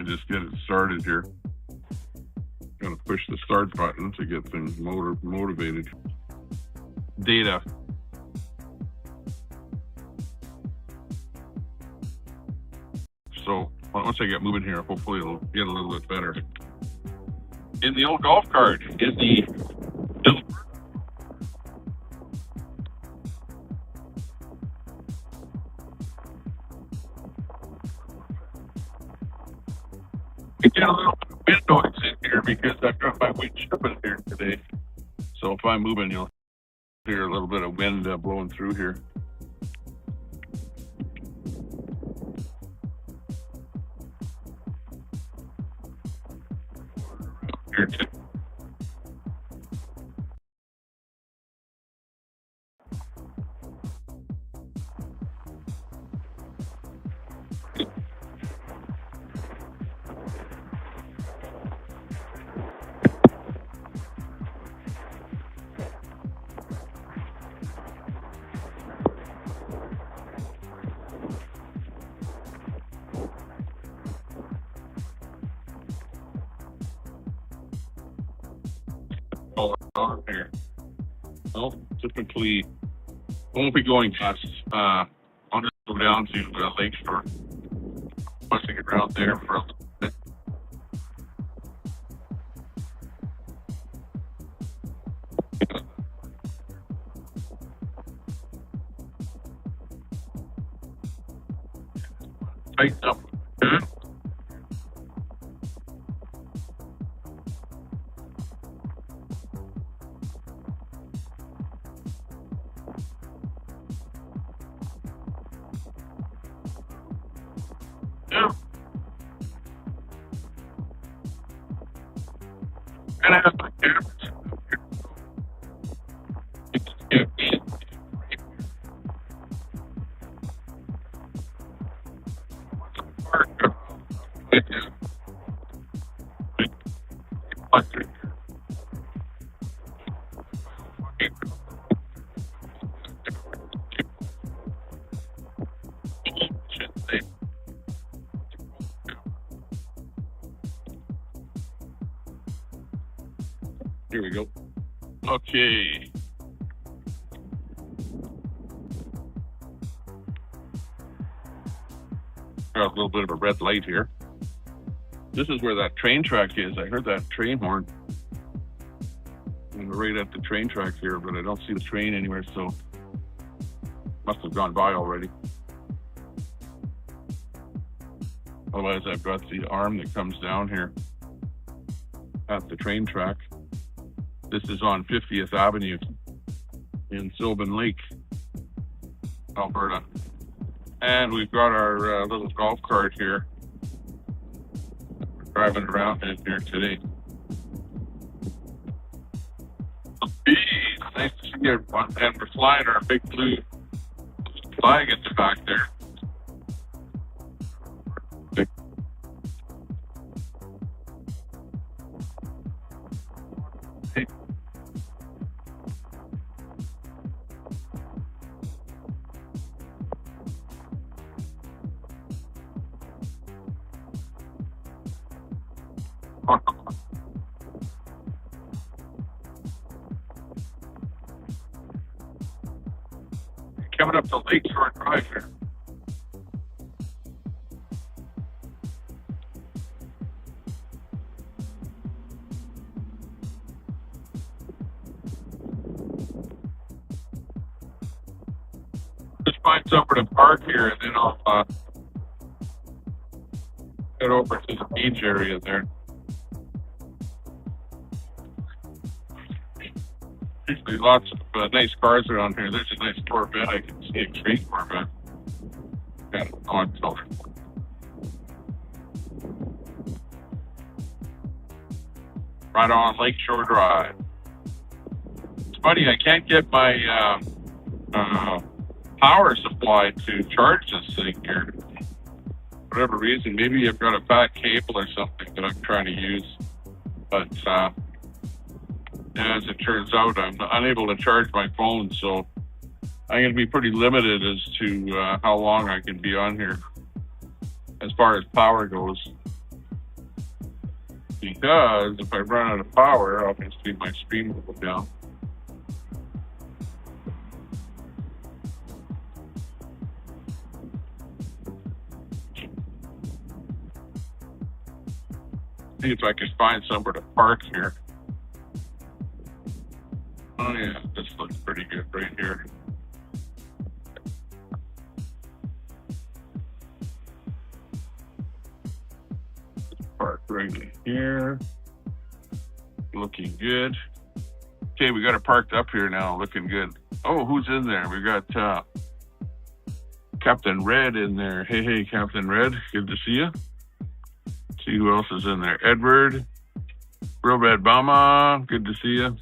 just get it started here. Gotta push the start button to get things motivated. Data. So once I get moving here, hopefully it'll get a little bit better. In the old golf cart, in the I get a little bit of wind noise in here because I've got my wind chipping here today. So if I'm moving, you'll hear a little bit of wind blowing through here. Here too. On here. Well, typically won't be going past. I'll just go down to Lake for pushing it around there for a little bit. Tighten up. Okay. Yeah. And I have my cameras. Here we go. Okay. Got a little bit of a red light here. This is where that train track is. I heard that train horn. And we're right at the train track here, but I don't see the train anywhere, so must have gone by already. Otherwise, I've got the arm that comes down here at the train track. This is on 50th Avenue in Sylvan Lake, Alberta. And we've got our little golf cart here. We're driving around in here today. Nice to see everyone. And we're flying our big blue flag at the back there. Coming up to Lakeshore Drive here. Just find somewhere to park here, and then I'll head over to the beach area there. Usually lots of nice cars around here. There's a nice Corvette. I can see a green Corvette. Got it on color. Right on Lakeshore Drive. It's funny, I can't get my power supply to charge this thing here. For whatever reason, maybe I've got a bad cable or something that I'm trying to use. But as it turns out, I'm unable to charge my phone, so I'm going to be pretty limited as to how long I can be on here as far as power goes. because if I run out of power, obviously my stream will go down. See if I can find somewhere to park here. Oh yeah, this looks pretty good right here. Park right here. Looking good. Okay, we got it parked up here now. Looking good. Oh, who's in there? We got Captain Red in there. Hey, Captain Red. Good to see you. See who else is in there. Edward. Real Red Bama. Good to see you.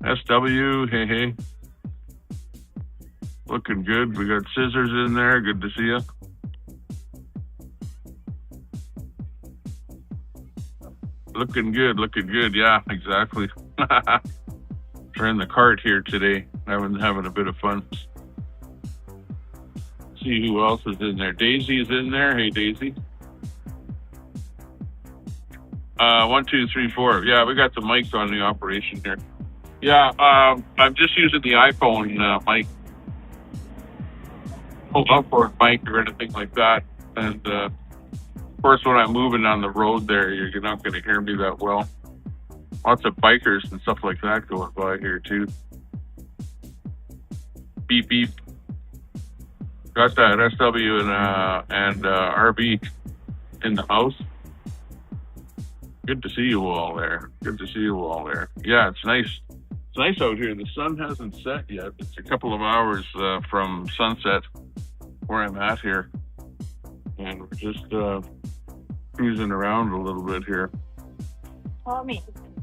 SW. Hey. Looking good. We got Scissors in there. Good to see you. Looking good. Yeah, exactly. We're in the cart here today. Having a bit of fun. See who else is in there. Daisy is in there. Hey, Daisy. 1, 2, 3, 4. Yeah, we got the mics on the operation here. Yeah, I'm just using the iPhone mic. Hold up for a mic or anything like that. And of course, when I'm moving on the road there, you're not going to hear me that well. Lots of bikers and stuff like that going by here too. Beep beep. Got that SW and RB in the house. Good to see you all there. Yeah, it's nice. It's nice out here. The sun hasn't set yet. It's a couple of hours from sunset where I'm at here. And we're just cruising around a little bit here. Tommy.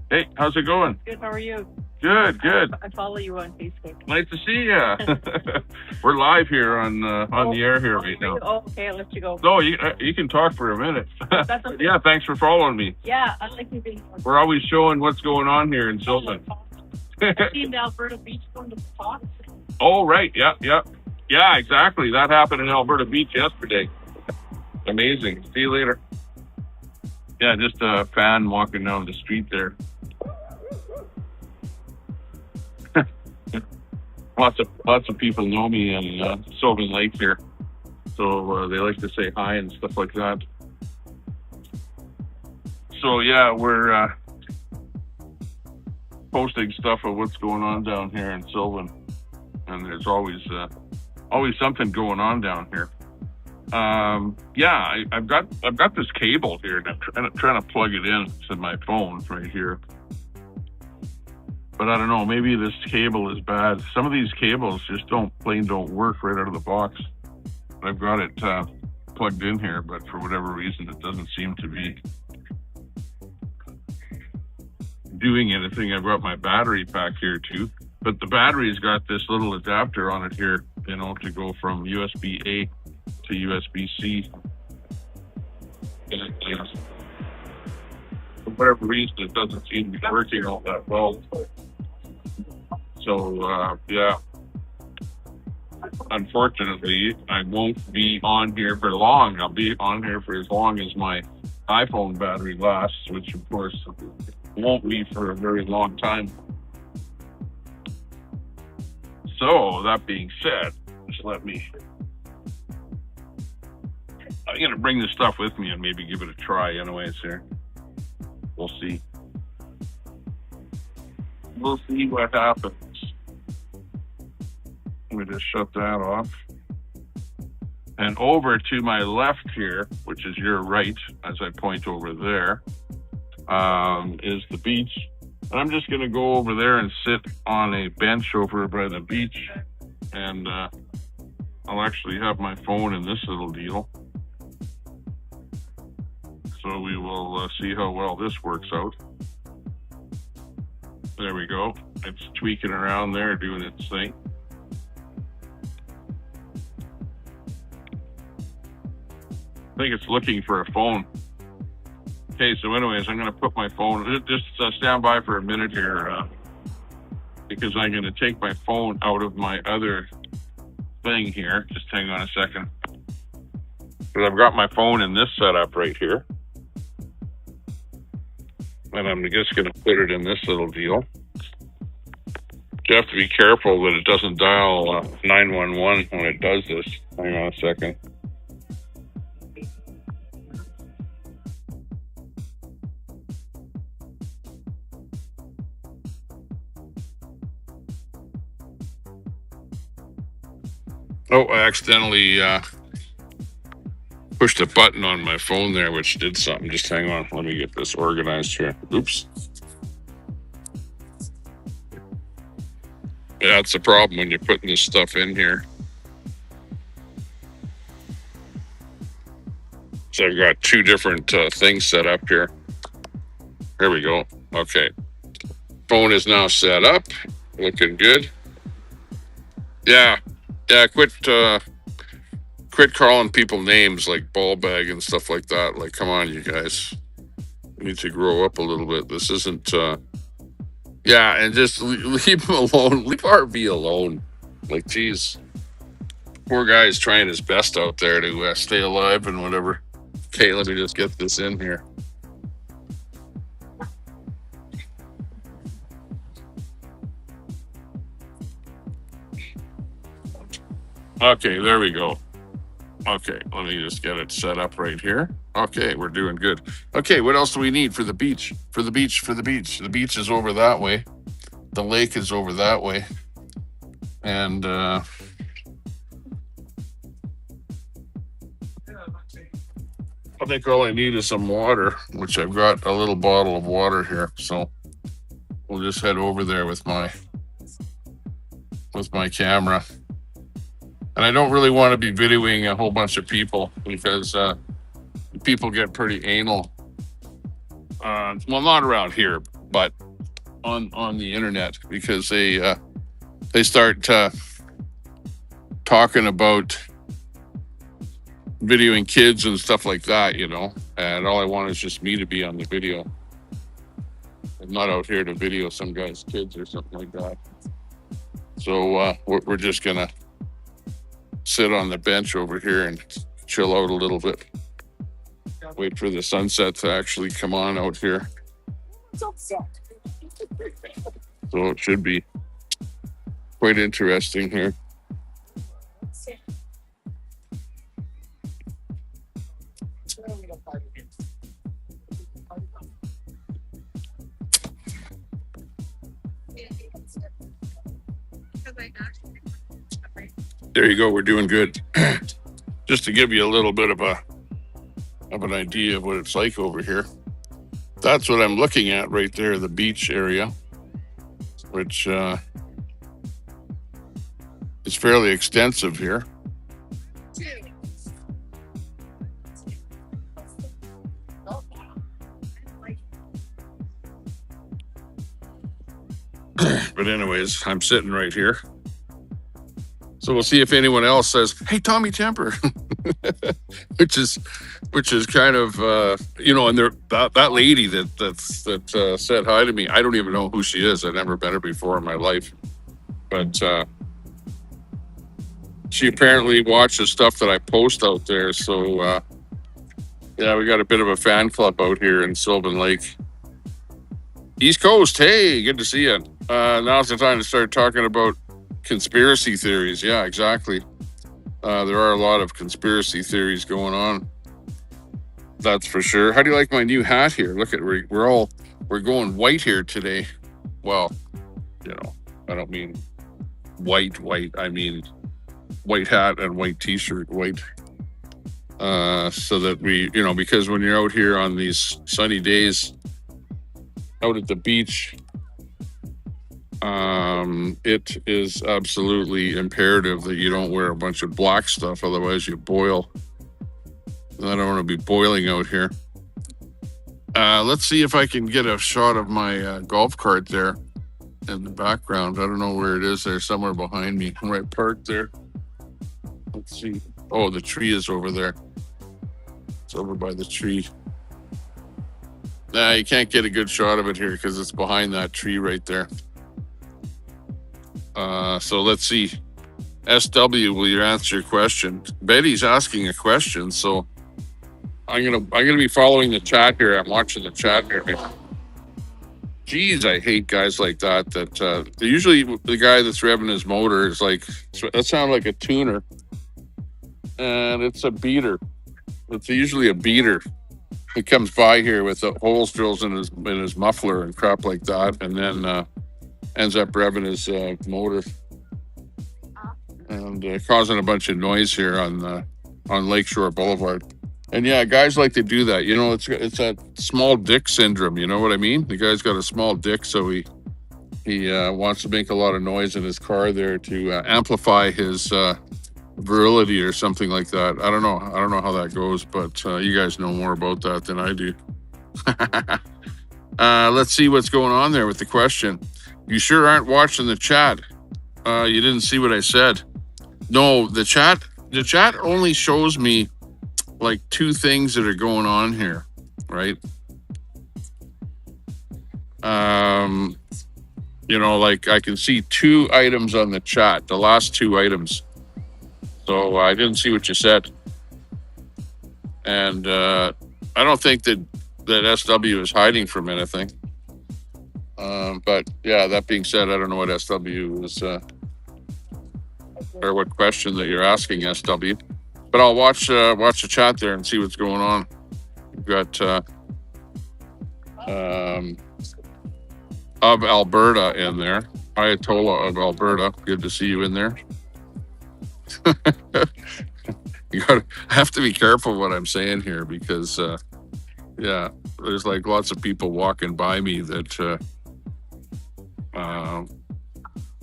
Hey, how's it going? Good, how are you? Good. I follow you on Facebook. Nice to see you. We're live here on the air here right now. Oh, okay, I'll let you go. No, you can talk for a minute. That's okay. Yeah, thanks for following me. Yeah, I like you being on. We're always showing what's going on here in Sylvan. I've seen the Alberta Beach going to the pot. Oh, right. Yeah, exactly. That happened in Alberta Beach yesterday. Amazing. See you later. Yeah, just a fan walking down the street there. Lots of people know me in Sylvan Lake here, so they like to say hi and stuff like that. So yeah, we're posting stuff of what's going on down here in Sylvan, and there's always something going on down here. Yeah, I've got this cable here, and I'm trying to plug it in to my phone right here. But I don't know, maybe this cable is bad. Some of these cables just don't work right out of the box. I've got it plugged in here, but for whatever reason, it doesn't seem to be doing anything. I've got my battery pack here too, but the battery's got this little adapter on it here, to go from USB-A to USB-C. And for whatever reason, it doesn't seem to be working all that well. So, yeah, unfortunately, I won't be on here for long. I'll be on here for as long as my iPhone battery lasts, which of course won't be for a very long time. So, that being said, just I'm going to bring this stuff with me and maybe give it a try anyways here. We'll see. We'll see what happens. Let me just shut that off. And over to my left here, which is your right, as I point over there, is the beach. And I'm just going to go over there and sit on a bench over by the beach. And I'll actually have my phone in this little deal. So we will see how well this works out. There we go. It's tweaking around there, doing its thing. I think it's looking for a phone. Okay, so anyways, I'm going to put my phone, just stand by for a minute here, because I'm going to take my phone out of my other thing here. Just hang on a second. Because I've got my phone in this setup right here. And I'm just going to put it in this little deal. You have to be careful that it doesn't dial 911 when it does this. Hang on a second. Oh, I accidentally pushed a button on my phone there, which did something. Just hang on. Let me get this organized here. Oops. Yeah, that's the problem when you're putting this stuff in here. So I've got two different things set up here. Here we go. Okay. Phone is now set up. Looking good. Yeah. Yeah, quit calling people names like ball bag and stuff like that. Like, come on, you guys. We need to grow up a little bit. This isn't yeah, and just leave him alone. Leave RV alone. Like, geez. Poor guy's trying his best out there to stay alive and whatever. Okay, let me just get this in here. Okay, there we go. Okay, let me just get it set up right here. Okay, we're doing good. Okay, what else do we need for the beach? For the beach. The beach is over that way. The lake is over that way. And I think all I need is some water, which I've got a little bottle of water here. So we'll just head over there with my camera. And I don't really want to be videoing a whole bunch of people because people get pretty anal. Well, not around here, but on the internet, because they start talking about videoing kids and stuff like that, you know. And all I want is just me to be on the video. I'm not out here to video some guy's kids or something like that. So we're just gonna sit on the bench over here and chill out a little bit. Wait for the sunset to actually come on out here. So it should be quite interesting here. There you go. We're doing good. Just to give you a little bit of an idea of what it's like over here. That's what I'm looking at right there, the beach area, which is fairly extensive here. But anyways, I'm sitting right here. So we'll see if anyone else says, "Hey, Tommy Temper," which is kind of you know. And that lady that said hi to me, I don't even know who she is. I've never met her before in my life, but she apparently watches stuff that I post out there. So yeah, we got a bit of a fan club out here in Sylvan Lake, East Coast. Hey, good to see you. Now's the time to start talking about conspiracy theories. Yeah, exactly. There are a lot of conspiracy theories going on. That's for sure. How do you like my new hat here? Look at we're going white here today. Well, you know, I don't mean white. I mean white hat and white t-shirt, white. So that we, you know, because when you're out here on these sunny days out at the beach, it is absolutely imperative that you don't wear a bunch of black stuff, otherwise you boil. And I don't want to be boiling out here. Let's see if I can get a shot of my golf cart there in the background. I don't know where it is there, somewhere behind me. I'm right parked there. Let's see. Oh, the tree is over there. It's over by the tree. Nah, you can't get a good shot of it here because it's behind that tree right there. So let's see. SW, will you answer your question? Betty's asking a question, so I'm gonna be following the chat here. I'm watching the chat here. Geez, I hate guys like that. Usually the guy that's revving his motor is like, that sounds like a tuner, and it's a beater. It's usually a beater. He comes by here with the holes drills in his muffler and crap like that, and then ends up revving his motor and causing a bunch of noise here on Lakeshore Boulevard. And yeah, guys like to do that. You know, it's that small dick syndrome. You know what I mean? The guy's got a small dick, so he wants to make a lot of noise in his car there to amplify his virility or something like that. I don't know how that goes, but you guys know more about that than I do. Let's see what's going on there with the question. You sure aren't watching the chat. You didn't see what I said. No, the chat only shows me like two things that are going on here, right? You know, like I can see two items on the chat, the last two items. So I didn't see what you said. And I don't think that SW is hiding from anything. But yeah, that being said, I don't know what SW is, or what question that you're asking, SW. But I'll watch the chat there and see what's going on. We've got of Alberta in there. Ayatollah of Alberta. Good to see you in there. I have to be careful what I'm saying here because yeah, there's like lots of people walking by me that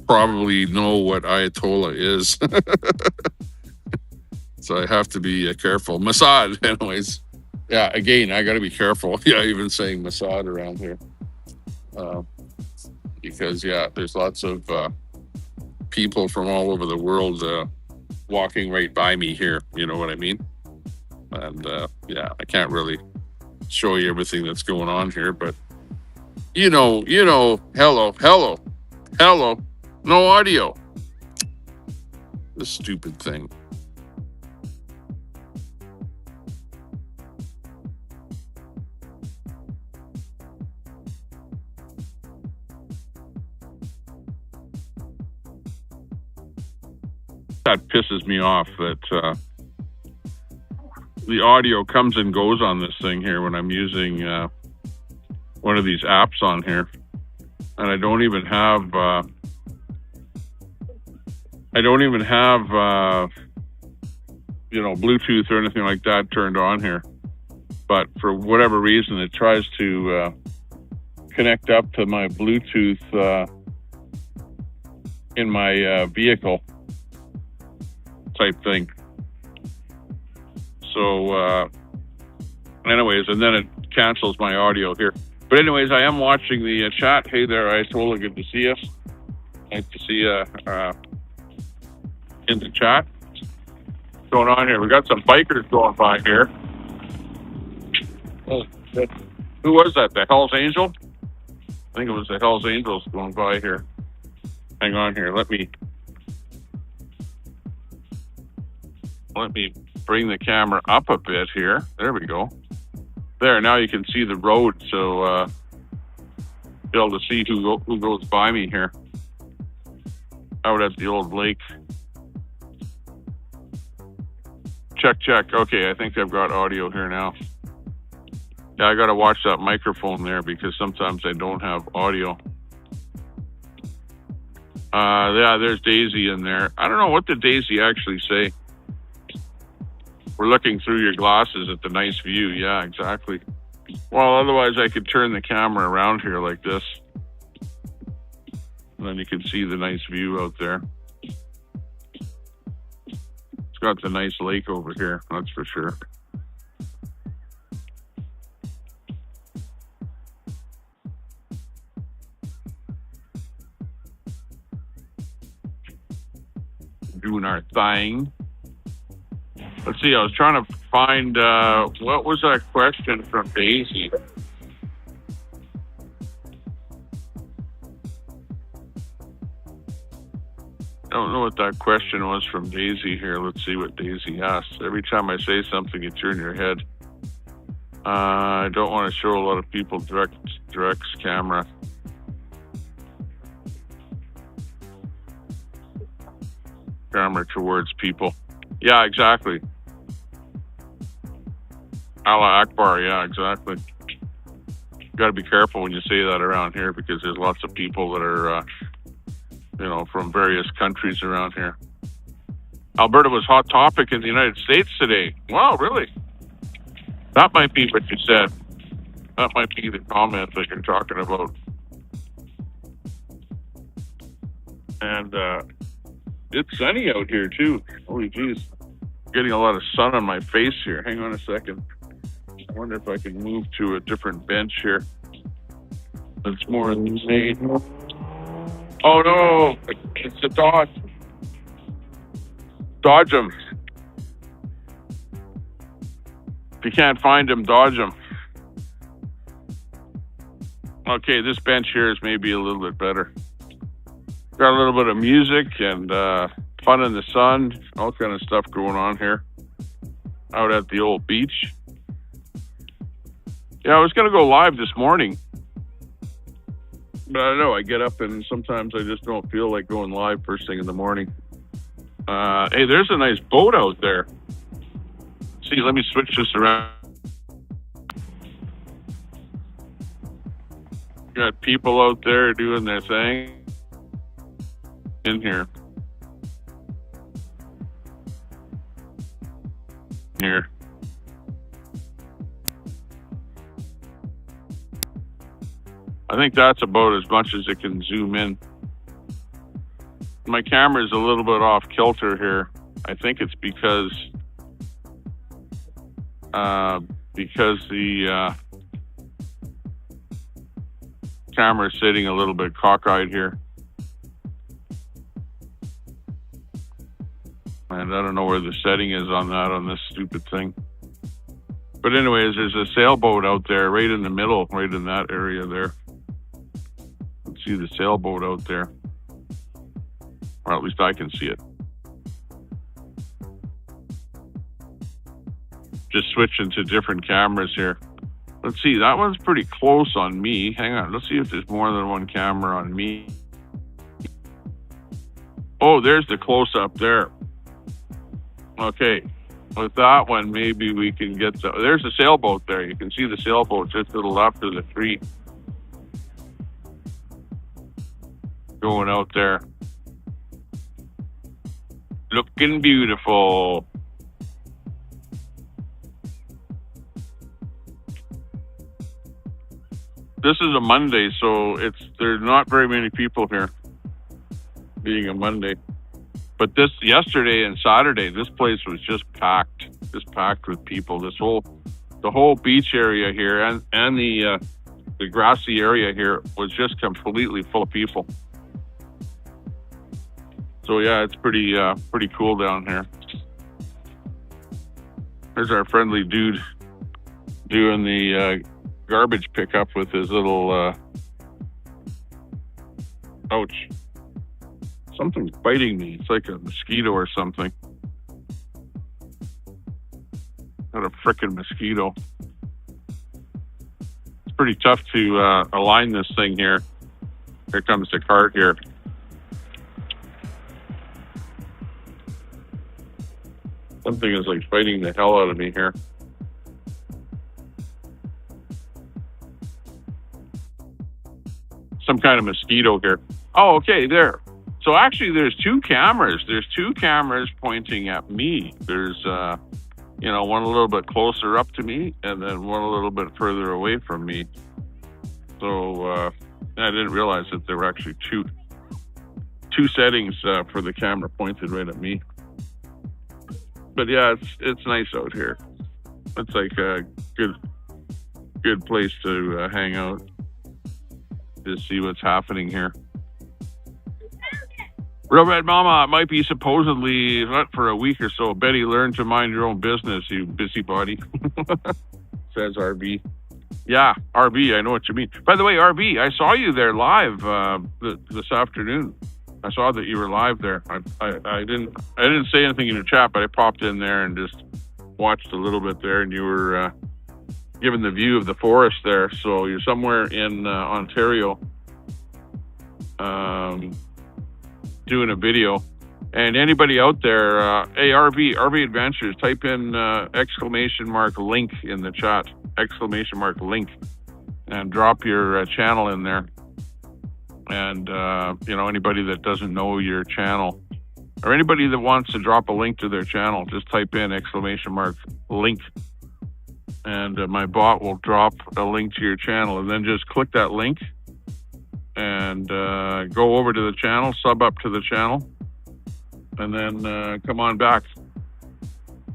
probably know what Ayatollah is. So I have to be careful. Mossad, anyways. Yeah, again, I got to be careful. Yeah, even saying Mossad around here. Because, yeah, there's lots of people from all over the world walking right by me here. You know what I mean? And, yeah, I can't really show you everything that's going on here. But, you know, hello. No audio. This stupid thing. That pisses me off that the audio comes and goes on this thing here when I'm using one of these apps on here, and I don't even have you know, Bluetooth or anything like that turned on here, but for whatever reason it tries to connect up to my Bluetooth in my vehicle type thing. So anyways, and then it cancels my audio here. But anyways, I am watching the chat. Hey there, Ayatollah, good to see you. Nice to see you in the chat. What's going on here? We got some bikers going by here. Oh, who was that? The Hells Angel? I think it was the Hells Angels going by here. Hang on here. Let me bring the camera up a bit here. There we go. There, now you can see the road, so be able to see who goes by me here out at the old lake. Check. Okay, I think I've got audio here now. Yeah, I gotta watch that microphone there because sometimes I don't have audio. Yeah, there's Daisy in there. I don't know, what did Daisy actually say? We're looking through your glasses at the nice view. Yeah, exactly. Well, otherwise I could turn the camera around here like this. And then you can see the nice view out there. It's got the nice lake over here, that's for sure. Doing our thing. Let's see, I was trying to find, what was that question from Daisy? I don't know what that question was from Daisy here. Let's see what Daisy asked. Every time I say something, you turn your head. I don't want to show a lot of people directs camera. Camera towards people. Yeah, exactly. Allah Akbar, yeah, exactly. Got to be careful when you say that around here because there's lots of people that are, from various countries around here. Alberta was hot topic in the United States today. Wow, really? That might be what you said. That might be the comment that you're talking about. And it's sunny out here too. Holy jeez. Getting a lot of sun on my face here. Hang on a second. I wonder if I can move to a different bench here. That's more in the shade. Oh no! It's a dodge. Dodge him. If you can't find him, dodge him. Okay, this bench here is maybe a little bit better. Got a little bit of music and fun in the sun, all kind of stuff going on here. Out at the old beach. Yeah, I was going to go live this morning. But I don't know, I get up and sometimes I just don't feel like going live first thing in the morning. Hey, there's a nice boat out there. See, let me switch this around. Got people out there doing their thing. In here. Here. I think that's about as much as it can zoom in. My camera's a little bit off kilter here. I think it's because the camera's sitting a little bit cockeyed here. And I don't know where the setting is on that, on this stupid thing. But anyways, there's a sailboat out there right in the middle, right in that area there. Let's see the sailboat out there. Or at least I can see it. Just switching to different cameras here. Let's see, that one's pretty close on me. Hang on, let's see if there's more than one camera on me. Oh, there's the close-up there. Okay, with that one, maybe we can get there's a sailboat there. You can see the sailboat just to the left of the tree. Going out there. Looking beautiful. This is a Monday, so there's not very many people here, being a Monday. But yesterday and Saturday, this place was just packed with people. The whole beach area here and the grassy area here was just completely full of people. So yeah, it's pretty cool down here. There's our friendly dude doing the garbage pickup with his little ouch. Something's biting me. It's like a mosquito or something. Not a frickin' mosquito. It's pretty tough to align this thing here. Here comes the cart here. Something is like biting the hell out of me here. Some kind of mosquito here. Oh, okay, there. So actually there's two cameras. There's two cameras pointing at me. There's, one a little bit closer up to me and then one a little bit further away from me. So I didn't realize that there were actually two settings for the camera pointed right at me. But yeah, it's nice out here. It's like a good place to hang out, to see what's happening here. Real Red Mama, it might be supposedly not for a week or so. Betty, learn to mind your own business, you busybody. Says RB. Yeah, RB, I know what you mean. By the way, RB, I saw you there live this afternoon. I saw that you were live there. I didn't say anything in your chat, but I popped in there and just watched a little bit there, and you were giving the view of the forest there. So you're somewhere in Ontario, doing a video And anybody out there, hey, RV Adventures, type in !link in the chat, !link, and drop your channel in there. And, you know, anybody that doesn't know your channel, or anybody that wants to drop a link to their channel, just type in !link. And my bot will drop a link to your channel. And then just click that link and go over to the channel, sub up to the channel. And then come on back,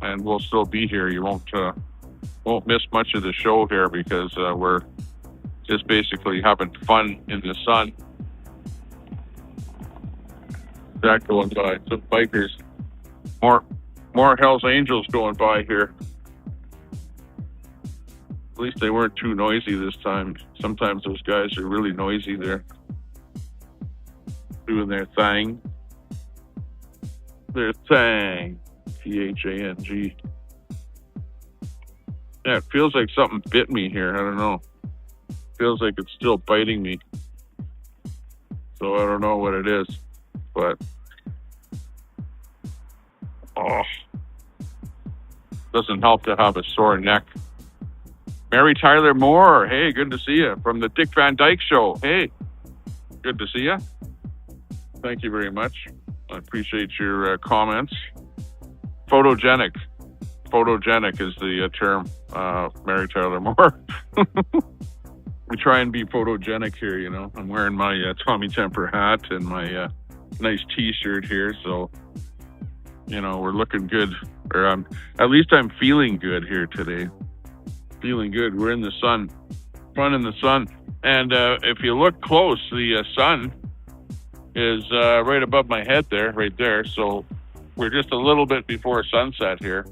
and we'll still be here. You won't miss much of the show here because we're just basically having fun in the sun. That going by, some bikers, more Hell's Angels going by here. At least they weren't too noisy this time. Sometimes those guys are really noisy. They're doing their thing. Their thing, THANG. Yeah, it feels like something bit me here. I don't know. Feels like it's still biting me. So I don't know what it is, but doesn't help to have a sore neck. Mary Tyler Moore, hey, good to see you from the Dick Van Dyke Show. Hey, good to see you. Thank you very much. I appreciate your comments. Photogenic is the term, Mary Tyler Moore. We try and be photogenic here, you know. I'm wearing my Tommy Temper hat and my nice t-shirt here, so, you know, we're looking good. Or at least I'm feeling good here today. Feeling good. We're in the sun. Fun in the sun. And if you look close, the sun is right above my head there, right there. So we're just a little bit before sunset here.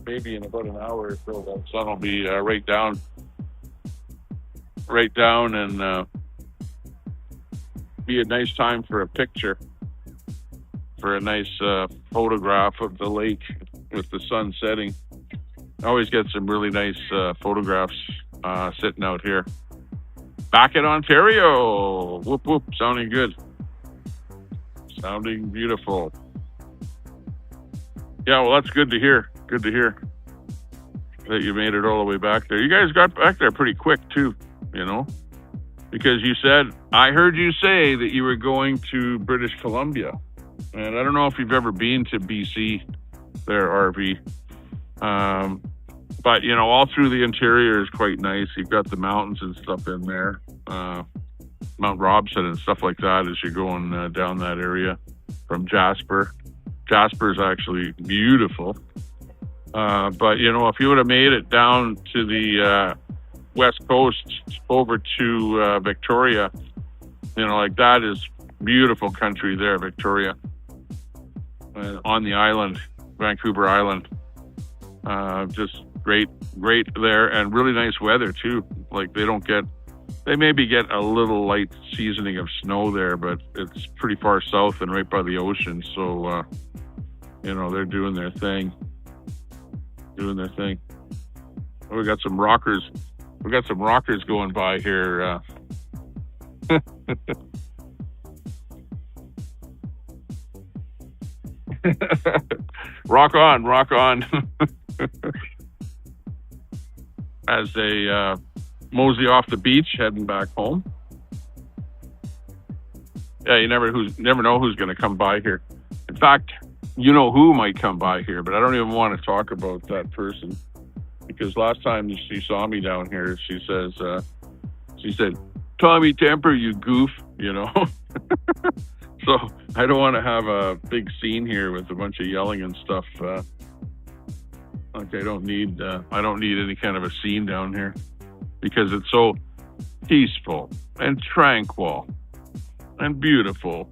Maybe in about an hour or so, that sun will be right down and be a nice time for a picture, for a nice photograph of the lake with the sun setting. I always get some really nice photographs sitting out here. Back in Ontario. Whoop, whoop. Sounding good. Sounding beautiful. Yeah, well, that's good to hear. Good to hear that you made it all the way back there. You guys got back there pretty quick, too, you know, because you said, I heard you say that you were going to British Columbia. And I don't know if you've ever been to BC there, RV. But, you know, all through the interior is quite nice. You've got the mountains and stuff in there. Mount Robson and stuff like that as you're going down that area from Jasper. Jasper's actually beautiful. But, you know, if you would have made it down to the west coast over to Victoria, you know, like that is beautiful country there, Victoria. On the island, Vancouver Island. Just great there, and really nice weather too. Like they maybe get a little light seasoning of snow there, but it's pretty far south and right by the ocean. So, you know, they're doing their thing. We got some rockers going by here. Rock on. As they mosey off the beach, heading back home. Yeah, you never know who's going to come by here. In fact, you know who might come by here, but I don't even want to talk about that person, because last time she saw me down here, she said, Tommy Temper, you goof, you know. So I don't want to have a big scene here with a bunch of yelling and stuff. Like I don't need any kind of a scene down here, because it's so peaceful and tranquil and beautiful,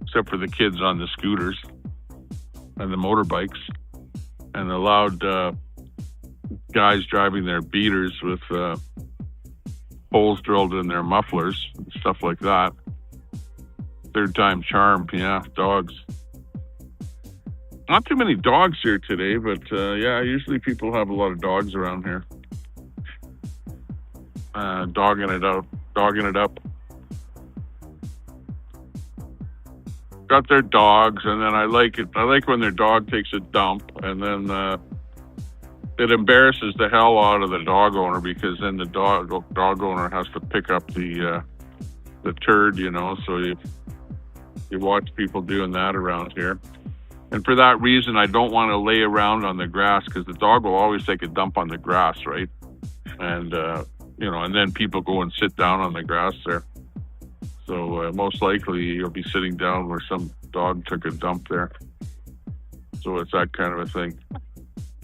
except for the kids on the scooters and the motorbikes and the loud guys driving their beaters with holes drilled in their mufflers and stuff like that. Third time charm. Yeah, dogs. Not too many dogs here today, but yeah, usually people have a lot of dogs around here. Dogging it up. Got got their dogs, and then I like it. I like when their dog takes a dump, and then it embarrasses the hell out of the dog owner, because then the dog owner has to pick up the turd, you know. So you watch people doing that around here. And for that reason, I don't want to lay around on the grass, because the dog will always take a dump on the grass, right? And, you know, and then people go and sit down on the grass there. So most likely you'll be sitting down where some dog took a dump there. So it's that kind of a thing.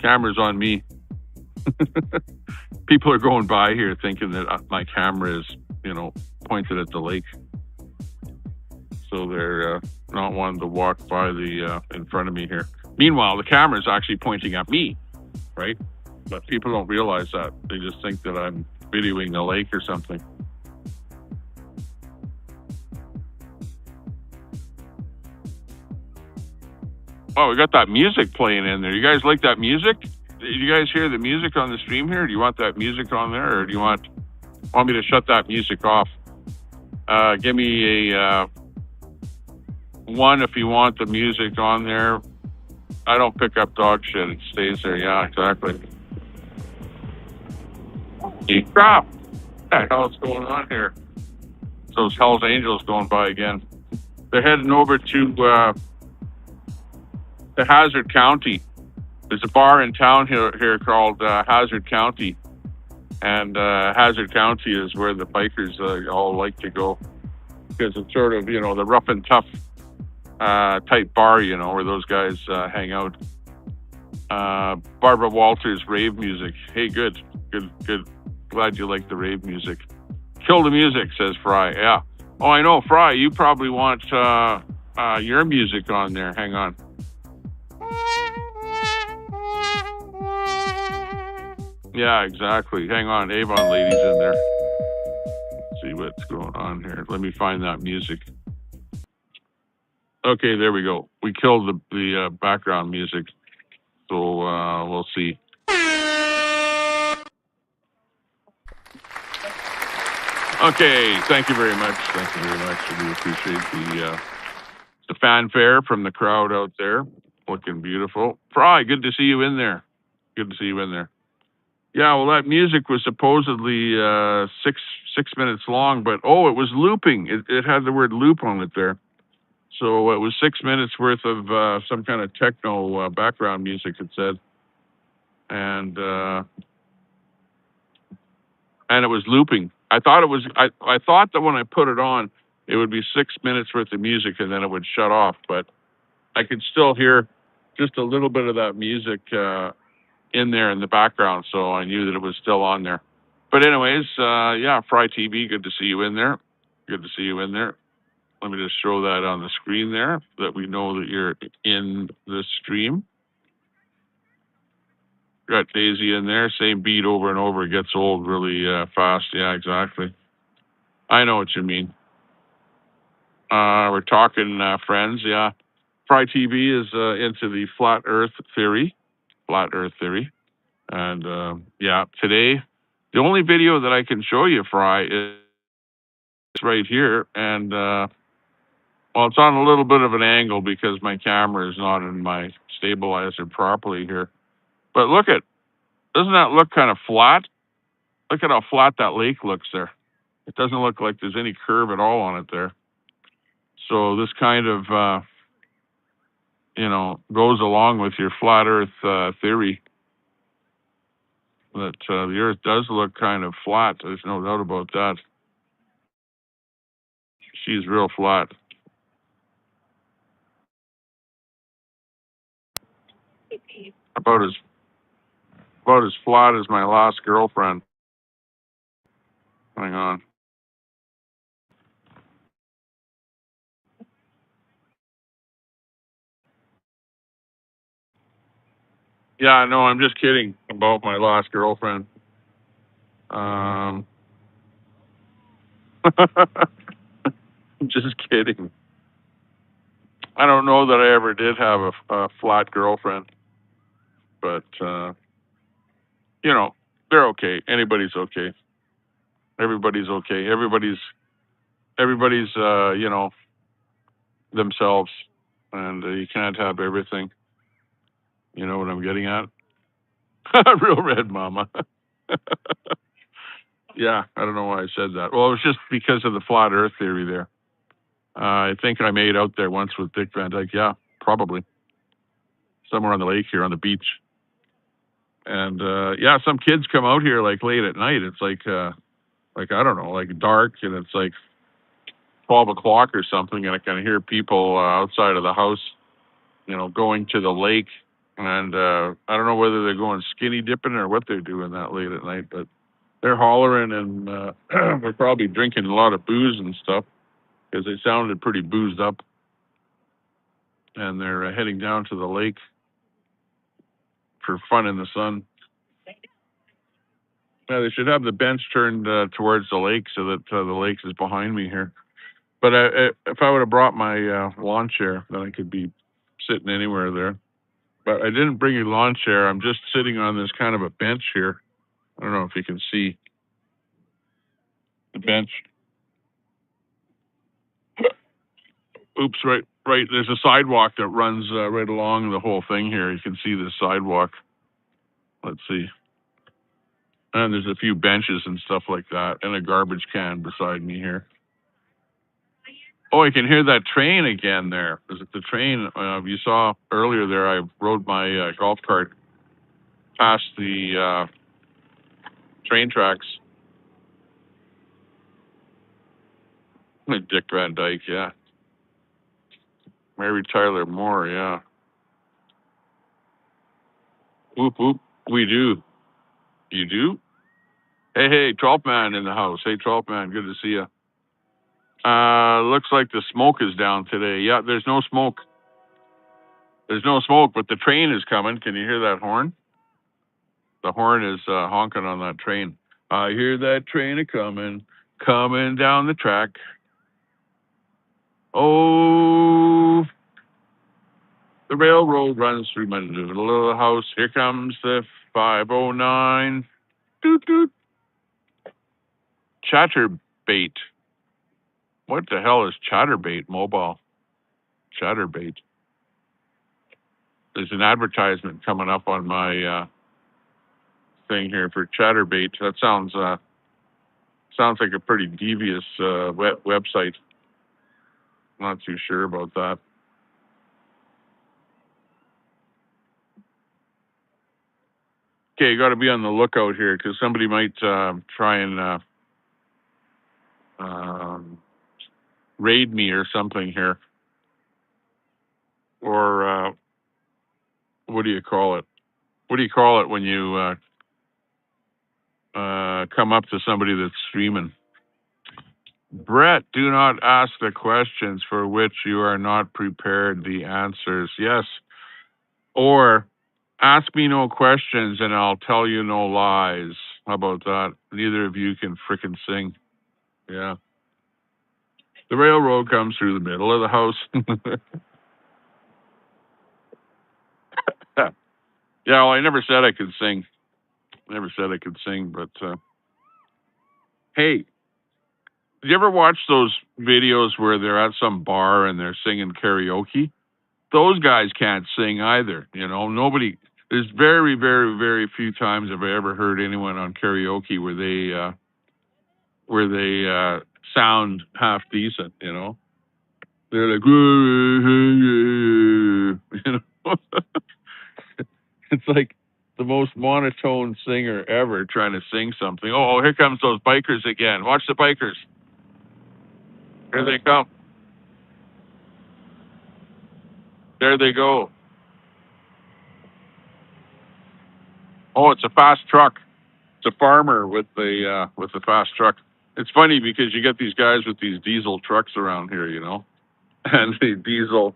Camera's on me. People are going by here thinking that my camera is, you know, pointed at the lake. So they're not wanting to walk by the in front of me here. Meanwhile, the camera is actually pointing at me, right? But people don't realize that. They just think that I'm videoing the lake or something. Oh, we got that music playing in there. You guys like that music? Did you guys hear the music on the stream here? Do you want that music on there, or do you want me to shut that music off? Give me a 1 if you want the music on there. I don't pick up dog shit. It stays there. Yeah, exactly. Crap! What the hell is going on here? Those Hell's Angels going by again. They're heading over to Hazard County. There's a bar in town here called Hazard County, and Hazard County is where the bikers all like to go, because it's sort of, you know, the rough and tough type bar, you know, where those guys hang out. Barbara Walters rave music. Hey, good. Glad you like the rave music. Kill the music, says Fry. Yeah. Oh, I know, Fry. You probably want your music on there. Hang on. Yeah, exactly. Hang on. Avon lady's in there. Let's see what's going on here. Let me find that music. Okay, there we go. We killed the background music. So we'll see. Okay, thank you very much. Thank you very much. I do appreciate the fanfare from the crowd out there. Looking beautiful. Fry, good to see you in there. Good to see you in there. Yeah, well, that music was supposedly 6 minutes long, but it was looping. It had the word loop on it there. So it was 6 minutes worth of some kind of techno background music, it said. And it was looping. I thought that when I put it on, it would be 6 minutes worth of music and then it would shut off. But I could still hear just a little bit of that music in there in the background, so I knew that it was still on there. But anyways, yeah, Fry TV, good to see you in there. Good to see you in there. Let me just show that on the screen there, that we know that you're in the stream. Got Daisy in there, same beat over and over. It gets old really fast. Yeah, exactly. I know what you mean. We're talking friends, yeah. Fry TV is into the flat earth theory. And yeah, today, the only video that I can show you, Fry, is right here. And well, it's on a little bit of an angle because my camera is not in my stabilizer properly here. But doesn't that look kind of flat? Look at how flat that lake looks there. It doesn't look like there's any curve at all on it there. So this kind of, you know, goes along with your flat earth theory, that the earth does look kind of flat. There's no doubt about that. She's real flat. About as flat as my last girlfriend. Hang on. Yeah, no, I'm just kidding about my last girlfriend. I'm just kidding. I don't know that I ever did have a flat girlfriend, but you know, they're okay. Anybody's okay. Everybody's okay. Everybody's you know, themselves, and you can't have everything. You know what I'm getting at? Real red mama. Yeah, I don't know why I said that. Well, it was just because of the flat Earth theory there. I think I made out there once with Dick Van Dyke. Yeah, probably somewhere on the lake here on the beach. And yeah, some kids come out here like late at night. It's like I don't know, like dark, and it's like 12 o'clock or something, and I can hear people outside of the house, you know, going to the lake. And I don't know whether they're going skinny dipping or what they're doing that late at night, but they're hollering, and they're probably drinking a lot of booze and stuff because they sounded pretty boozed up. And they're heading down to the lake for fun in the sun. Yeah, they should have the bench turned towards the lake so that the lake is behind me here. But if I would have brought my lawn chair, then I could be sitting anywhere there. But I didn't bring a lawn chair. I'm just sitting on this kind of a bench here. I don't know if you can see the bench. Oops, right. There's a sidewalk that runs right along the whole thing here. You can see the sidewalk. Let's see. And there's a few benches and stuff like that, and a garbage can beside me here. Oh, I can hear that train again there. Is it the train? You saw earlier there, I rode my golf cart past the train tracks. Dick Van Dyke, yeah. Mary Tyler Moore, yeah. Whoop, whoop. We do. You do? Hey, 12th man in the house. Hey, 12th man, good to see you. Looks like the smoke is down today. Yeah, there's no smoke. There's no smoke, but the train is coming. Can you hear that horn? The horn is honking on that train. I hear that train coming down the track. Oh, the railroad runs through my little house. Here comes the 509. Doot, doot. Chatterbait. What the hell is Chatterbait mobile? Chatterbait. There's an advertisement coming up on my thing here for Chatterbait. That sounds like a pretty devious website. Not too sure about that. Okay, you got to be on the lookout here because somebody might try and raid me or something here. Or what do you call it? What do you call it when you come up to somebody that's streaming? Brett, do not ask the questions for which you are not prepared the answers. Yes. Or ask me no questions and I'll tell you no lies. How about that? Neither of you can frickin' sing. Yeah. The railroad comes through the middle of the house. Yeah, well, I never said I could sing. But hey, did you ever watch those videos where they're at some bar and they're singing karaoke? Those guys can't sing either. You know, nobody. There's very, very, very few times have I ever heard anyone on karaoke where they sound half decent. You know, they're like, you know, it's like the most monotone singer ever trying to sing something. Oh, here comes those bikers again. Watch the bikers. Here they come. There they go. Oh, it's a fast truck. It's a farmer with the fast truck. It's funny because you get these guys with these diesel trucks around here, you know, and the diesel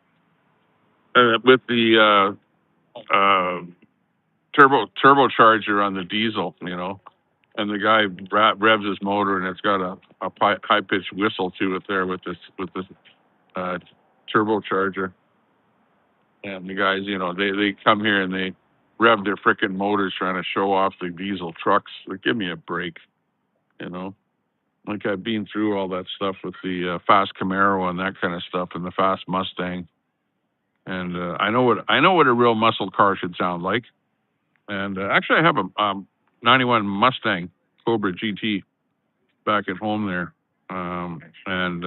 with the turbocharger on the diesel, you know, and the guy revs his motor and it's got a high pitched whistle to it there with this turbocharger. And the guys, you know, they come here and they rev their frickin' motors trying to show off the diesel trucks. Like, give me a break, you know. Like I've been through all that stuff with the fast Camaro and that kind of stuff, and the fast Mustang, and I know what a real muscle car should sound like. And actually, I have a '91 Mustang Cobra GT back at home there, and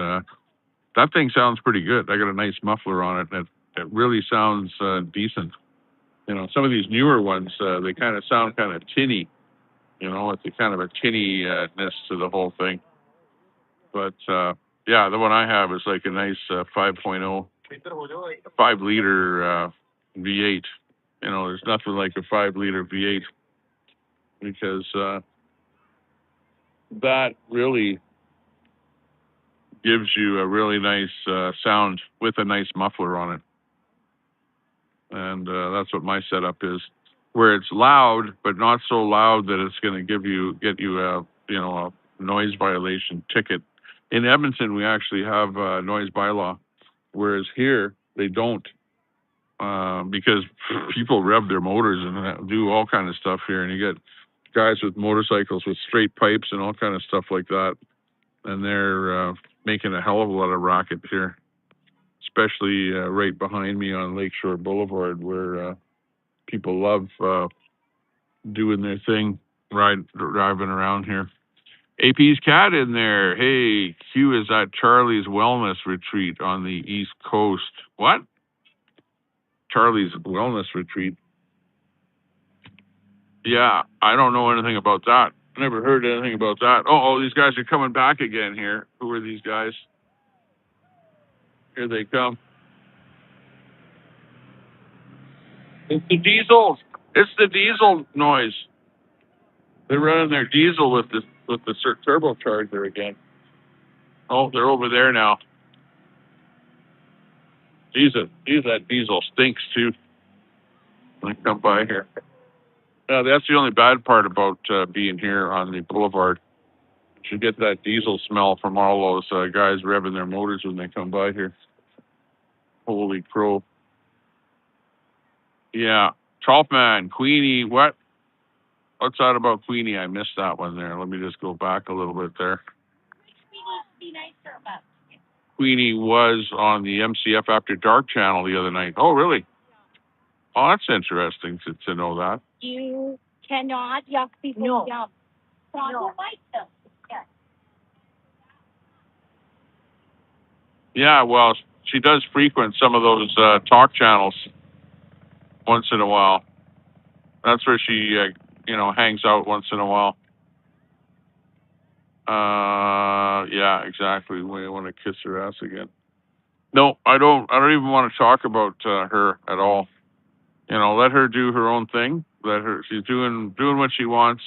that thing sounds pretty good. I got a nice muffler on it, and it really sounds decent. You know, some of these newer ones, they kind of sound kind of tinny. You know, it's a kind of a tinny-ness to the whole thing. But yeah, the one I have is like a nice 5.0, 5-liter V8. You know, there's nothing like a 5-liter V8 because that really gives you a really nice sound with a nice muffler on it. And that's what my setup is, where it's loud, but not so loud that it's going to get you a noise violation ticket. In Edmonton, we actually have a noise bylaw, whereas here they don't, because people rev their motors and do all kind of stuff here, and you get guys with motorcycles with straight pipes and all kind of stuff like that, and they're making a hell of a lot of racket here, especially right behind me on Lakeshore Boulevard, where people love doing their thing, driving around here. AP's cat in there. Hey, Q is at Charlie's Wellness Retreat on the East Coast. What? Charlie's Wellness Retreat? Yeah, I don't know anything about that. Never heard anything about that. Oh, these guys are coming back again here. Who are these guys? Here they come. It's the diesels. It's the diesel noise. They're running their diesel with the turbocharger again. Oh, they're over there now. Jesus, that diesel stinks too. When I come by here. That's the only bad part about being here on the boulevard. You get that diesel smell from all those guys revving their motors when they come by here. Holy crow. Yeah. Trollman, Queenie, what? What's that about Queenie? I missed that one there. Let me just go back a little bit there. Queenie was on the MCF After Dark channel the other night. Oh, really? Oh, that's interesting to know that. You cannot yuck people's yum. No. Yeah, well, she does frequent some of those talk channels once in a while. That's where she, hangs out once in a while. Yeah, exactly. We want to kiss her ass again. No, I don't even want to talk about her at all. You know, let her do her own thing. She's doing what she wants,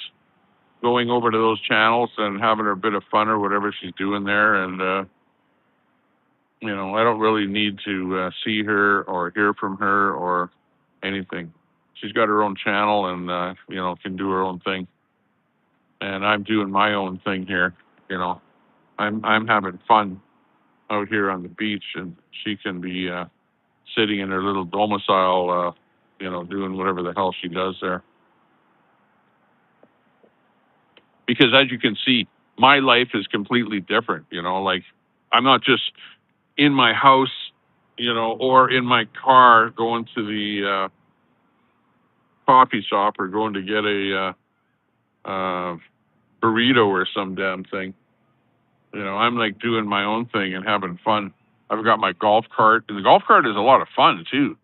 going over to those channels and having her bit of fun or whatever she's doing there. And, I don't really need to see her or hear from her or anything. She's got her own channel and, can do her own thing. And I'm doing my own thing here. I'm having fun out here on the beach, and she can be sitting in her little domicile, doing whatever the hell she does there. Because as you can see, my life is completely different. Like I'm not just in my house, or in my car going to the coffee shop or going to get a burrito or some damn thing. I'm like doing my own thing and having fun. I've got my golf cart, and the golf cart is a lot of fun too.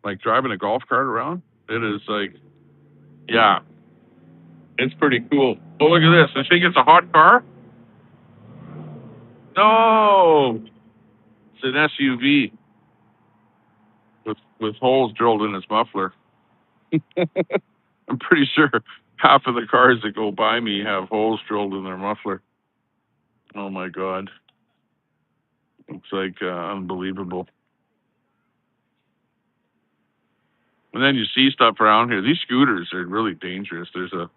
Like driving a golf cart around, it is like, yeah, it's pretty cool. Oh, look at this. I think it's a hot car. No, it's an SUV with holes drilled in its muffler. I'm pretty sure half of the cars that go by me have holes drilled in their muffler. Oh my God. It's like unbelievable. And then you see stuff around here. These scooters are really dangerous. There's a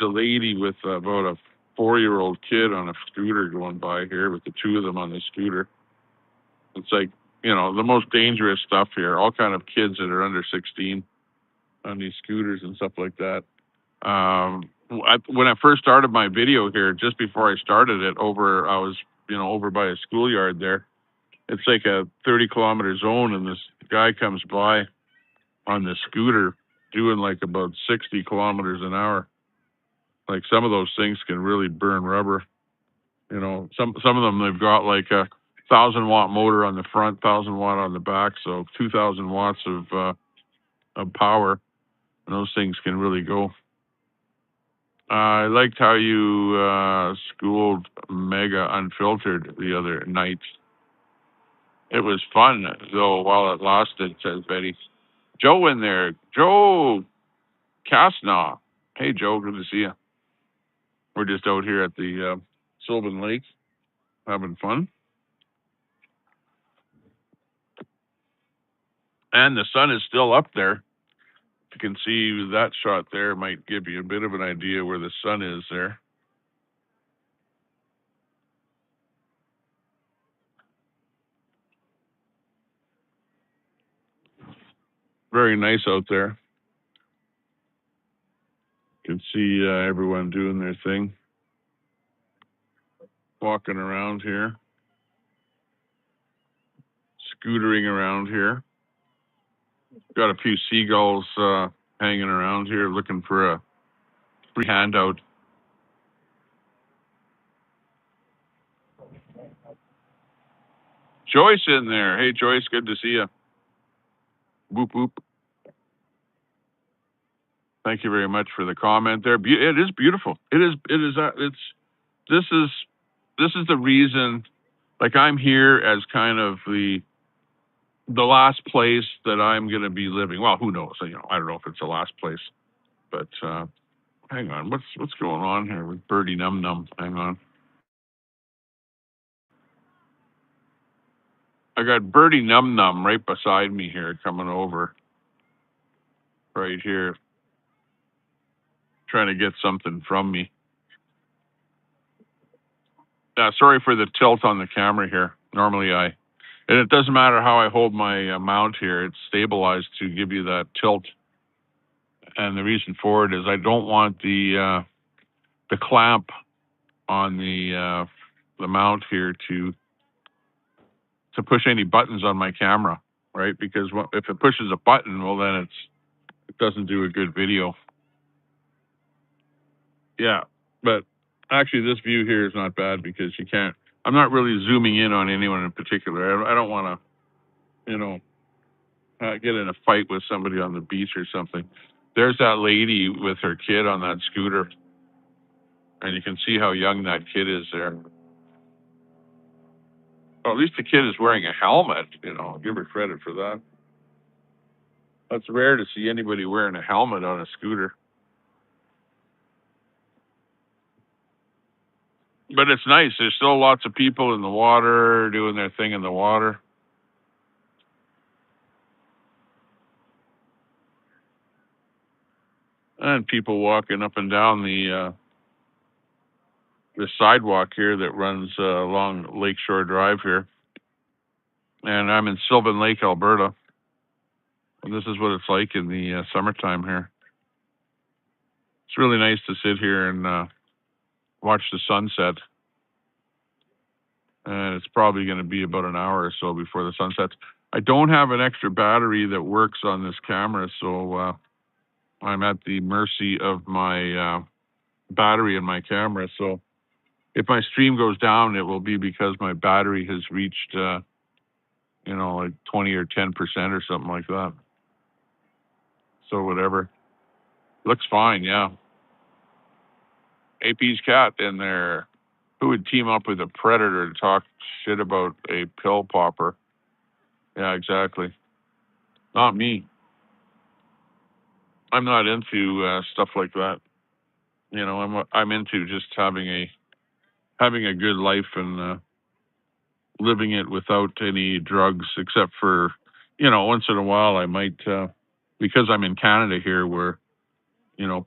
lady with about a 4-year-old kid on a scooter going by here with the two of them on the scooter. It's like, the most dangerous stuff here. All kind of kids that are under 16 on these scooters and stuff like that. when I first started my video here, just before I started it, I was, over by a schoolyard there. It's like a 30-kilometer zone, and this guy comes by on the scooter doing like about 60 kilometers an hour. Like some of those things can really burn rubber. Some of them, they've got like a 1,000-watt motor on the front, 1,000-watt on the back, so 2,000 watts of power. And those things can really go. I liked how you schooled Mega Unfiltered the other night. It was fun, though, while it lasted, says Betty. Joe in there. Joe Casnaw. Hey, Joe, good to see you. We're just out here at the Sylvan Lake having fun. And the sun is still up there. You can see that shot there might give you a bit of an idea where the sun is there. Very nice out there. You can see everyone doing their thing. Walking around here. Scootering around here. Got a few seagulls hanging around here looking for a free handout. Joyce in there. Hey, Joyce, good to see you. Whoop, whoop. Thank you very much for the comment there. It is beautiful. This is the reason, like, I'm here as kind of the last place that I'm going to be living. Well, who knows? I don't know if it's the last place, but hang on. What's going on here with Birdie Num Num? Hang on. I got Birdie Num Num right beside me here, coming over right here, trying to get something from me. Sorry for the tilt on the camera here. Normally and it doesn't matter how I hold my mount here, it's stabilized to give you that tilt. And the reason for it is I don't want the clamp on the mount here to push any buttons on my camera, right? Because if it pushes a button, well, then it doesn't do a good video. Yeah, but actually this view here is not bad because I'm not really zooming in on anyone in particular. I don't want to, get in a fight with somebody on the beach or something. There's that lady with her kid on that scooter, and you can see how young that kid is there. Well, at least the kid is wearing a helmet, give her credit for that. That's rare to see anybody wearing a helmet on a scooter. But it's nice. There's still lots of people in the water doing their thing in the water. And people walking up and down the sidewalk here that runs along Lakeshore Drive here. And I'm in Sylvan Lake, Alberta. And this is what it's like in the summertime here. It's really nice to sit here and watch the sunset. And it's probably going to be about an hour or so before the sun sets. I don't have an extra battery that works on this camera, so I'm at the mercy of my battery in my camera. So if my stream goes down, it will be because my battery has reached, like 20 or 10% or something like that. So whatever. Looks fine, yeah. AP's cat in there. Who would team up with a predator to talk shit about a pill popper? Yeah, exactly. Not me. I'm not into stuff like that. I'm into just having a good life and living it without any drugs, except for, once in a while I might, because I'm in Canada here where,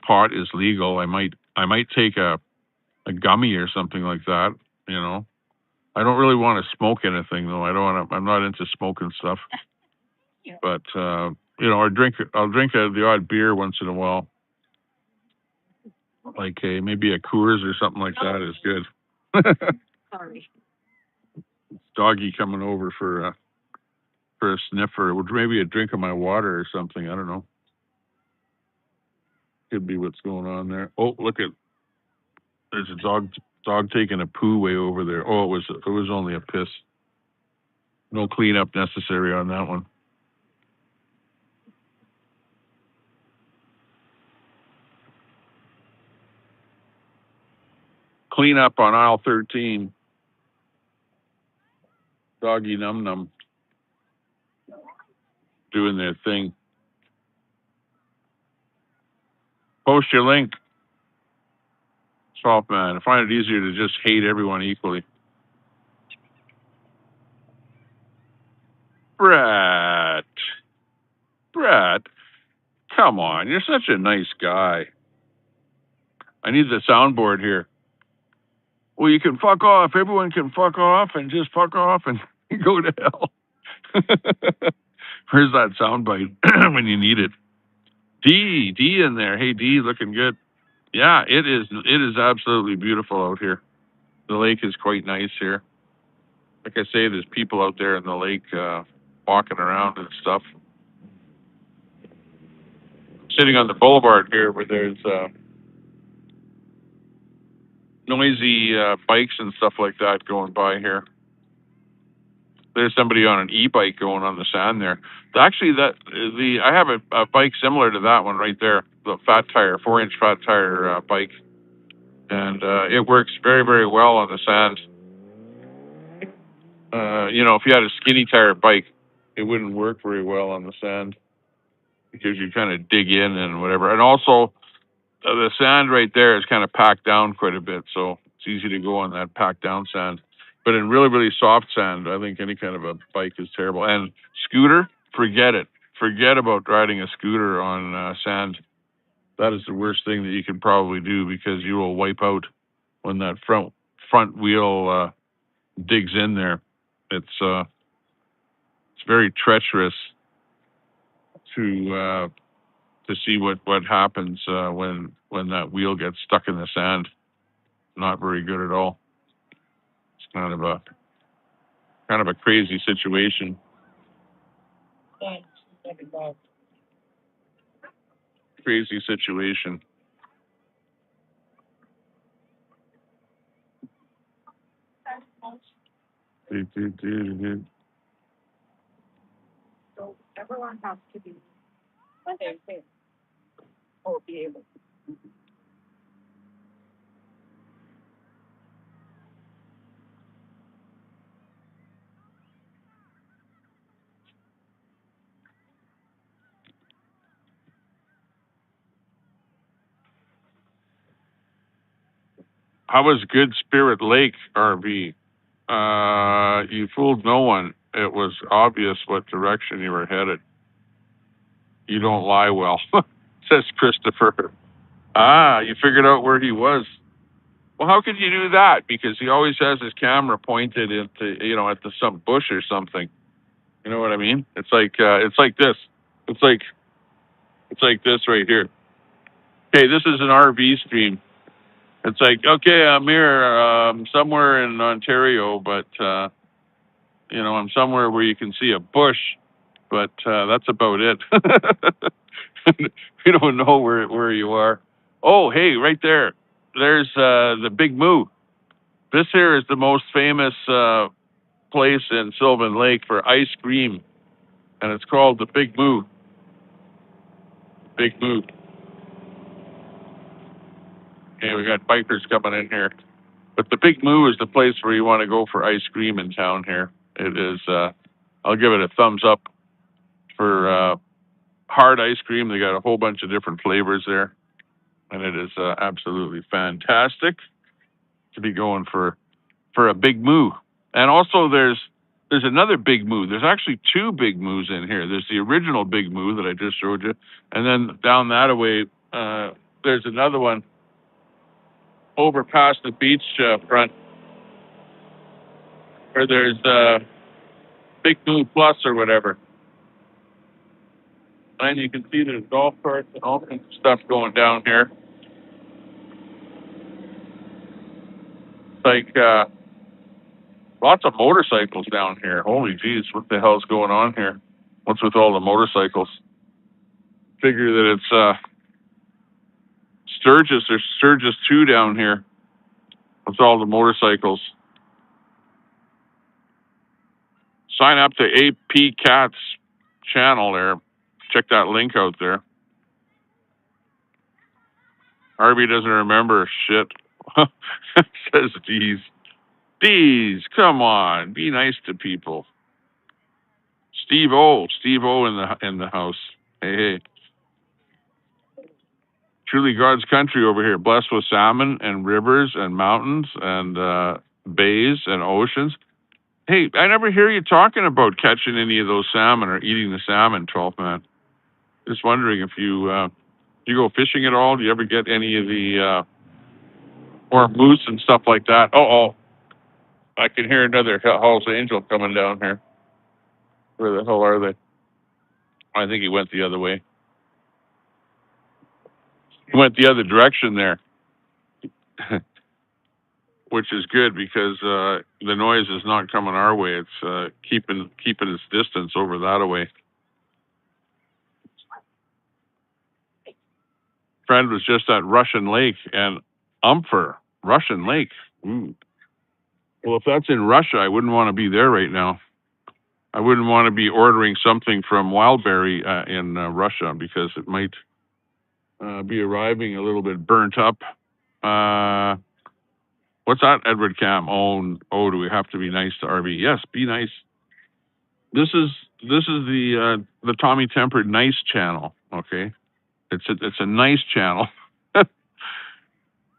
pot is legal. I might take a gummy or something like that. I don't really want to smoke anything though. I'm not into smoking stuff. But I'll drink the odd beer once in a while. Like maybe a Coors or something like that is good. Sorry. Doggy coming over for a sniffer, or maybe a drink of my water or something. I don't know. Could be what's going on there. Oh, look at there's a dog taking a poo way over there. Oh, it was only a piss. No cleanup necessary on that one. Clean up on aisle 13. Doggy Num Num doing their thing. Post your link. Swap man. I find it easier to just hate everyone equally. Brett, come on. You're such a nice guy. I need the soundboard here. Well, you can fuck off. Everyone can fuck off and just fuck off and go to hell. Where's that soundbite when you need it? D in there. Hey, D, looking good. Yeah, it is. It is absolutely beautiful out here. The lake is quite nice here. Like I say, there's people out there in the lake walking around and stuff. Sitting on the boulevard here where there's noisy bikes and stuff like that going by here. There's somebody on an e-bike going on the sand there. Actually, I have a bike similar to that one right there, the fat tire, 4-inch fat tire bike, and it works very, very well on the sand. If you had a skinny tire bike, it wouldn't work very well on the sand because you kind of dig in and whatever. And also, the sand right there is kind of packed down quite a bit, so it's easy to go on that packed down sand. But in really, really soft sand, I think any kind of a bike is terrible. And scooter, forget it. Forget about riding a scooter on sand. That is the worst thing that you can probably do because you will wipe out when that front wheel digs in there. It's very treacherous to see what happens when that wheel gets stuck in the sand. Not very good at all. It's kind of a crazy situation. Crazy situation. So everyone has to be. Okay. Oh, be able. How was Good Spirit Lake, RV? You fooled no one. It was obvious what direction you were headed. You don't lie well, says Christopher. You figured out where he was. Well, how could you do that? Because he always has his camera pointed at some bush or something. You know what I mean? It's like this. It's like this right here. Okay, this is an RV stream. It's like, okay, I'm here, somewhere in Ontario, but I'm somewhere where you can see a bush, but that's about it. We don't know where you are. Oh, hey, right there. There's the Big Moo. This here is the most famous place in Sylvan Lake for ice cream, and it's called the Big Moo. Big Moo. Okay, we got bikers coming in here. But the Big Moo is the place where you want to go for ice cream in town here. It is, I'll give it a thumbs up for hard ice cream. They got a whole bunch of different flavors there. And it is absolutely fantastic to be going for a Big Moo. And also there's another Big Moo. There's actually two Big Moos in here. There's the original Big Moo that I just showed you. And then down that away, there's another one over past the beach front where there's Big Moo Plus or whatever. And you can see there's golf carts and all kinds of stuff going down here. Like lots of motorcycles down here. Holy jeez, what the hell's going on here? What's with all the motorcycles? Figure that it's Sturgis. There's Sturgis 2 down here. With all the motorcycles. Sign up to AP Cat's channel there. Check that link out there. Harvey doesn't remember shit. Says D's. D's, come on, be nice to people. Steve O in the house. Hey, hey. Truly God's country over here, blessed with salmon and rivers and mountains and bays and oceans. Hey, I never hear you talking about catching any of those salmon or eating the salmon, 12 man. Just wondering if you do you go fishing at all? Do you ever get any of the or moose and stuff like that? Oh, I can hear another Hell's Angel coming down here. Where the hell are they? I think he went the other way. He went the other direction there, which is good because the noise is not coming our way. It's keeping its distance over that way. Friend was just at Russian Lake and Russian Lake. Ooh. Well, if that's in Russia, I wouldn't want to be there right now. I wouldn't want to be ordering something from Wildberry in Russia because it might be arriving a little bit burnt up. What's that, Edward Cam? Oh, do we have to be nice to RV? Yes, be nice. This is the Tommy Tempered Nice channel. Okay, it's a nice channel.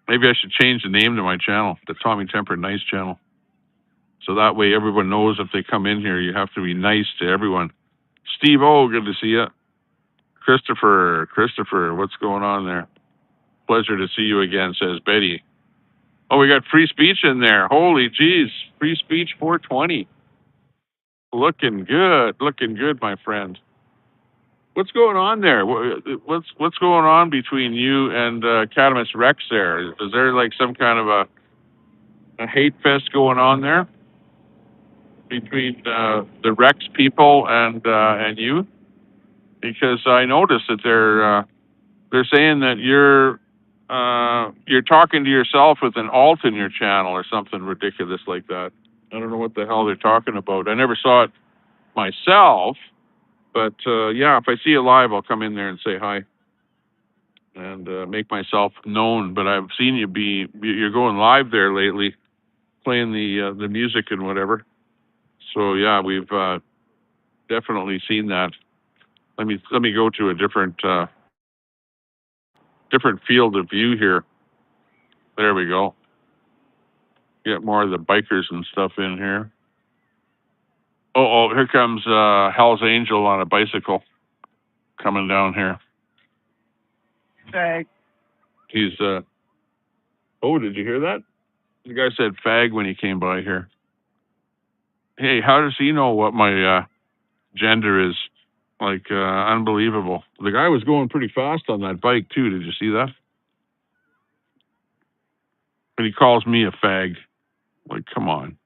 Maybe I should change the name to my channel, the Tommy Tempered Nice channel. So that way everyone knows if they come in here, you have to be nice to everyone. Steve O, good to see you. Christopher, what's going on there? Pleasure to see you again, says Betty. Oh, we got free speech in there. Holy jeez, free speech 420. Looking good, my friend. What's going on there? What's going on between you and Catamus Rex there? Is there like some kind of a hate fest going on there between the Rex people and you? Because I noticed that they're saying that you're talking to yourself with an alt in your channel or something ridiculous like that. I don't know what the hell they're talking about. I never saw it myself, but yeah, if I see it live, I'll come in there and say hi and make myself known. But I've seen you're going live there lately, playing the music and whatever. So yeah, we've definitely seen that. Let me go to a different field of view here. There we go. Get more of the bikers and stuff in here. Oh, here comes Hell's Angel on a bicycle coming down here. Fag. He's oh, did you hear that? The guy said fag when he came by here. Hey, how does he know what my gender is? Like, unbelievable. The guy was going pretty fast on that bike, too. Did you see that? And he calls me a fag. Like, come on.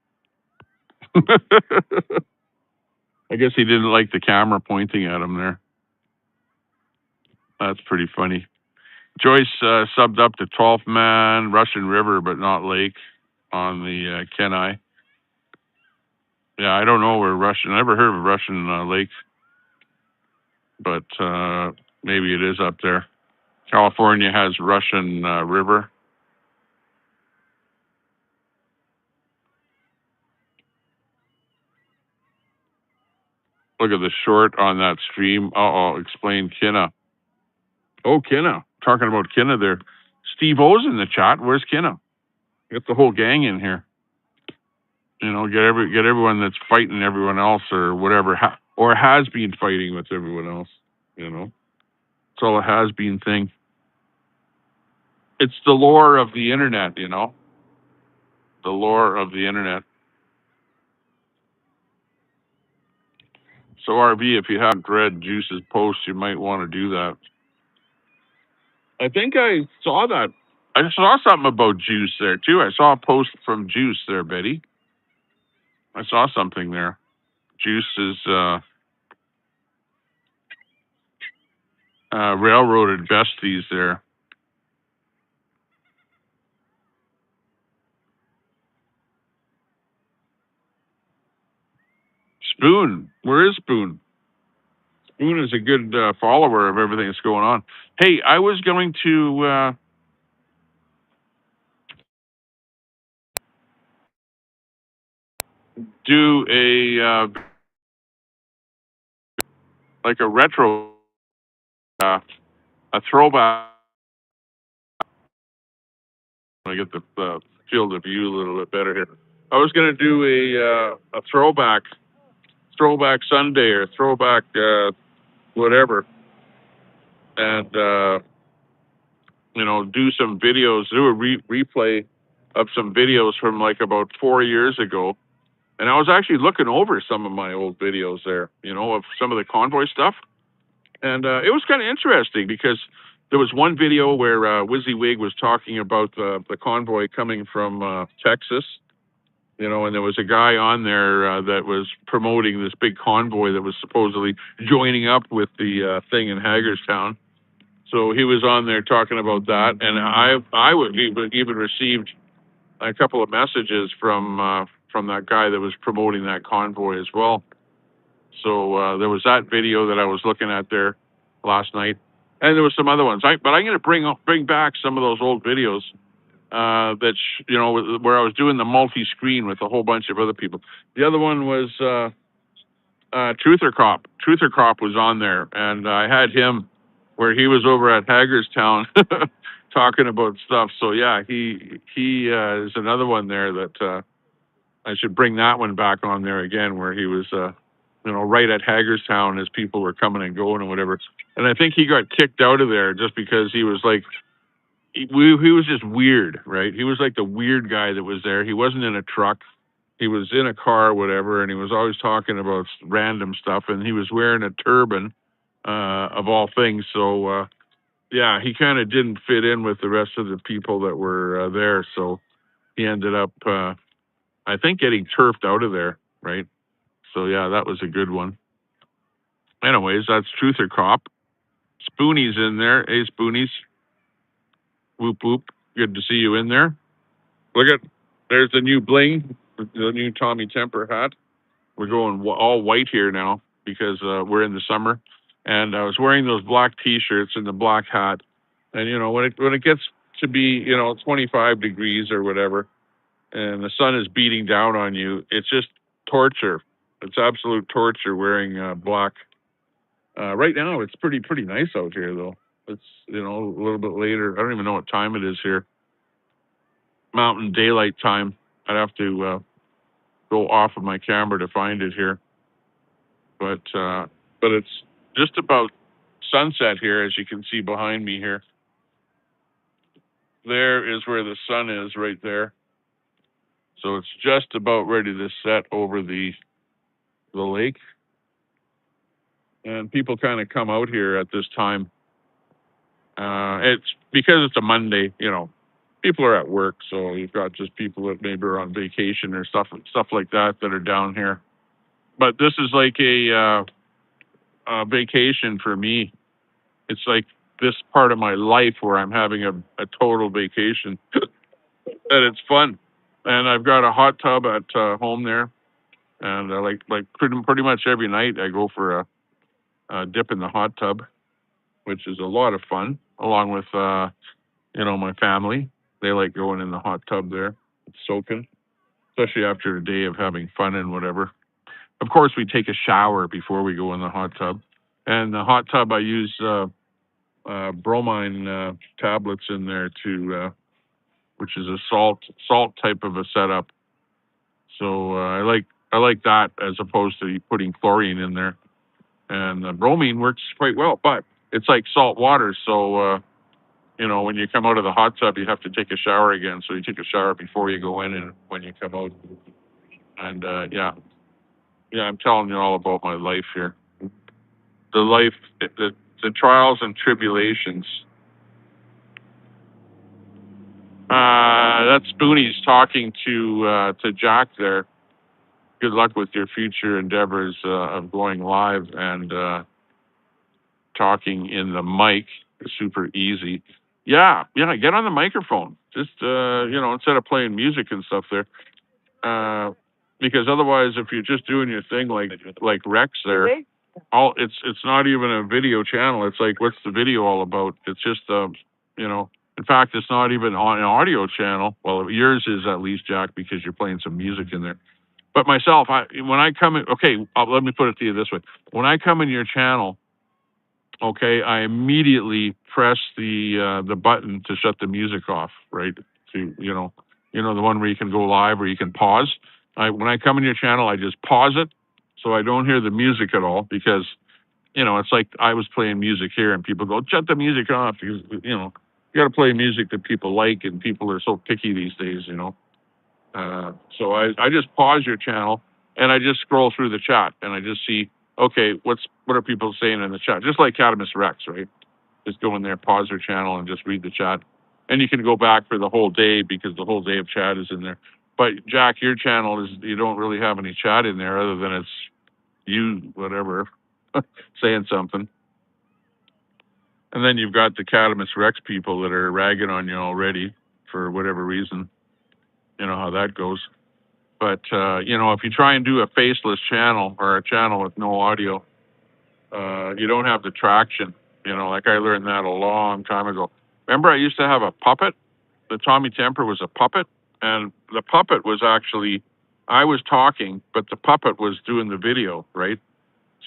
I guess he didn't like the camera pointing at him there. That's pretty funny. Joyce subbed up to 12th man, Russian River, but not Lake on the Kenai. Yeah, I don't know where Russian, I never heard of Russian Lake, but maybe it is up there. California has Russian River. Look at the short on that stream. Explain Kinna. Oh, Kinna. Talking about Kinna there. Steve O's in the chat. Where's Kinna? Get the whole gang in here. You know, get everyone that's fighting everyone else or whatever, or has been fighting with everyone else. You know, it's all a has been thing. It's the lore of the internet. You know, the lore of the internet. So RV, if you haven't read Juice's post, you might want to do that. I think I saw that. I saw something about Juice there too. I saw a post from Juice there, Betty. I saw something there. Juice is railroaded besties there. Spoon, where is Spoon? Spoon is a good follower of everything that's going on. Hey, I was going to do like a retro, a throwback. I get the field of view a little bit better here. I was going to do a throwback Sunday or throwback whatever, and do some videos, do a replay of some videos from like about 4 years ago. And I was actually looking over some of my old videos there, of some of the convoy stuff. And it was kind of interesting because there was one video where WYSIWYG was talking about the convoy coming from Texas, and there was a guy on there that was promoting this big convoy that was supposedly joining up with the thing in Hagerstown. So he was on there talking about that, and I would even received a couple of messages from that guy that was promoting that convoy as well. So there was that video that I was looking at there last night, and there was some other ones. But I'm going to bring back some of those old videos where I was doing the multi-screen with a whole bunch of other people. The other one was Truther Cop. Truther Cop was on there, and I had him where he was over at Hagerstown talking about stuff. So yeah, he is another one there that I should bring that one back on there again, where he was right at Hagerstown as people were coming and going and whatever. And I think he got kicked out of there just because he was like he was just weird, right? He was like the weird guy that was there. He wasn't in a truck. He was in a car, whatever, and he was always talking about random stuff. And he was wearing a turban, of all things. So, yeah, he kind of didn't fit in with the rest of the people that were there. So he ended up, I think, getting turfed out of there, right? So, yeah, that was a good one. Anyways, that's Truther Cop. Spoonie's in there. Hey, Spoonies. Whoop, whoop. Good to see you in there. Look at, there's the new bling, the new Tommy Temper hat. We're going all white here now because we're in the summer. And I was wearing those black T-shirts and the black hat. And, when it gets to be, 25 degrees or whatever, and the sun is beating down on you, it's just torture. It's absolute torture wearing black. Right now, it's pretty nice out here, though. It's, a little bit later. I don't even know what time it is here. Mountain Daylight Time. I'd have to go off of my camera to find it here. But it's just about sunset here, as you can see behind me here. There is where the sun is right there. So it's just about ready to set over the lake. And people kind of come out here at this time. It's because it's a Monday, people are at work, so you've got just people that maybe are on vacation or stuff like that are down here. But this is like a vacation for me. It's like this part of my life where I'm having a total vacation, and it's fun. And I've got a hot tub at home there, and like pretty much every night I go for a dip in the hot tub, which is a lot of fun, along with my family. They like going in the hot tub there, soaking, especially after a day of having fun and whatever. Of course, we take a shower before we go in the hot tub. And the hot tub, I use bromine tablets in there which is a salt type of a setup. So I like that as opposed to putting chlorine in there. And the bromine works quite well, but it's like salt water. So when you come out of the hot tub, you have to take a shower again. So you take a shower before you go in and when you come out. And yeah, I'm telling you all about my life here. The trials and tribulations. That's Spoonie's talking to Jack there. Good luck with your future endeavors of going live and talking in the mic. Super easy. Yeah, get on the microphone. Just instead of playing music and stuff there. Because otherwise, if you're just doing your thing like Rex there, it's not even a video channel. It's like, what's the video all about? It's just in fact, it's not even on an audio channel. Well, yours is at least, Jack, because you're playing some music in there. But myself, when I come in, okay, let me put it to you this way: when I come in your channel, okay, I immediately press the button to shut the music off, right? To the one where you can go live or you can pause. When I come in your channel, I just pause it so I don't hear the music at all, because it's like I was playing music here and people go, shut the music off, because you got to play music that people like, and people are so picky these days. So I just pause your channel and I just scroll through the chat and I just see, okay, what are people saying in the chat? Just like Catamus Rex, right? Just go in there, pause their channel, and just read the chat. And you can go back for the whole day because the whole day of chat is in there. But Jack, your channel you don't really have any chat in there other than it's you, whatever, saying something. And then you've got the Catamus Rex people that are ragging on you already for whatever reason. You know how that goes. But, if you try and do a faceless channel or a channel with no audio, you don't have the traction. Like I learned that a long time ago. Remember, I used to have a puppet. The Tommy Temper was a puppet. And the puppet was actually, I was talking, but the puppet was doing the video, right?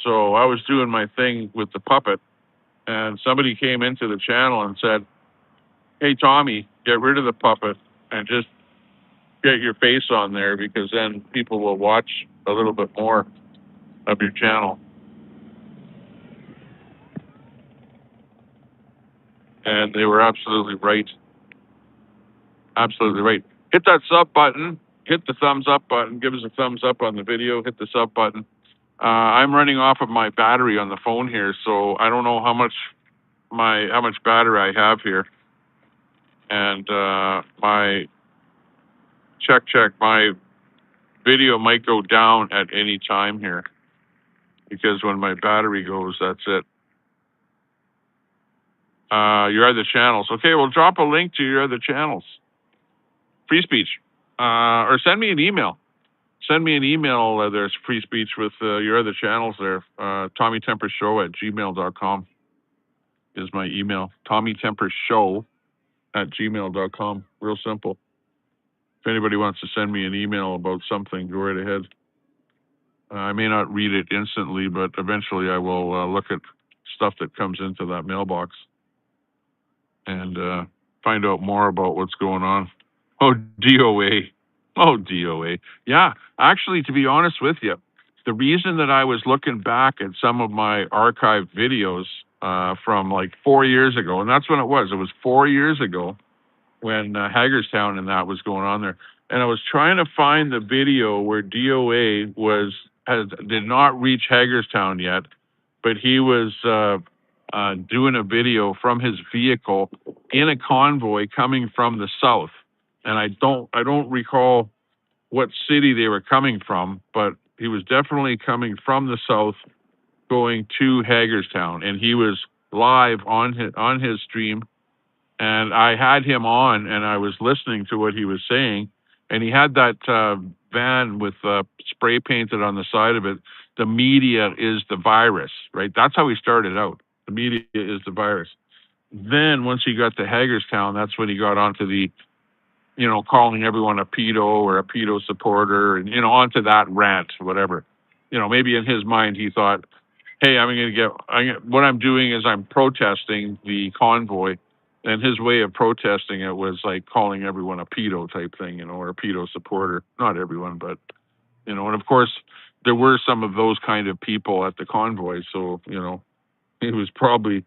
So I was doing my thing with the puppet. And somebody came into the channel and said, hey, Tommy, get rid of the puppet and just get your face on there, because then people will watch a little bit more of your channel. And they were absolutely right. Absolutely right. Hit that sub button. Hit the thumbs up button. Give us a thumbs up on the video. Hit the sub button. I'm running off of my battery on the phone here, so I don't know how much battery I have here. And my my video might go down at any time here, because when my battery goes, that's it. Your other channels. Okay, well, drop a link to your other channels. Free speech. Or send me an email. Send me an email. There's free speech with your other channels there. TommyTemperShow@gmail.com is my email. TommyTemperShow@gmail.com. Real simple. If anybody wants to send me an email about something, go right ahead. I may not read it instantly, but eventually I will look at stuff that comes into that mailbox and find out more about what's going on. Oh, DOA. Oh, DOA. Yeah, actually, to be honest with you, the reason that I was looking back at some of my archived videos from like 4 years ago, and that's when it was. It was 4 years ago when Hagerstown and that was going on there. And I was trying to find the video where DOA did not reach Hagerstown yet, but he was doing a video from his vehicle in a convoy coming from the south. And I don't recall what city they were coming from, but he was definitely coming from the south going to Hagerstown, and he was live on his stream. And I had him on, and I was listening to what he was saying. And he had that van with spray painted on the side of it. The media is the virus, right? That's how he started out. The media is the virus. Then once he got to Hagerstown, that's when he got onto the, calling everyone a pedo or a pedo supporter, and, onto that rant, whatever. Maybe in his mind he thought, hey, what I'm doing is I'm protesting the convoy. And his way of protesting it was like calling everyone a pedo type thing, or a pedo supporter. Not everyone, but, and of course, there were some of those kind of people at the convoy. So, he was probably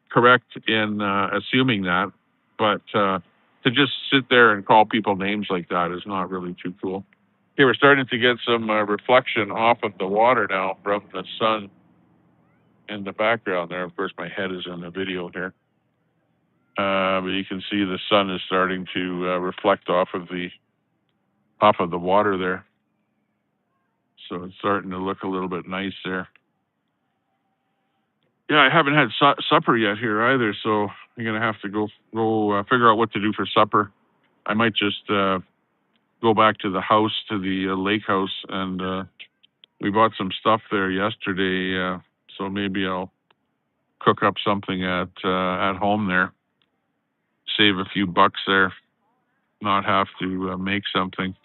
correct in assuming that. But to just sit there and call people names like that is not really too cool. Okay, we're starting to get some reflection off of the water now from the sun in the background there. Of course, my head is in the video here. But you can see the sun is starting to reflect off of the water there. So it's starting to look a little bit nice there. Yeah, I haven't had supper yet here either, so I'm gonna have to go figure out what to do for supper. I might just go back to the house, to the lake house, and we bought some stuff there yesterday. So maybe I'll cook up something at home there, save a few bucks there, not have to make something.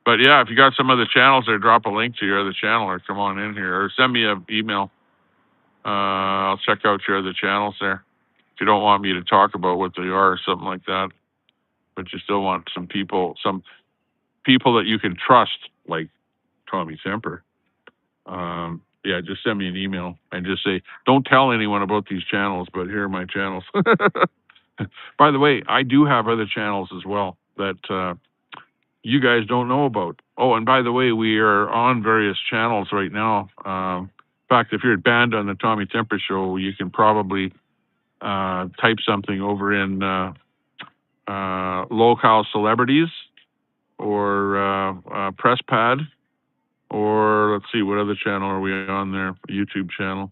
But yeah, if you got some other channels there, drop a link to your other channel or come on in here or send me an email. I'll check out your other channels there. If you don't want me to talk about what they are or something like that, but you still want some people that you can trust, like Tommy Semper. Yeah, just send me an email and just say, don't tell anyone about these channels, but here are my channels. By the way, I do have other channels as well that you guys don't know about. Oh, and by the way, we are on various channels right now. In fact, if you're banned on the Tommy Temper Show, you can probably type something over in locale celebrities or press pad, or let's see, what other channel are we on there? YouTube channel.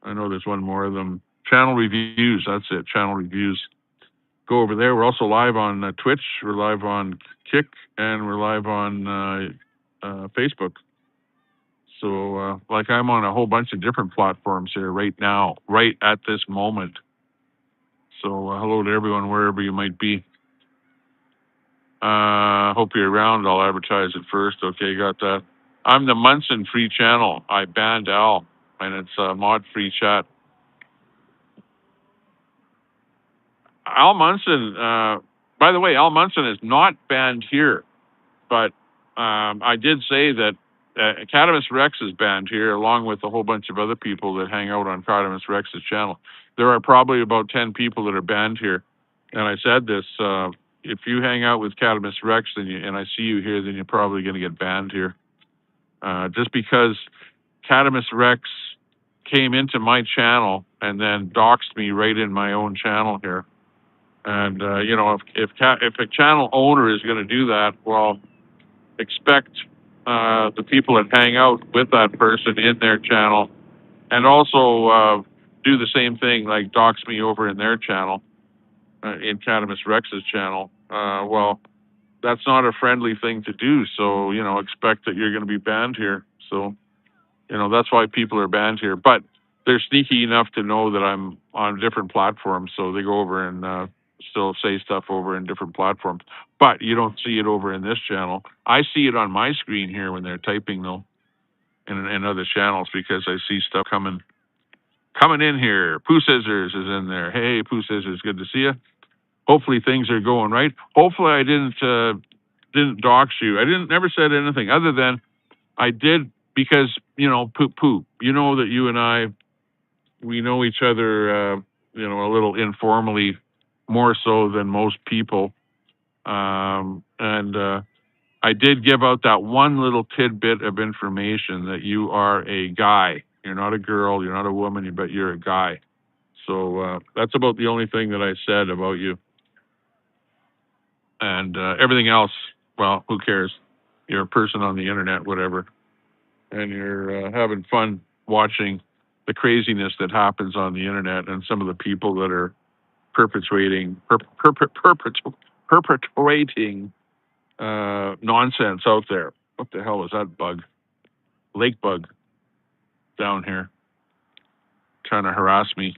I know there's one more of them. Channel reviews. That's it. Channel reviews. Go over there. We're also live on Twitch. We're live on Kick, and we're live on Facebook. So, like, I'm on a whole bunch of different platforms here right now, right at this moment. So, hello to everyone, wherever you might be. Hope you're around. I'll advertise it first. Okay, got that. I'm the Munson free channel. I banned Al, and it's a mod free chat. Al Munson, by the way, Al Munson is not banned here, but I did say that Cadamus Rex is banned here, along with a whole bunch of other people that hang out on Cadamus Rex's channel. There are probably about 10 people that are banned here. And I said this, if you hang out with Cadamus Rex and I see you here, then you're probably going to get banned here. Just because Cadamus Rex came into my channel and then doxed me right in my own channel here. And, you know, if a channel owner is going to do that, well, expect the people that hang out with that person in their channel and also do the same thing, like dox me over in their channel, in Cadamus Rex's channel. Well, that's not a friendly thing to do. So, you know, expect that you're going to be banned here. So, you know, that's why people are banned here. But they're sneaky enough to know that I'm on different platforms. So they go over and still say stuff over in different platforms. But you don't see it over in this channel. I see it on my screen here when they're typing, though, in other channels, because I see stuff coming in here. Pooh Scissors is in there. Hey, Pooh Scissors, good to see you. Hopefully things are going right. Hopefully I didn't dox you. I never said anything other than I did, because, you know, Pooh, you know that you and I, we know each other, you know, a little informally, more so than most people. And I did give out that one little tidbit of information that you are a guy. You're not a girl, you're not a woman, but you're a guy. So that's about the only thing that I said about you. And everything else, well, who cares? You're a person on the internet, whatever. And you're having fun watching the craziness that happens on the internet and some of the people that are perpetrating nonsense out there. What the hell is that bug? Lake bug down here trying to harass me.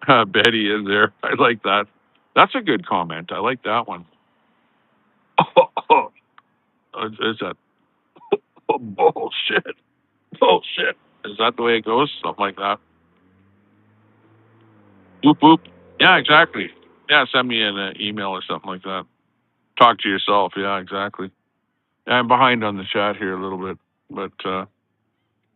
Betty is there. I like that. That's a good comment. I like that one. Is that bullshit? Bullshit. Is that the way it goes? Something like that. Whoop whoop. Yeah, exactly. Yeah, send me an email or something like that. Talk to yourself. Yeah, exactly. I'm behind on the chat here a little bit, but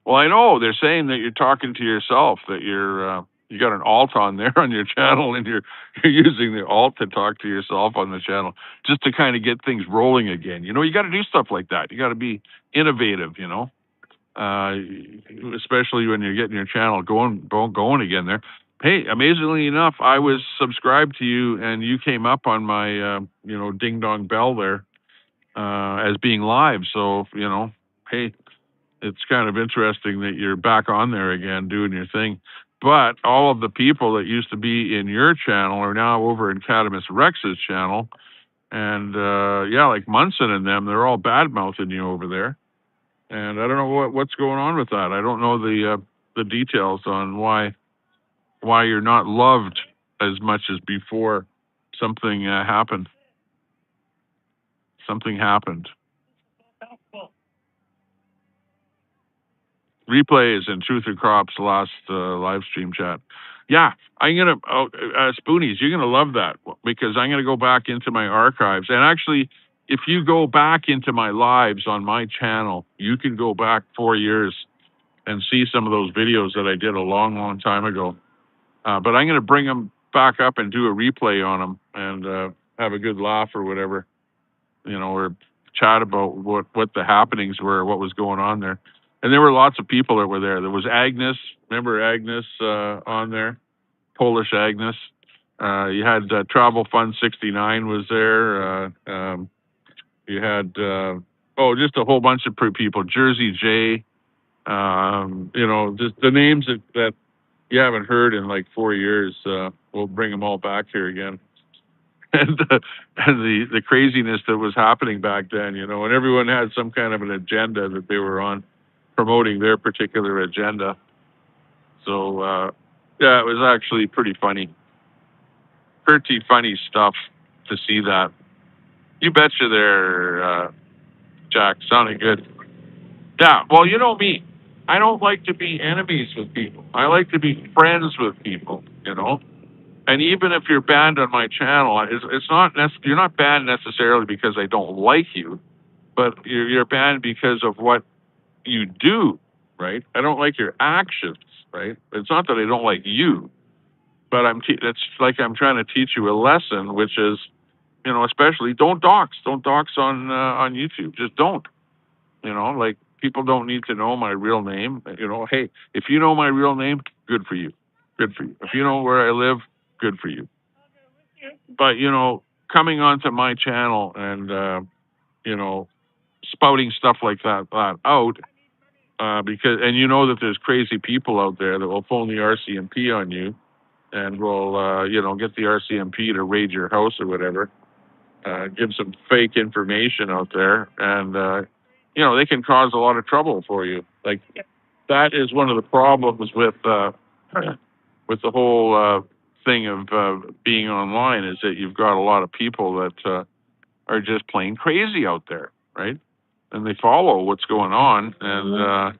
well, I know they're saying that you're talking to yourself, that you got an alt on there on your channel, and you're using the alt to talk to yourself on the channel just to kind of get things rolling again. You know, you got to do stuff like that. You got to be innovative. You know. especially when you're getting your channel going again there. Hey, amazingly enough, I was subscribed to you, and you came up on my ding dong bell there as being live. So hey, it's kind of interesting that you're back on there again doing your thing. But all of the people that used to be in your channel are now over in Catamus Rex's channel. And like Munson and them, they're all bad mouthing you over there. And I don't know what's going on with that. I don't know the details on why you're not loved as much as before. Something happened. Something happened. Replays and Truth or Crops last live stream chat. Yeah, I'm gonna Spoonies. You're gonna love that because I'm gonna go back into my archives. And actually, if you go back into my lives on my channel, you can go back 4 years and see some of those videos that I did a long, long time ago. But I'm gonna bring them back up and do a replay on them and have a good laugh or whatever, or chat about what the happenings were, what was going on there. And there were lots of people that were there. There was Agnes. Remember Agnes on there? Polish Agnes. You had Travel Fund 69 was there. You had, just a whole bunch of people. Jersey J. Just the names that you haven't heard in like 4 years. We'll bring them all back here again. And the craziness that was happening back then, and everyone had some kind of an agenda that they were on, promoting their particular agenda. So, it was actually pretty funny stuff to see that. You betcha there, Jack. Sounded good. Yeah, well, you know me. I don't like to be enemies with people. I like to be friends with people, And even if you're banned on my channel, it's not you're not banned necessarily because I don't like you, but you're banned because of what you do, right? I don't like your actions, right? It's not that I don't like you, but it's like I'm trying to teach you a lesson, which is, especially don't dox on YouTube. Just don't, like people don't need to know my real name. Hey, if you know my real name, good for you. Good for you. If you know where I live, good for you. But coming onto my channel and spouting stuff like that out because that there's crazy people out there that will phone the RCMP on you and will get the RCMP to raid your house or whatever, give some fake information out there, and they can cause a lot of trouble for you. Like that is one of the problems with the whole thing of being online, is that you've got a lot of people that are just plain crazy out there, right? And they follow what's going on, and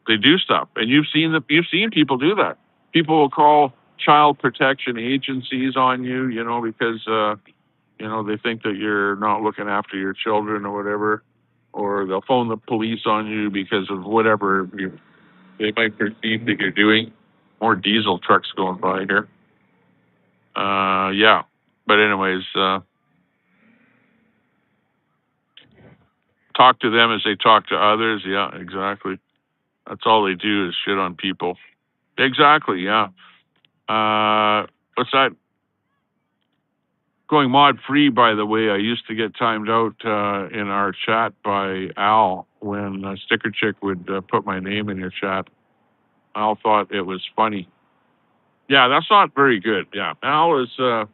they do stuff. And you've seen people do that. People will call child protection agencies on you, because they think that you're not looking after your children or whatever, or they'll phone the police on you because of whatever they might perceive that you're doing. More diesel trucks going by here. Yeah. But anyways, talk to them as they talk to others. Yeah, exactly. That's all they do is shit on people. Exactly, yeah. What's that? Going mod free, by the way. I used to get timed out in our chat by Al when Sticker Chick would put my name in your chat. Al thought it was funny. Yeah, that's not very good. Yeah, Al is... you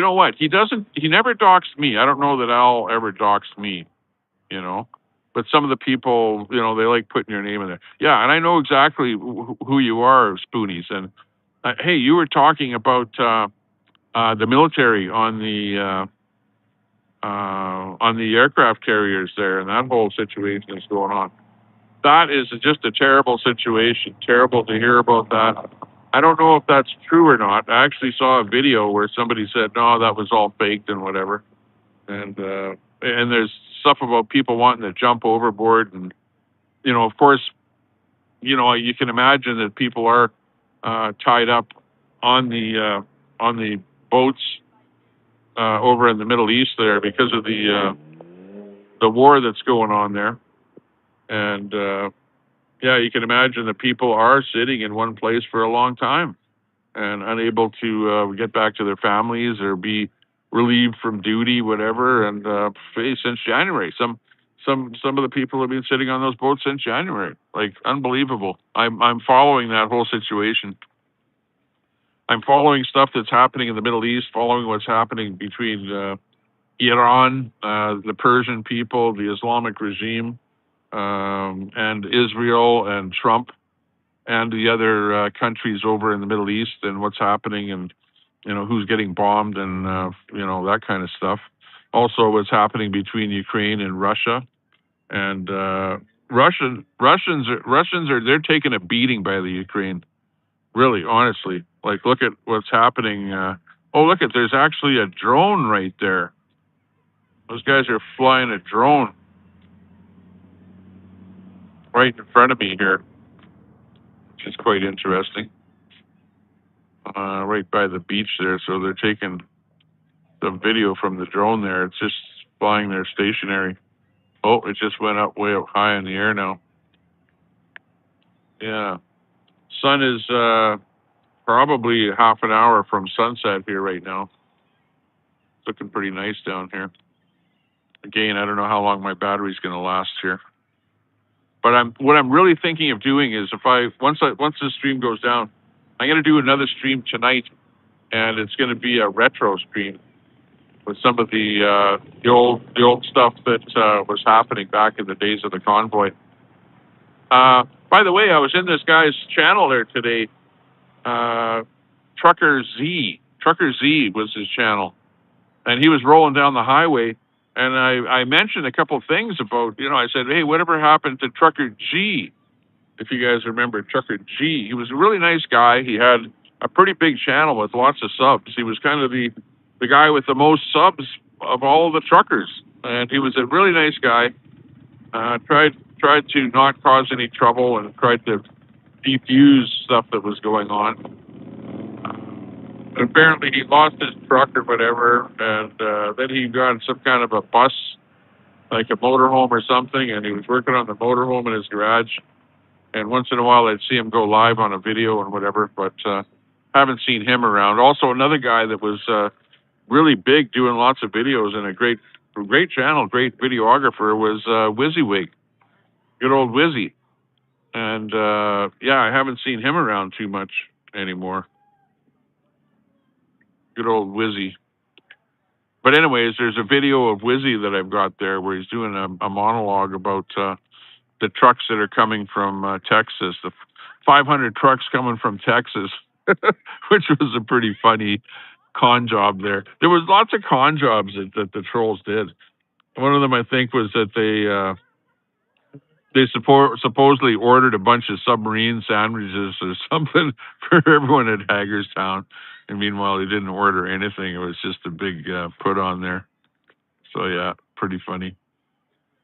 know what? He never doxed me. I don't know that Al ever doxed me, But some of the people, they like putting your name in there. Yeah, and I know exactly who you are, Spoonies. And hey, you were talking about the military on the aircraft carriers there, and that whole situation is going on. That is just a terrible situation. Terrible to hear about that. I don't know if that's true or not. I actually saw a video where somebody said, no, that was all faked and whatever. And there's stuff about people wanting to jump overboard. And, of course, you can imagine that people are tied up on the boats over in the Middle East there because of the war that's going on there. And yeah, you can imagine that people are sitting in one place for a long time and unable to get back to their families or be relieved from duty, whatever. And since January, some of the people have been sitting on those boats since January. Like unbelievable. I'm following that whole situation. I'm following stuff that's happening in the Middle East, following what's happening between Iran, the Persian people, the Islamic regime, and Israel and Trump and the other countries over in the Middle East and what's happening and who's getting bombed and that kind of stuff. Also, what's happening between Ukraine and Russia and Russians are they're taking a beating by the Ukraine. Really, honestly, like look at what's happening. Oh, look at there's actually a drone right there. Those guys are flying a drone right in front of me here, which is quite interesting. Right by the beach there, so they're taking some video from the drone there. It's just flying there stationary. Oh, it just went up way up high in the air now. Yeah. Sun is probably half an hour from sunset here right now. It's looking pretty nice down here. Again, I don't know how long my battery's going to last here. But what I'm really thinking of doing is once this stream goes down, I'm going to do another stream tonight, and it's going to be a retro stream with some of the old stuff that was happening back in the days of the convoy. By the way, I was in this guy's channel there today. Trucker Z was his channel, and he was rolling down the highway. And I mentioned a couple things about, I said, hey, whatever happened to Trucker G? If you guys remember Trucker G, he was a really nice guy. He had a pretty big channel with lots of subs. He was kind of the guy with the most subs of all of the truckers, and he was a really nice guy. Tried to not cause any trouble and tried to defuse stuff that was going on. Apparently, he lost his truck or whatever, and then he got some kind of a bus, like a motorhome or something, and he was working on the motorhome in his garage. And once in a while, I'd see him go live on a video and whatever, but haven't seen him around. Also, another guy that was really big, doing lots of videos and a great channel, great videographer was WYSIWYG, good old Wizzy. And yeah, I haven't seen him around too much anymore. Good old Wizzy. But anyways, there's a video of Wizzy that I've got there where he's doing a monologue about the trucks that are coming from Texas, the 500 trucks coming from Texas, which was a pretty funny con job there. There was lots of con jobs that the trolls did. One of them, I think, was that they supposedly ordered a bunch of submarine sandwiches or something for everyone at Hagerstown. And meanwhile, they didn't order anything. It was just a big put on there. So yeah, pretty funny.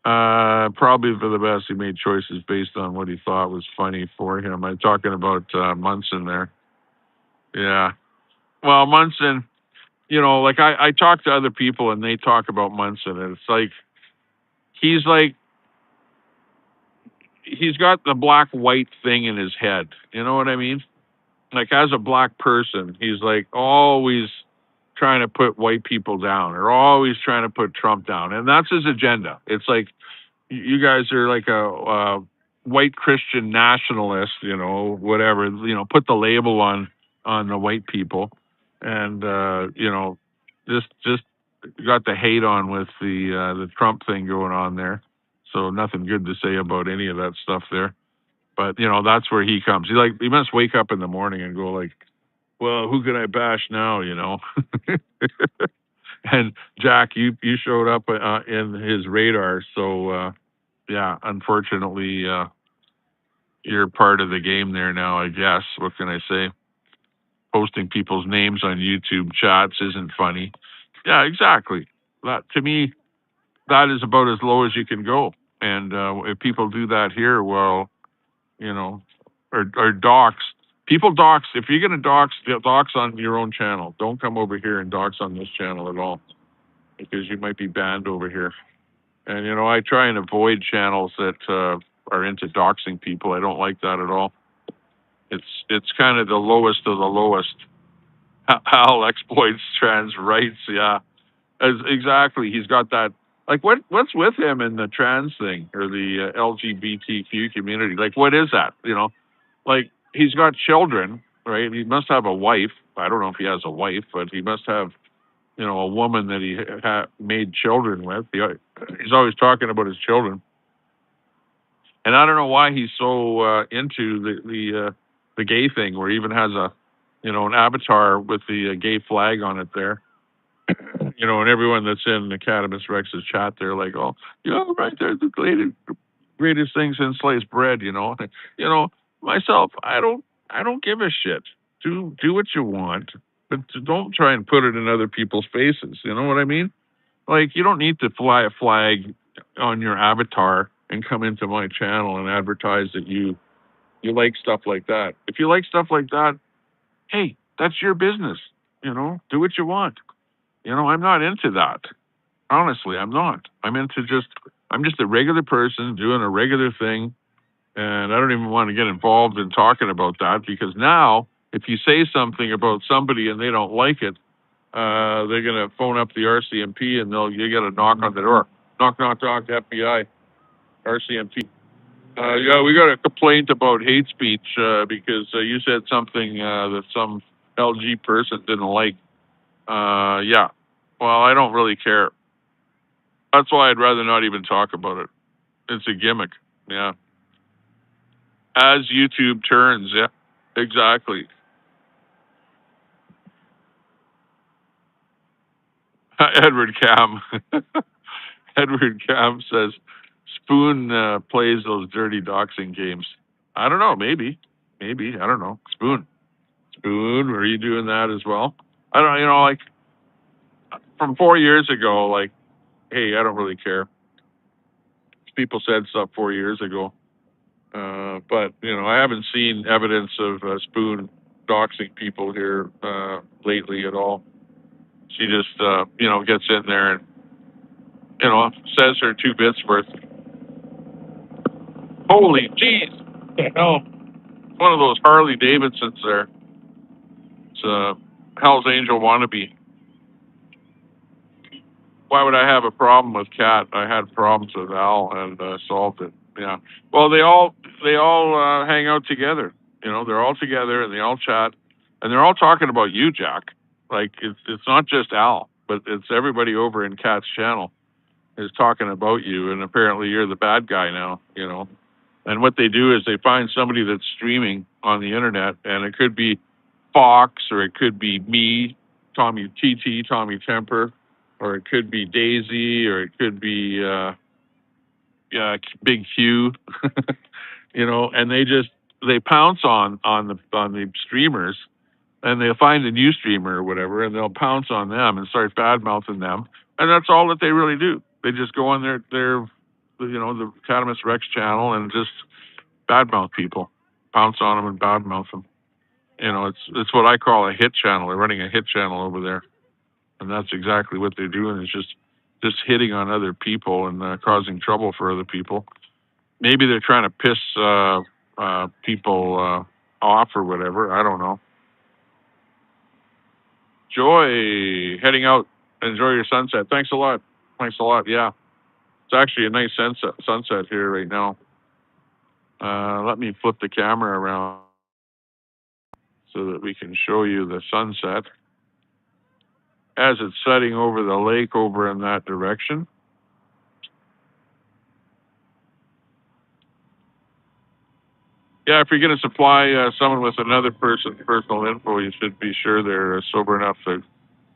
Probably for the best. He made choices based on what he thought was funny for him. I'm talking about Munson there. Yeah. Well, Munson, like I talk to other people and they talk about Munson, and it's like he's got the black-white thing in his head. You know what I mean? Like as a black person, he's like always trying to put white people down or always trying to put Trump down. And that's his agenda. It's like, you guys are like a white Christian nationalist, whatever, put the label on the white people. And, just got the hate on with the Trump thing going on there. So nothing good to say about any of that stuff there. But, that's where he comes. He must wake up in the morning and go like, well, who can I bash now, And Jack, you showed up in his radar. So, yeah, unfortunately, you're part of the game there now, I guess. What can I say? Posting people's names on YouTube chats isn't funny. Yeah, exactly. That, to me, that is about as low as you can go. And if people do that here, well, or dox. People dox. If you're going to dox on your own channel. Don't come over here and dox on this channel at all, because you might be banned over here. And, I try and avoid channels that are into doxing people. I don't like that at all. It's kind of the lowest of the lowest. Hal exploits trans rights. Yeah, exactly. He's got that. Like, what's with him in the trans thing or the LGBTQ community? Like, what is that? Like, he's got children, right? He must have a wife. I don't know if he has a wife, but he must have, a woman that he made children with. He's always talking about his children, and I don't know why he's so into the gay thing, where he even has an avatar with the gay flag on it there. And everyone that's in Academist Rex's chat, they're like, "Oh, right there, the greatest thing since sliced bread." Myself, I don't give a shit. Do what you want, but don't try and put it in other people's faces. You know what I mean? Like, you don't need to fly a flag on your avatar and come into my channel and advertise that you like stuff like that. If you like stuff like that, hey, that's your business. Do what you want. I'm not into that. Honestly, I'm not. I'm just a regular person doing a regular thing, and I don't even want to get involved in talking about that, because now if you say something about somebody and they don't like it, they're gonna phone up the RCMP and you get a knock on the door. Knock, knock, knock, FBI, RCMP. Yeah, we got a complaint about hate speech because you said something that some LG person didn't like. Yeah. Well, I don't really care. That's why I'd rather not even talk about it. It's a gimmick. Yeah. As YouTube turns, yeah. Exactly. Edward Cam. Edward Cam says Spoon plays those dirty doxing games. I don't know. Maybe. Maybe. I don't know. Spoon. Spoon, were you doing that as well? I don't, like from 4 years ago, like, hey, I don't really care. People said stuff 4 years ago. But, I haven't seen evidence of Spoon doxing people here lately at all. She just, gets in there and, says her 2 bits worth. Holy jeez. One of those Harley Davidsons there. It's a Hell's Angel wannabe. Why would I have a problem with Cat? I had problems with Al and solved it. Yeah. Well, they all hang out together. They're all together and they all chat, and they're all talking about you, Jack. Like, it's not just Al, but it's everybody over in Cat's channel is talking about you, and apparently you're the bad guy now. And what they do is they find somebody that's streaming on the internet, and it could be Fox, or it could be me, Tommy TT, Tommy Temper, or it could be Daisy, or it could be Big Q, and they pounce on the streamers, and they'll find a new streamer or whatever, and they'll pounce on them and start bad mouthing them, and that's all that they really do. They just go on their the Catamus Rex channel and just badmouth people, pounce on them and badmouth them. It's what I call a hit channel. They're running a hit channel over there, and that's exactly what they're doing. Is just hitting on other people and causing trouble for other people. Maybe they're trying to piss people off or whatever. I don't know. Joy, heading out. Enjoy your sunset. Thanks a lot. Thanks a lot. Yeah, it's actually a nice sunset here right now. Let me flip the camera around so that we can show you the sunset as it's setting over the lake over in that direction. Yeah, if you're going to supply someone with another person's personal info, you should be sure they're sober enough to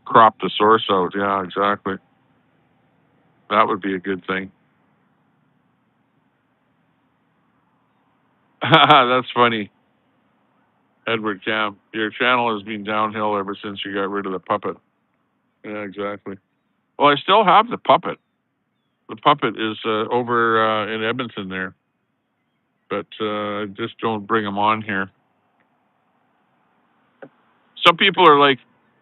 crop the source out. Yeah, exactly. That would be a good thing. That's funny. Edward Cam, your channel has been downhill ever since you got rid of the puppet. Yeah, exactly. Well, I still have the puppet. The puppet is over in Edmonton there, but just don't bring him on here. Some people are like,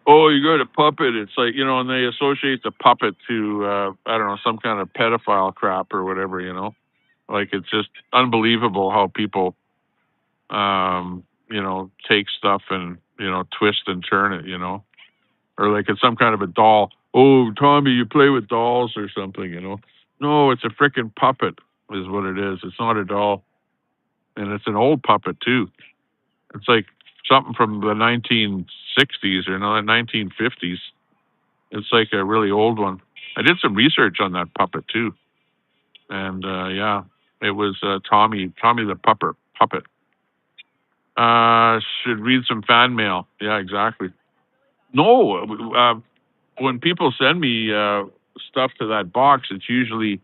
"Oh, you got a puppet." It's like, and they associate the puppet to I don't know, some kind of pedophile crap or whatever. Like, it's just unbelievable how people, take stuff and, twist and turn it, or like it's some kind of a doll. Oh, Tommy, you play with dolls or something. No, it's a frickin' puppet is what it is. It's not a doll. And it's an old puppet too. It's like something from the 1960s or no, the 1950s. It's like a really old one. I did some research on that puppet too. And yeah, it was Tommy the puppet. Should read some fan mail. Yeah, exactly. No, when people send me stuff to that box, it's usually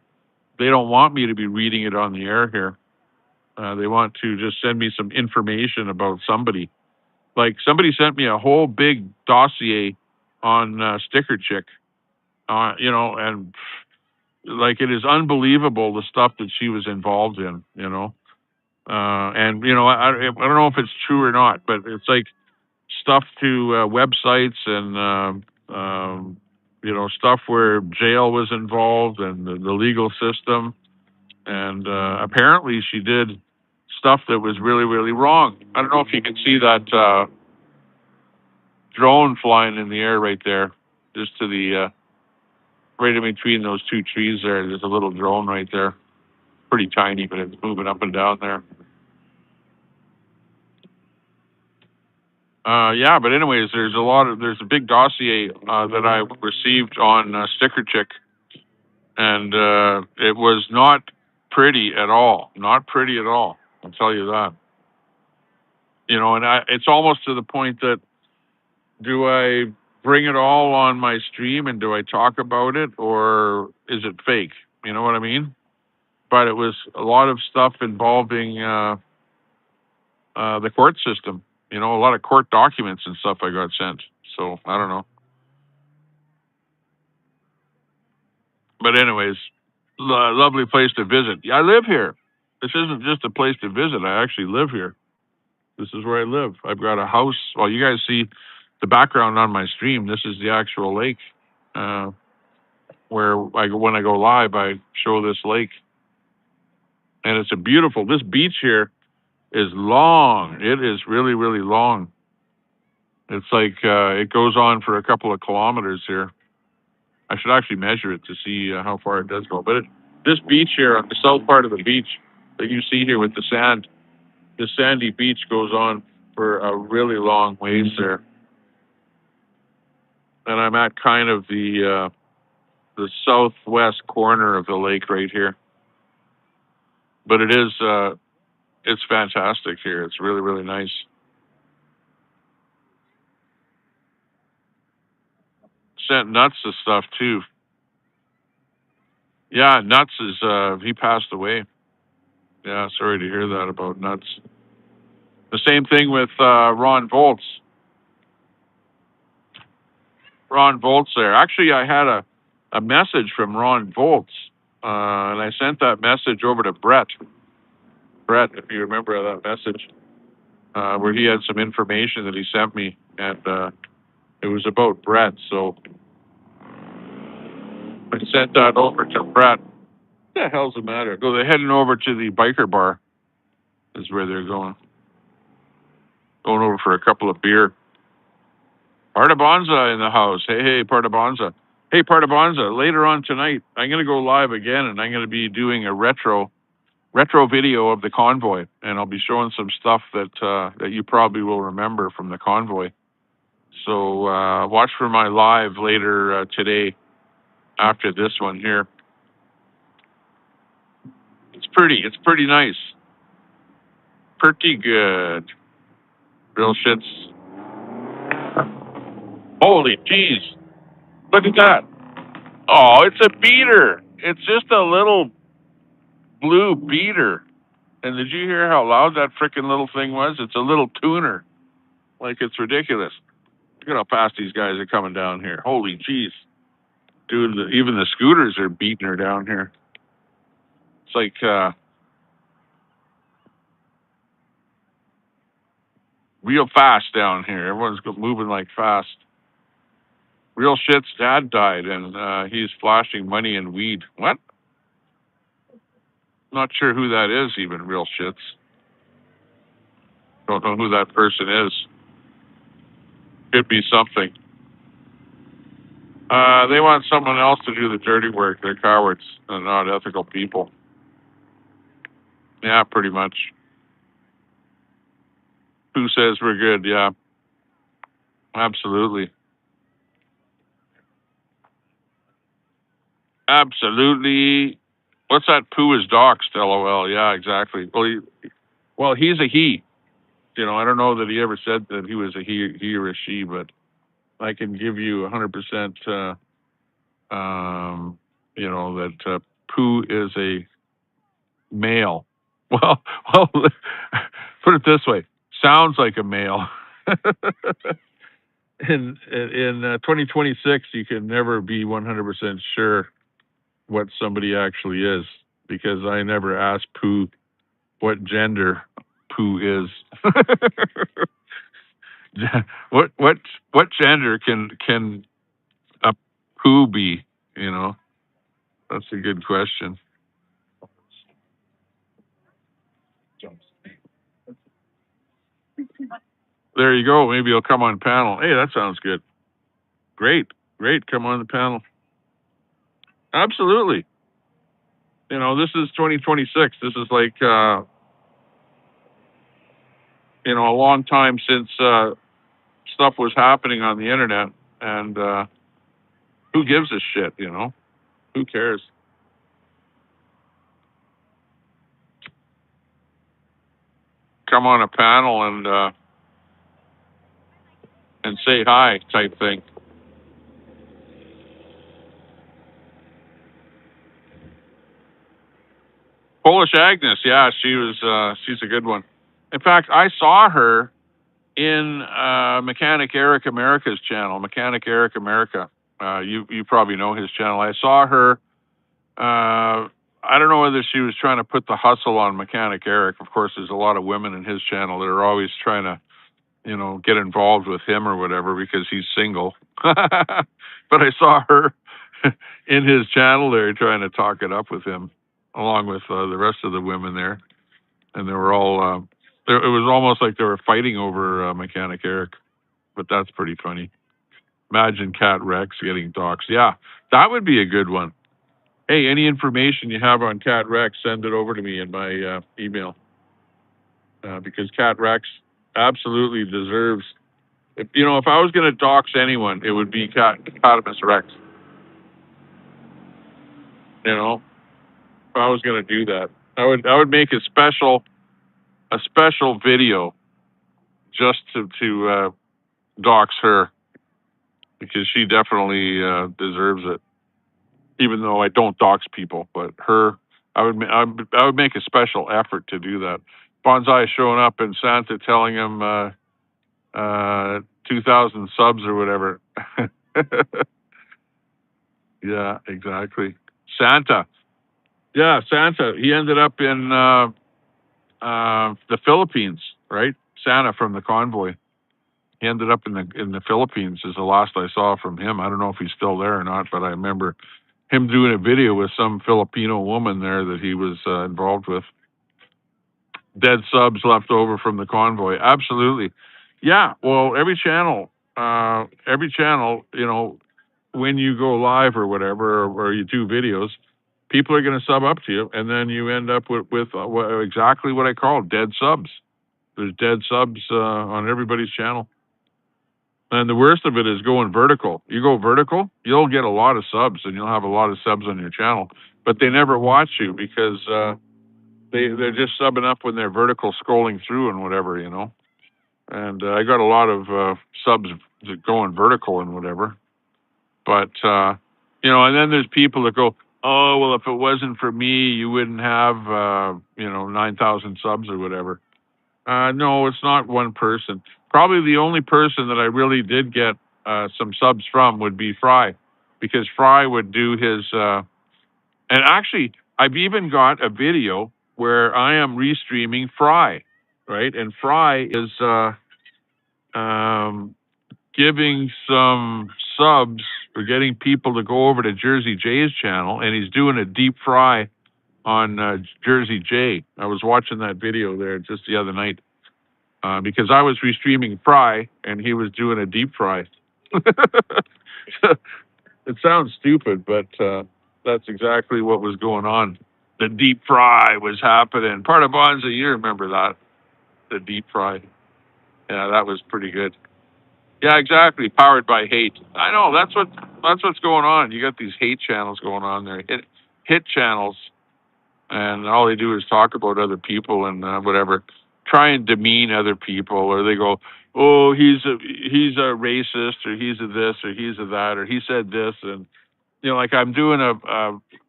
they don't want me to be reading it on the air here. They want to just send me some information about somebody. Like somebody sent me a whole big dossier on Sticker Chick, and like it is unbelievable the stuff that she was involved in. And I don't know if it's true or not, but it's like stuff to websites and stuff where jail was involved and the legal system. And apparently, she did stuff that was really, really wrong. I don't know if you can see that drone flying in the air right there, just to the right in between those two trees there. There's a little drone right there, pretty tiny, but it's moving up and down there. Yeah, but anyways, there's a big dossier that I received on Sticker Chick, and it was not pretty at all. Not pretty at all. I'll tell you that. And it's almost to the point that do I bring it all on my stream and do I talk about it or is it fake? You know what I mean? But it was a lot of stuff involving the court system. A lot of court documents and stuff I got sent. So I don't know. But anyways, lovely place to visit. Yeah, I live here. This isn't just a place to visit. I actually live here. This is where I live. I've got a house. Well, you guys see the background on my stream. This is the actual lake. Where when I go live, I show this lake, and it's a beautiful. This beach here is long. It is really, really long. It's like it goes on for a couple of kilometers here. I should actually measure it to see how far it does go. But this beach here, on the south part of the beach that you see here with the sand, the sandy beach goes on for a really long ways there. And I'm at kind of the southwest corner of the lake right here. But it's fantastic here. It's really, really nice. Sent Nuts of stuff too. Yeah, Nuts is he passed away. Yeah, sorry to hear that about Nuts. The same thing with Ron Volts. Ron Volts there. Actually, I had a message from Ron Volts, and I sent that message over to Brett. Brett, if you remember that message, where he had some information that he sent me, and it was about Brett. So I sent that over to Brett. What the hell's the matter? Go, they're heading over to the biker bar. Is where they're going. Going over for a couple of beer. Partibonza in the house. Hey, Partibonza. Hey, Partibonza, later on tonight, I'm going to go live again, and I'm going to be doing a retro video of the convoy, and I'll be showing some stuff that you probably will remember from the convoy. So watch for my live later today after this one here. It's pretty nice. Pretty good. Real shits. Holy jeez. Look at that. Oh, it's a beater. It's just a little blue beater. And did you hear how loud that freaking little thing was? It's a little tuner. Like, it's ridiculous. Look at how fast these guys are coming down here. Holy jeez. Dude, even the scooters are beating her down here. It's like, real fast down here. Everyone's moving like fast. Real shit's dad died, and he's flashing money and weed. What? Not sure who that is even, real shits. Don't know who that person is. Could be something. They want someone else to do the dirty work. They're cowards and not ethical people. Yeah, pretty much. Who says we're good? Yeah, absolutely. Absolutely. What's that? Poo is doxed, LOL. Yeah, exactly. Well, he's a he. You know, I don't know that he ever said that he was a he or a she, but I can give you 100%, you know, that poo is a male. Well, put it this way: sounds like a male. In 2026, you can never be 100% sure what somebody actually is because I never asked poo what gender poo is. what what what gender can a poo be? You know, that's a good question. There you go. Maybe he'll come on panel. Hey, that sounds good. Great, great. Come on the panel. Absolutely. You know, this is 2026. This is like you know, a long time since stuff was happening on the internet, and who gives a shit? You know, who cares? Come on a panel and say hi type thing. Polish Agnes, yeah, she's a good one. In fact, I saw her in Mechanic Eric America's channel, Mechanic Eric America. You probably know his channel. I saw her. I don't know whether she was trying to put the hustle on Mechanic Eric. Of course, there's a lot of women in his channel that are always trying to, you know, get involved with him or whatever because he's single. But I saw her in his channel there trying to talk it up with him, along with the rest of the women there, and they were all. It was almost like they were fighting over Mechanic Eric, but that's pretty funny. Imagine Cat Rex getting doxxed. Yeah, that would be a good one. Hey, any information you have on Cat Rex, send it over to me in my email because Cat Rex absolutely deserves. If you know, if I was going to dox anyone, it would be Catamus Rex. You know, if I was going to do that, I would make a special video just to dox her because she definitely deserves it. Even though I don't dox people, but her, I would make a special effort to do that. Bonsai showing up and Santa telling him 2,000 subs or whatever. Yeah, exactly. Santa. Yeah, Santa. He ended up in the Philippines, right? Santa from the convoy. He ended up in the Philippines. Is the last I saw from him. I don't know if he's still there or not, but I remember him doing a video with some Filipino woman there that he was involved with. Dead subs left over from the convoy. Absolutely. Yeah. Well, every channel, you know, when you go live or whatever, or you do videos, people are going to sub up to you, and then you end up with exactly what I call dead subs. There's dead subs on everybody's channel. And the worst of it is going vertical. You go vertical, you'll get a lot of subs, and you'll have a lot of subs on your channel, but they never watch you because they're just subbing up when they're vertical scrolling through and whatever, you know. And I got a lot of subs going vertical and whatever. But, you know, and then there's people that go, oh, well, if it wasn't for me, you wouldn't have, you know, 9,000 subs or whatever. No, it's not one person. Probably the only person that I really did get some subs from would be Fry, because Fry would do his, and actually, I've even got a video where I am restreaming Fry, right? And Fry is giving some subs or getting people to go over to Jersey Jay's channel, and he's doing a deep fry on Jersey J. I was watching that video there just the other night because I was restreaming fry and he was doing a deep fry. It sounds stupid, but that's exactly what was going on. The deep fry was happening. Part of Bonza, you remember that? The deep fry. Yeah, that was pretty good. Yeah, exactly. Powered by hate. I know that's what's going on. You got these hate channels going on there. Hit channels, and all they do is talk about other people and whatever, try and demean other people, or they go, "Oh, he's a racist, or he's a this, or he's a that, or he said this," and like I'm doing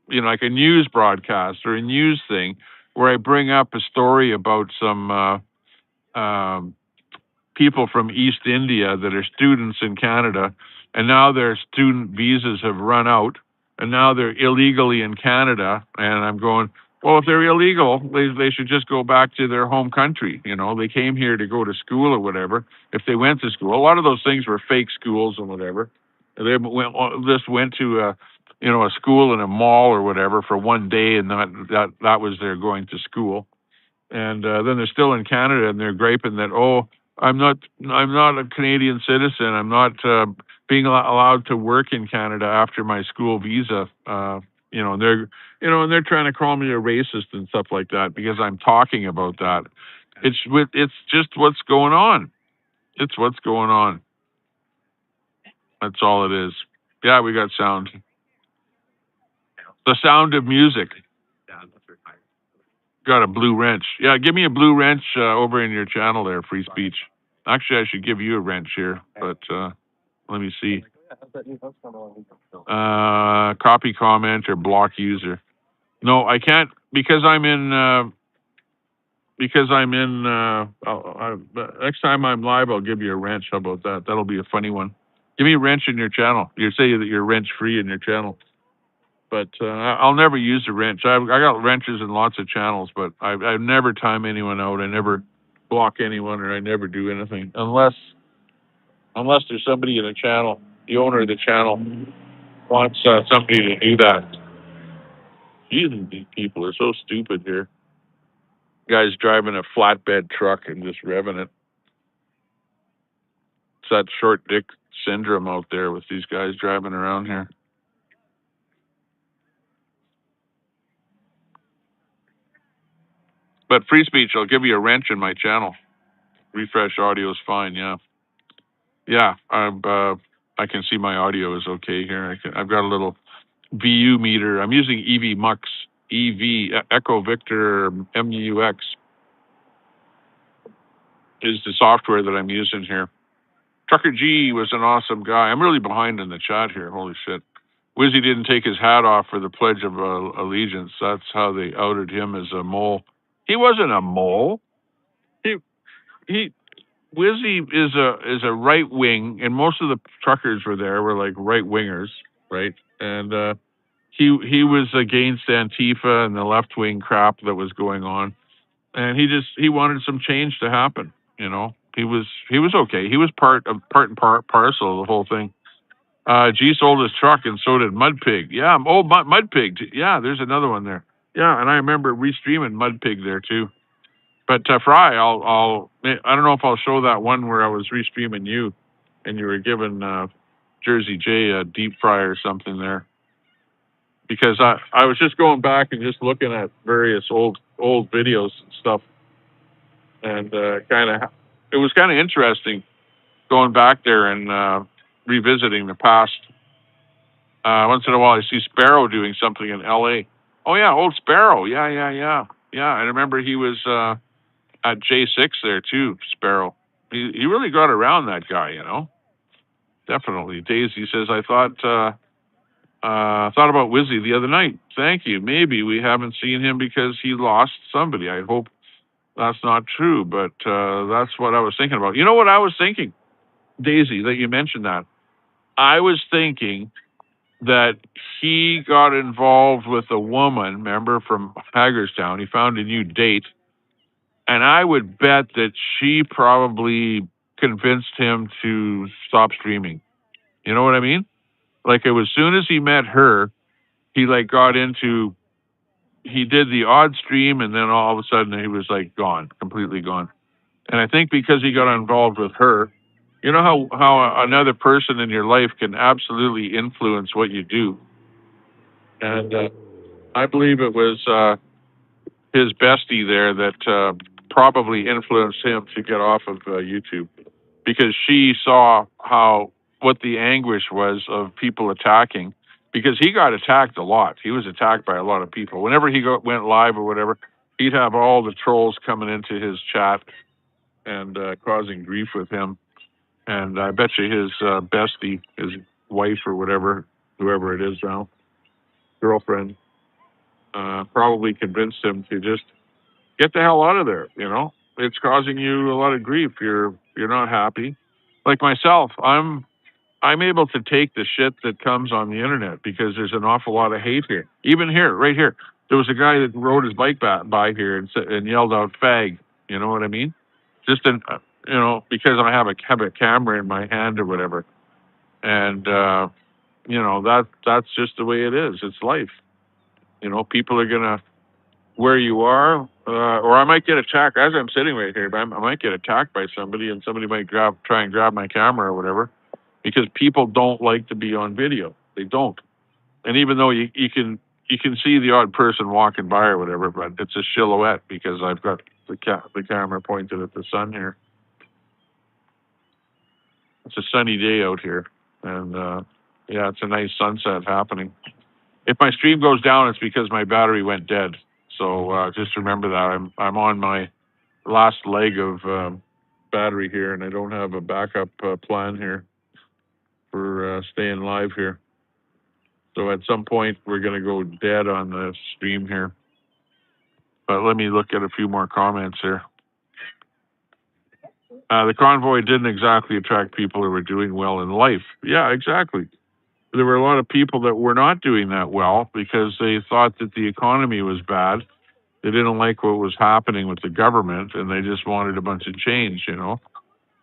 like a news broadcast or a news thing where I bring up a story about some people from East India that are students in Canada, and now their student visas have run out, and now they're illegally in Canada. And I'm going, well, if they're illegal, they should just go back to their home country. They came here to go to school or whatever. If they went to school, a lot of those things were fake schools and whatever. They just went to a school in a mall or whatever for one day, and that was their going to school. And then they're still in Canada, and they're griping that, oh, I'm not a Canadian citizen. I'm not being allowed to work in Canada after my school visa. And they're trying to call me a racist and stuff like that because I'm talking about that. It's just what's going on. It's what's going on. That's all it is. Yeah, we got sound. The sound of music. Got a blue wrench. Yeah, give me a blue wrench over in your channel there, Free Speech. Actually, I should give you a wrench here, but let me see. Copy comment or block user. No, I can't because I'm in. Next time I'm live, I'll give you a wrench. How about that? That'll be a funny one. Give me a wrench in your channel. You say that you're wrench free in your channel, but I'll never use a wrench. I got wrenches in lots of channels, but I never time anyone out. I never block anyone, or I never do anything unless there's somebody in the channel, the owner of the channel wants somebody to do that. Jesus, these people are so stupid here. Guy's driving a flatbed truck and just revving it. It's that short dick syndrome out there with these guys driving around here. But Free Speech, I'll give you a wrench in my channel. Refresh audio is fine, yeah. Yeah, I can see my audio is okay here. I've got a little VU meter. I'm using EV Mux, EV, Echo Victor MUX is the software that I'm using here. Trucker G was an awesome guy. I'm really behind in the chat here. Holy shit. Wizzy didn't take his hat off for the Pledge of Allegiance. That's how they outed him as a mole. He wasn't a mole. He Wizzy is a right wing, and most of the truckers were like right wingers, right? And he was against Antifa and the left wing crap that was going on, and he wanted some change to happen. He was okay. He was part and parcel of the whole thing. G sold his truck, and so did Mudpig. Yeah, Mudpig. Yeah, there's another one there. Yeah, and I remember restreaming Mudpig there too. But Fry, I don't know if I'll show that one where I was restreaming you, and you were giving Jersey J a deep fry or something there. Because I was just going back and just looking at various old videos and stuff, and it was kind of interesting going back there and revisiting the past. Once in a while, I see Sparrow doing something in L.A. Oh yeah, old Sparrow. Yeah. I remember he was at J6 there too. Sparrow. He really got around, that guy. Definitely. Daisy says, I thought about Wizzy the other night. Thank you. Maybe we haven't seen him because he lost somebody. I hope that's not true, but that's what I was thinking about. You know what I was thinking, Daisy, that you mentioned that? I was thinking that he got involved with a woman, remember, from Hagerstown. He found a new date. And I would bet that she probably convinced him to stop streaming. You know what I mean? Like, it was as soon as he met her, he got into he did the odd stream, and then all of a sudden he was like gone, completely gone. And I think because he got involved with her, you know how another person in your life can absolutely influence what you do. And I believe it was his bestie there that probably influenced him to get off of YouTube, because she saw how what the anguish was of people attacking, because he got attacked a lot. He was attacked by a lot of people. Whenever he went live or whatever, he'd have all the trolls coming into his chat and causing grief with him. And I bet you his bestie, his wife or whatever, whoever it is now, girlfriend, probably convinced him to just get the hell out of there. You know, it's causing you a lot of grief. You're not happy. Like myself, I'm able to take the shit that comes on the internet because there's an awful lot of hate here. Even here, right here, there was a guy that rode his bike by here and yelled out "fag." You know what I mean? Just because I have a camera in my hand or whatever, and that's just the way it is. It's life. You know, people are gonna where you are, or I might get attacked as I'm sitting right here. But I might get attacked by somebody, and somebody might try and grab my camera or whatever, because people don't like to be on video. They don't. And even though you can see the odd person walking by or whatever, but it's a silhouette because I've got the camera pointed at the sun here. It's a sunny day out here, and yeah, it's a nice sunset happening. If my stream goes down, it's because my battery went dead. So just remember that I'm on my last leg of battery here, and I don't have a backup plan here for staying live here. So at some point, we're going to go dead on the stream here. But let me look at a few more comments here. The convoy didn't exactly attract people who were doing well in life. Yeah, exactly. There were a lot of people that were not doing that well because they thought that the economy was bad. They didn't like what was happening with the government, and they just wanted a bunch of change, you know.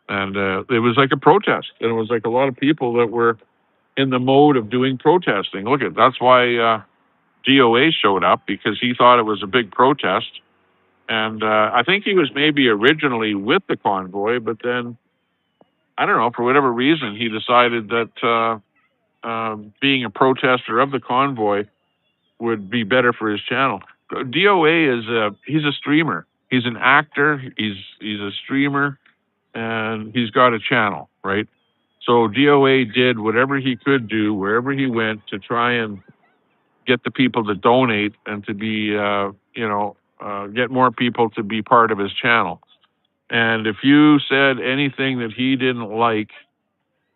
And it was like a protest, and it was like a lot of people that were in the mode of doing protesting. Look at that's why DOA showed up, because he thought it was a big protest, and I think he was maybe originally with the convoy, but then I don't know, for whatever reason he decided that being a protester of the convoy would be better for his channel. DOA is he's a streamer. He's an actor. He's a streamer, and he's got a channel, right? So DOA did whatever he could do wherever he went to try and get the people to donate and to be, get more people to be part of his channel. And if you said anything that he didn't like,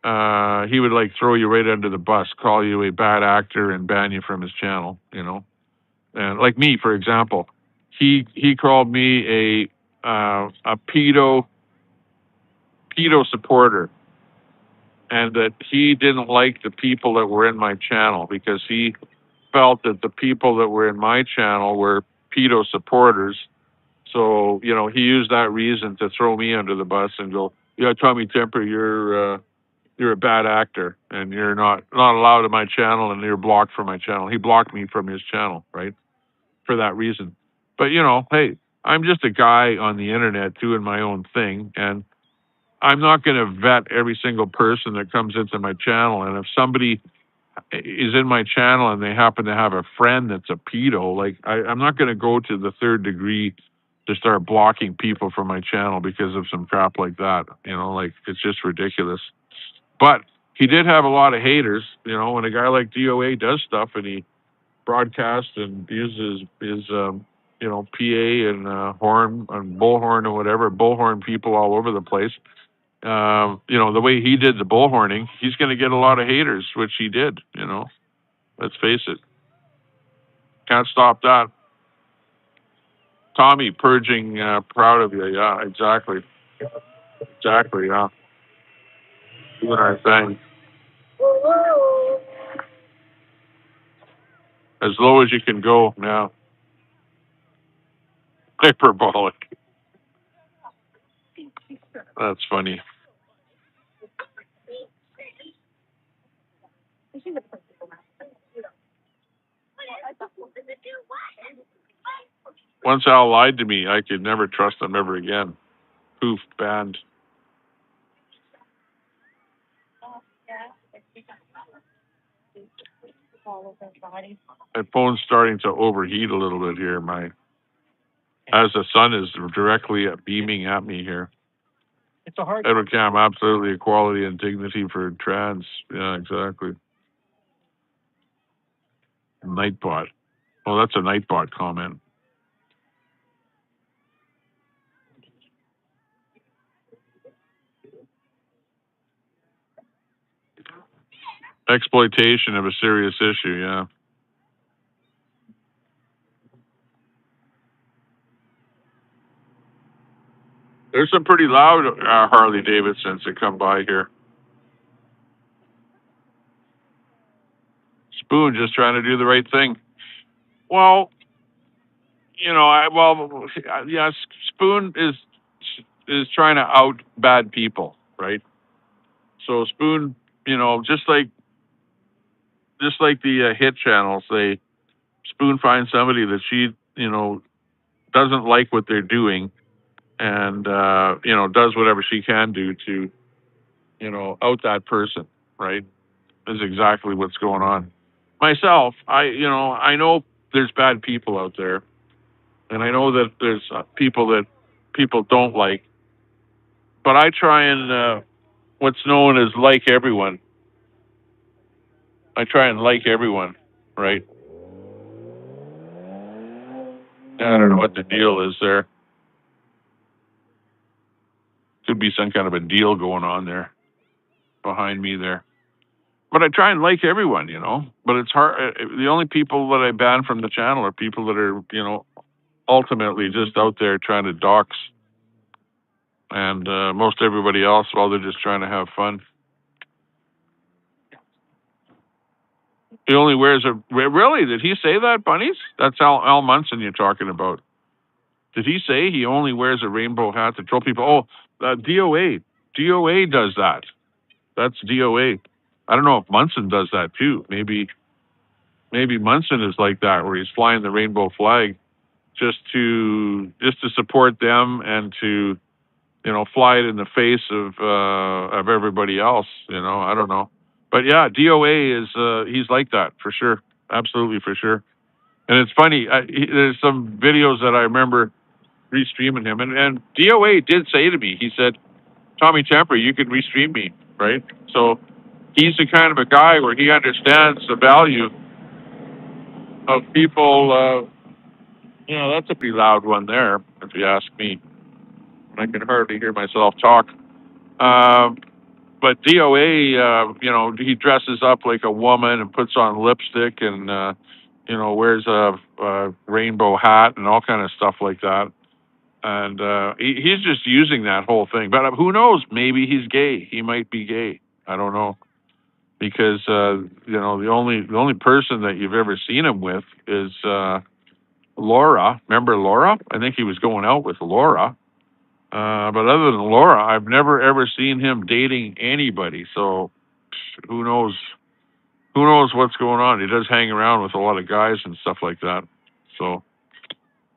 he would like throw you right under the bus, call you a bad actor, and ban you from his channel. You know, and like me, for example, he called me a pedo supporter, and that he didn't like the people that were in my channel because he felt that the people that were in my channel were pedo supporters. So, you know, he used that reason to throw me under the bus and go, "Yeah, Tommy Temper, you're a bad actor, and you're not allowed in my channel, and you're blocked from my channel." He blocked me from his channel, right, for that reason. But you know, hey, I'm just a guy on the internet doing my own thing, and I'm not going to vet every single person that comes into my channel. And if somebody is in my channel and they happen to have a friend that's a pedo, like I'm not going to go to the third degree to start blocking people from my channel because of some crap like that. You know, like it's just ridiculous. But he did have a lot of haters. You know, when a guy like DOA does stuff and he broadcasts and uses his PA and horn and bullhorn or whatever, bullhorn people all over the place. The way he did the bullhorning, he's going to get a lot of haters, which he did. You know, let's face it. Can't stop that. Tommy purging, proud of you. Yeah, exactly. Exactly. Yeah, doing our thing. As low as you can go now. Hyperbolic. That's funny. Once Al lied to me, I could never trust him ever again. Poof, banned. My phone's starting to overheat a little bit here. As the sun is directly beaming at me here. It's a hard. Edward Cam, absolutely equality and dignity for trans. Yeah, exactly. Nightbot. Oh, that's a Nightbot comment. Exploitation of a serious issue, yeah. There's some pretty loud Harley Davidsons that come by here. Spoon just trying to do the right thing. Well, yeah, Spoon is trying to out bad people, right? So Spoon, just like the hit channels, Spoon finds somebody that she, doesn't like what they're doing, and does whatever she can do to, out that person, right? Is exactly what's going on. Myself, I know there's bad people out there, and I know that there's people that people don't like, but I try and what's known as like everyone. I try and like everyone, right? I don't know what the deal is there. Could be some kind of a deal going on there behind me there. But I try and like everyone, But it's hard. The only people that I ban from the channel are people that are, ultimately just out there trying to dox. And most everybody else, well, they're just trying to have fun. He only wears a... Really? Did he say that, Bunnies? That's Al Munson you're talking about. Did he say he only wears a rainbow hat to troll people? Oh, DOA. DOA does that. That's DOA. I don't know if Munson does that too. Maybe Munson is like that, where he's flying the rainbow flag just to support them and to fly it in the face of everybody else. I don't know, but yeah, DOA is he's like that for sure, absolutely for sure. And it's funny. There's some videos that I remember restreaming him, and DOA did say to me, he said, "Tommy Temper, you can restream me, right?" So he's the kind of a guy where he understands the value of people. That's a pretty loud one there, if you ask me. I can hardly hear myself talk. But DOA, he dresses up like a woman and puts on lipstick and, wears a rainbow hat and all kind of stuff like that. And he's just using that whole thing. But who knows? Maybe he's gay. He might be gay. I don't know. Because, the only person that you've ever seen him with is Laura. Remember Laura? I think he was going out with Laura. But other than Laura, I've never ever seen him dating anybody. So who knows? Who knows what's going on? He does hang around with a lot of guys and stuff like that. So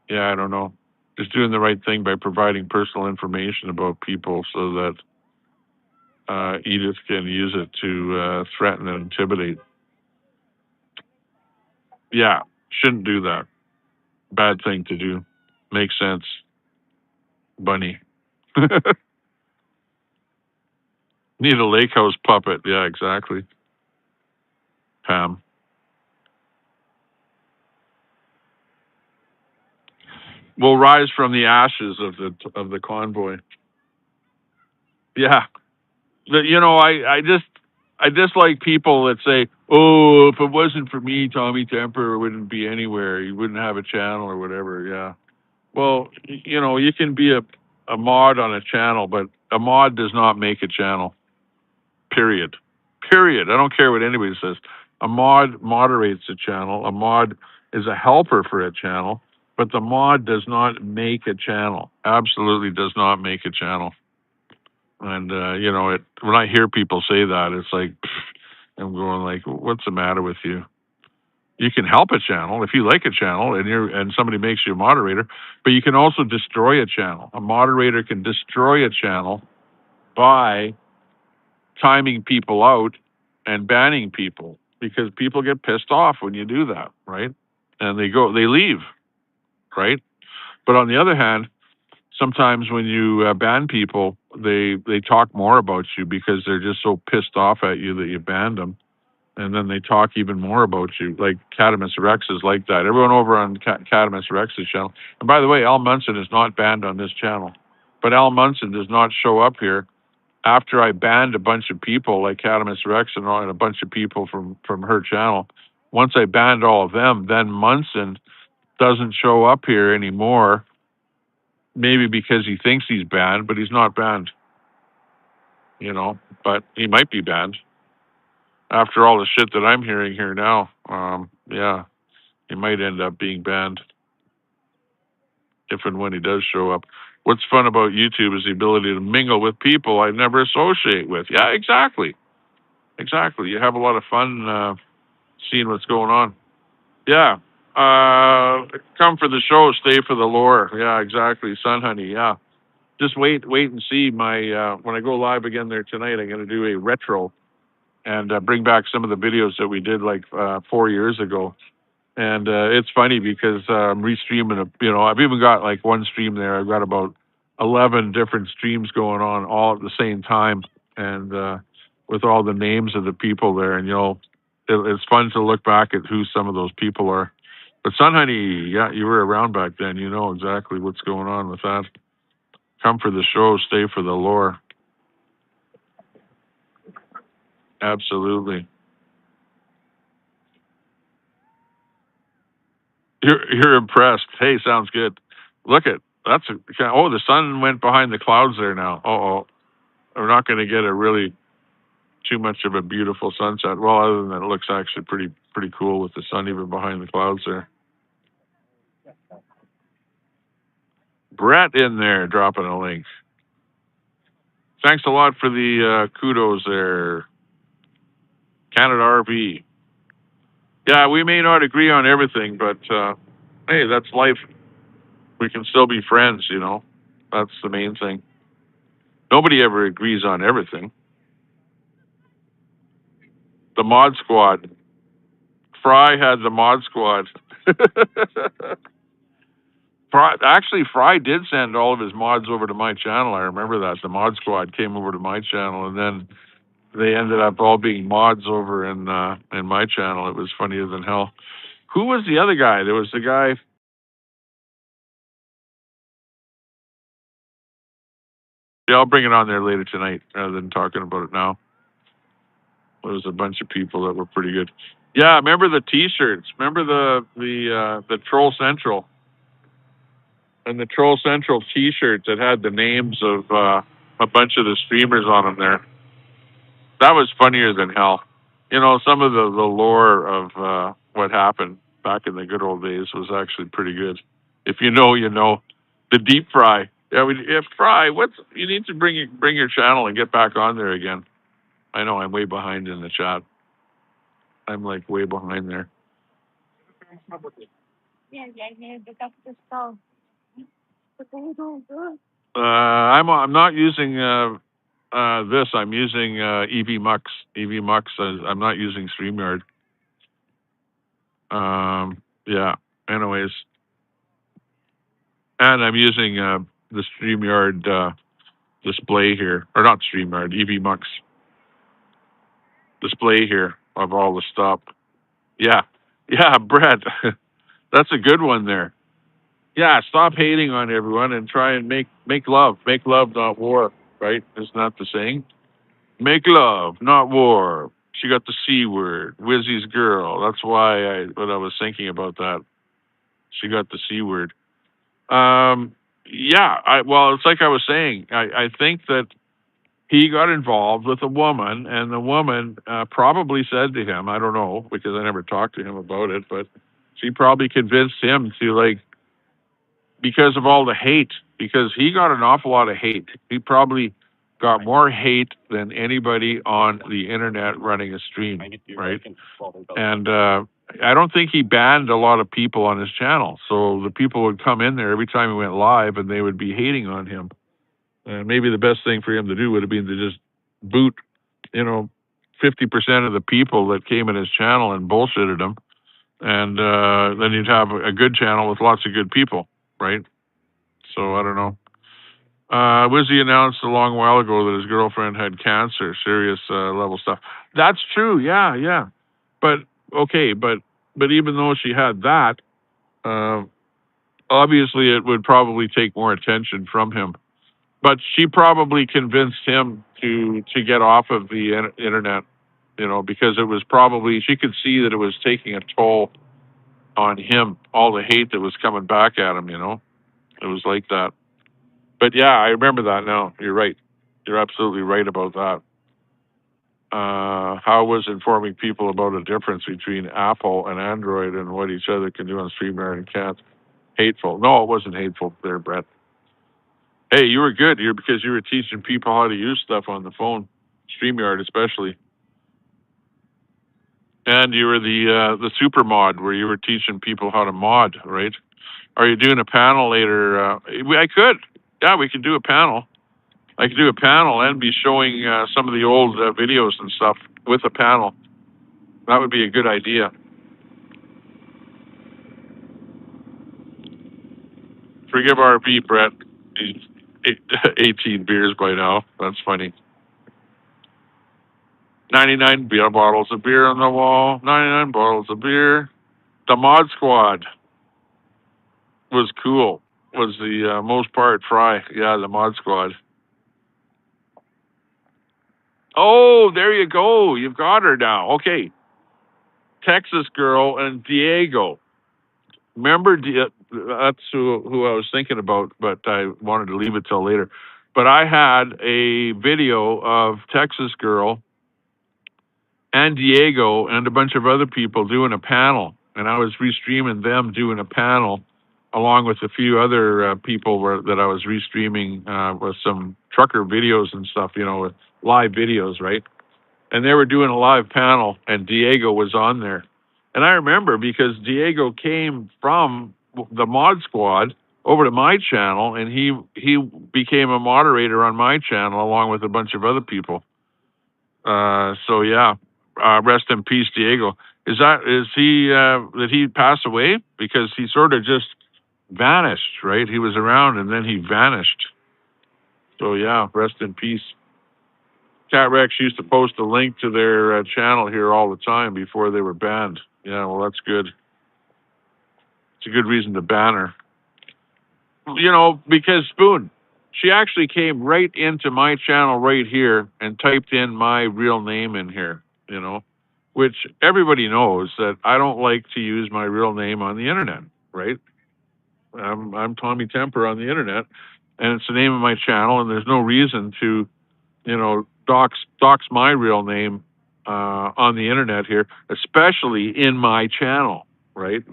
yeah, I don't know. Just doing the right thing by providing personal information about people so that Edith can use it to threaten and intimidate. Yeah, shouldn't do that. Bad thing to do. Makes sense. Bunny. Need a lake house puppet. Yeah, exactly. Pam. We'll rise from the ashes of the convoy. Yeah. I dislike people that say, "Oh, if it wasn't for me, Tommy Temper wouldn't be anywhere. He wouldn't have a channel or whatever." Yeah. Well, you can be a mod on a channel, but a mod does not make a channel. Period. Period. I don't care what anybody says. A mod moderates a channel. A mod is a helper for a channel, but the mod does not make a channel. Absolutely does not make a channel. And when I hear people say that, it's like I'm going like, "What's the matter with you?" You can help a channel if you like a channel and somebody makes you a moderator, but you can also destroy a channel. A moderator can destroy a channel by timing people out and banning people because people get pissed off when you do that, right? And they leave, right? But on the other hand, sometimes when you ban people, they talk more about you because they're just so pissed off at you that you banned them, and then they talk even more about you. Like Catamus Rex is like that. Everyone over on Catamus Rex's channel. And by the way, Al Munson is not banned on this channel, but Al Munson does not show up here after I banned a bunch of people like Catamus Rex and a bunch of people from her channel. Once I banned all of them, then Munson doesn't show up here anymore. Maybe because he thinks he's banned, but he's not banned. You know, but he might be banned after all the shit that I'm hearing here now. Yeah, he might end up being banned if and when he does show up. What's fun about YouTube is the ability to mingle with people I never associate with. Yeah, exactly. Exactly. You have a lot of fun seeing what's going on. Yeah. Come for the show, stay for the lore. Yeah, exactly. Sun Honey. Yeah. Just wait and see my when I go live again there tonight. I'm going to do a retro and bring back some of the videos that we did like 4 years ago. And it's funny because I'm restreaming. I've even got like one stream there. I've got about 11 different streams going on all at the same time, and with all the names of the people there. And it's fun to look back at who some of those people are. But Sun Honey, yeah, you were around back then. You know exactly what's going on with that. Come for the show, stay for the lore. Absolutely. You're impressed. Hey, sounds good. Look at the sun went behind the clouds there now. We're not going to get a really too much of a beautiful sunset. Well, other than that, it looks actually pretty cool with the sun even behind the clouds there. Brett in there dropping a link. Thanks a lot for the kudos there, Canada RV. Yeah, we may not agree on everything, but hey, that's life. We can still be friends, That's the main thing. Nobody ever agrees on everything. The mod squad. Fry had the mod squad. Fry did send all of his mods over to my channel. I remember that. The mod squad came over to my channel, and then they ended up all being mods over in my channel. It was funnier than hell. Who was the other guy? There was the guy. Yeah, I'll bring it on there later tonight rather than talking about it now. There was a bunch of people that were pretty good. Yeah, remember the T-shirts? Remember the Troll Central and the Troll Central T-shirts that had the names of a bunch of the streamers on them there. That was funnier than hell. Some of the lore of what happened back in the good old days was actually pretty good. If you know, you know. The deep fry. Yeah, Fry. You need to bring your channel and get back on there again. I know I'm way behind in the chat. I'm like way behind there. I'm not using this. I'm using EV Mux. I'm not using StreamYard. Yeah. Anyways, and I'm using the StreamYard display here, or not StreamYard, EV Mux display here of all the stuff. Yeah, Brett, that's a good one there. Yeah, stop hating on everyone and try and make love. Make love, not war. Right? Isn't that the saying? Make love, not war. She got the C word. Wizzy's girl. That's why when I was thinking about that. She got the C word. Yeah, well, it's like I was saying. I think that he got involved with a woman, and the woman probably said to him, I don't know, because I never talked to him about it, but she probably convinced him to, because of all the hate, because he got an awful lot of hate. He probably got more hate than anybody on the internet running a stream, right? And I don't think he banned a lot of people on his channel. So the people would come in there every time he went live and they would be hating on him. And maybe the best thing for him to do would have been to just boot, 50% of the people that came in his channel and bullshitted him. And then you'd have a good channel with lots of good people, right? So I don't know. Wizzy announced a long while ago that his girlfriend had cancer, serious level stuff. That's true, yeah. But okay, but even though she had that, obviously it would probably take more attention from him. But she probably convinced him to get off of the internet, because it was probably, she could see that it was taking a toll on him, all the hate that was coming back at him, It was like that. But yeah, I remember that now. You're right. You're absolutely right about that. How was informing people about a difference between Apple and Android and what each other can do on StreamYard and can't? Hateful. No, it wasn't hateful there, Brett. Hey, you were good. Because you were teaching people how to use stuff on the phone, StreamYard especially. And you were the super mod where you were teaching people how to mod, right? Are you doing a panel later? I could. Yeah, we could do a panel. I could do a panel and be showing some of the old videos and stuff with a panel. That would be a good idea. Forgive RV, Brett. He's 18 beers by now. That's funny. 99 beer bottles of beer on the wall. 99 bottles of beer. The Mod Squad was cool. Was the most part Fry. Yeah, the Mod Squad. Oh, there you go. You've got her now. Okay. Texas Girl and Diego. Remember, that's who I was thinking about, but I wanted to leave it till later. But I had a video of Texas Girl and Diego and a bunch of other people doing a panel, and I was restreaming them doing a panel along with a few other people that I was restreaming with some trucker videos and stuff, with live videos, right? And they were doing a live panel, and Diego was on there. And I remember because Diego came from the Mod Squad over to my channel, and he became a moderator on my channel along with a bunch of other people. So yeah, rest in peace, Diego. Did he pass away? Because he sort of just vanished, right? He was around and then he vanished. So yeah, rest in peace. Cat Rex used to post a link to their channel here all the time before they were banned. Yeah, well, that's good. It's a good reason to ban her. Because Spoon, she actually came right into my channel right here and typed in my real name in here, which everybody knows that I don't like to use my real name on the internet, right? I'm Tommy Temper on the internet, and it's the name of my channel, and there's no reason to, dox my real name on the internet here, especially in my channel, right?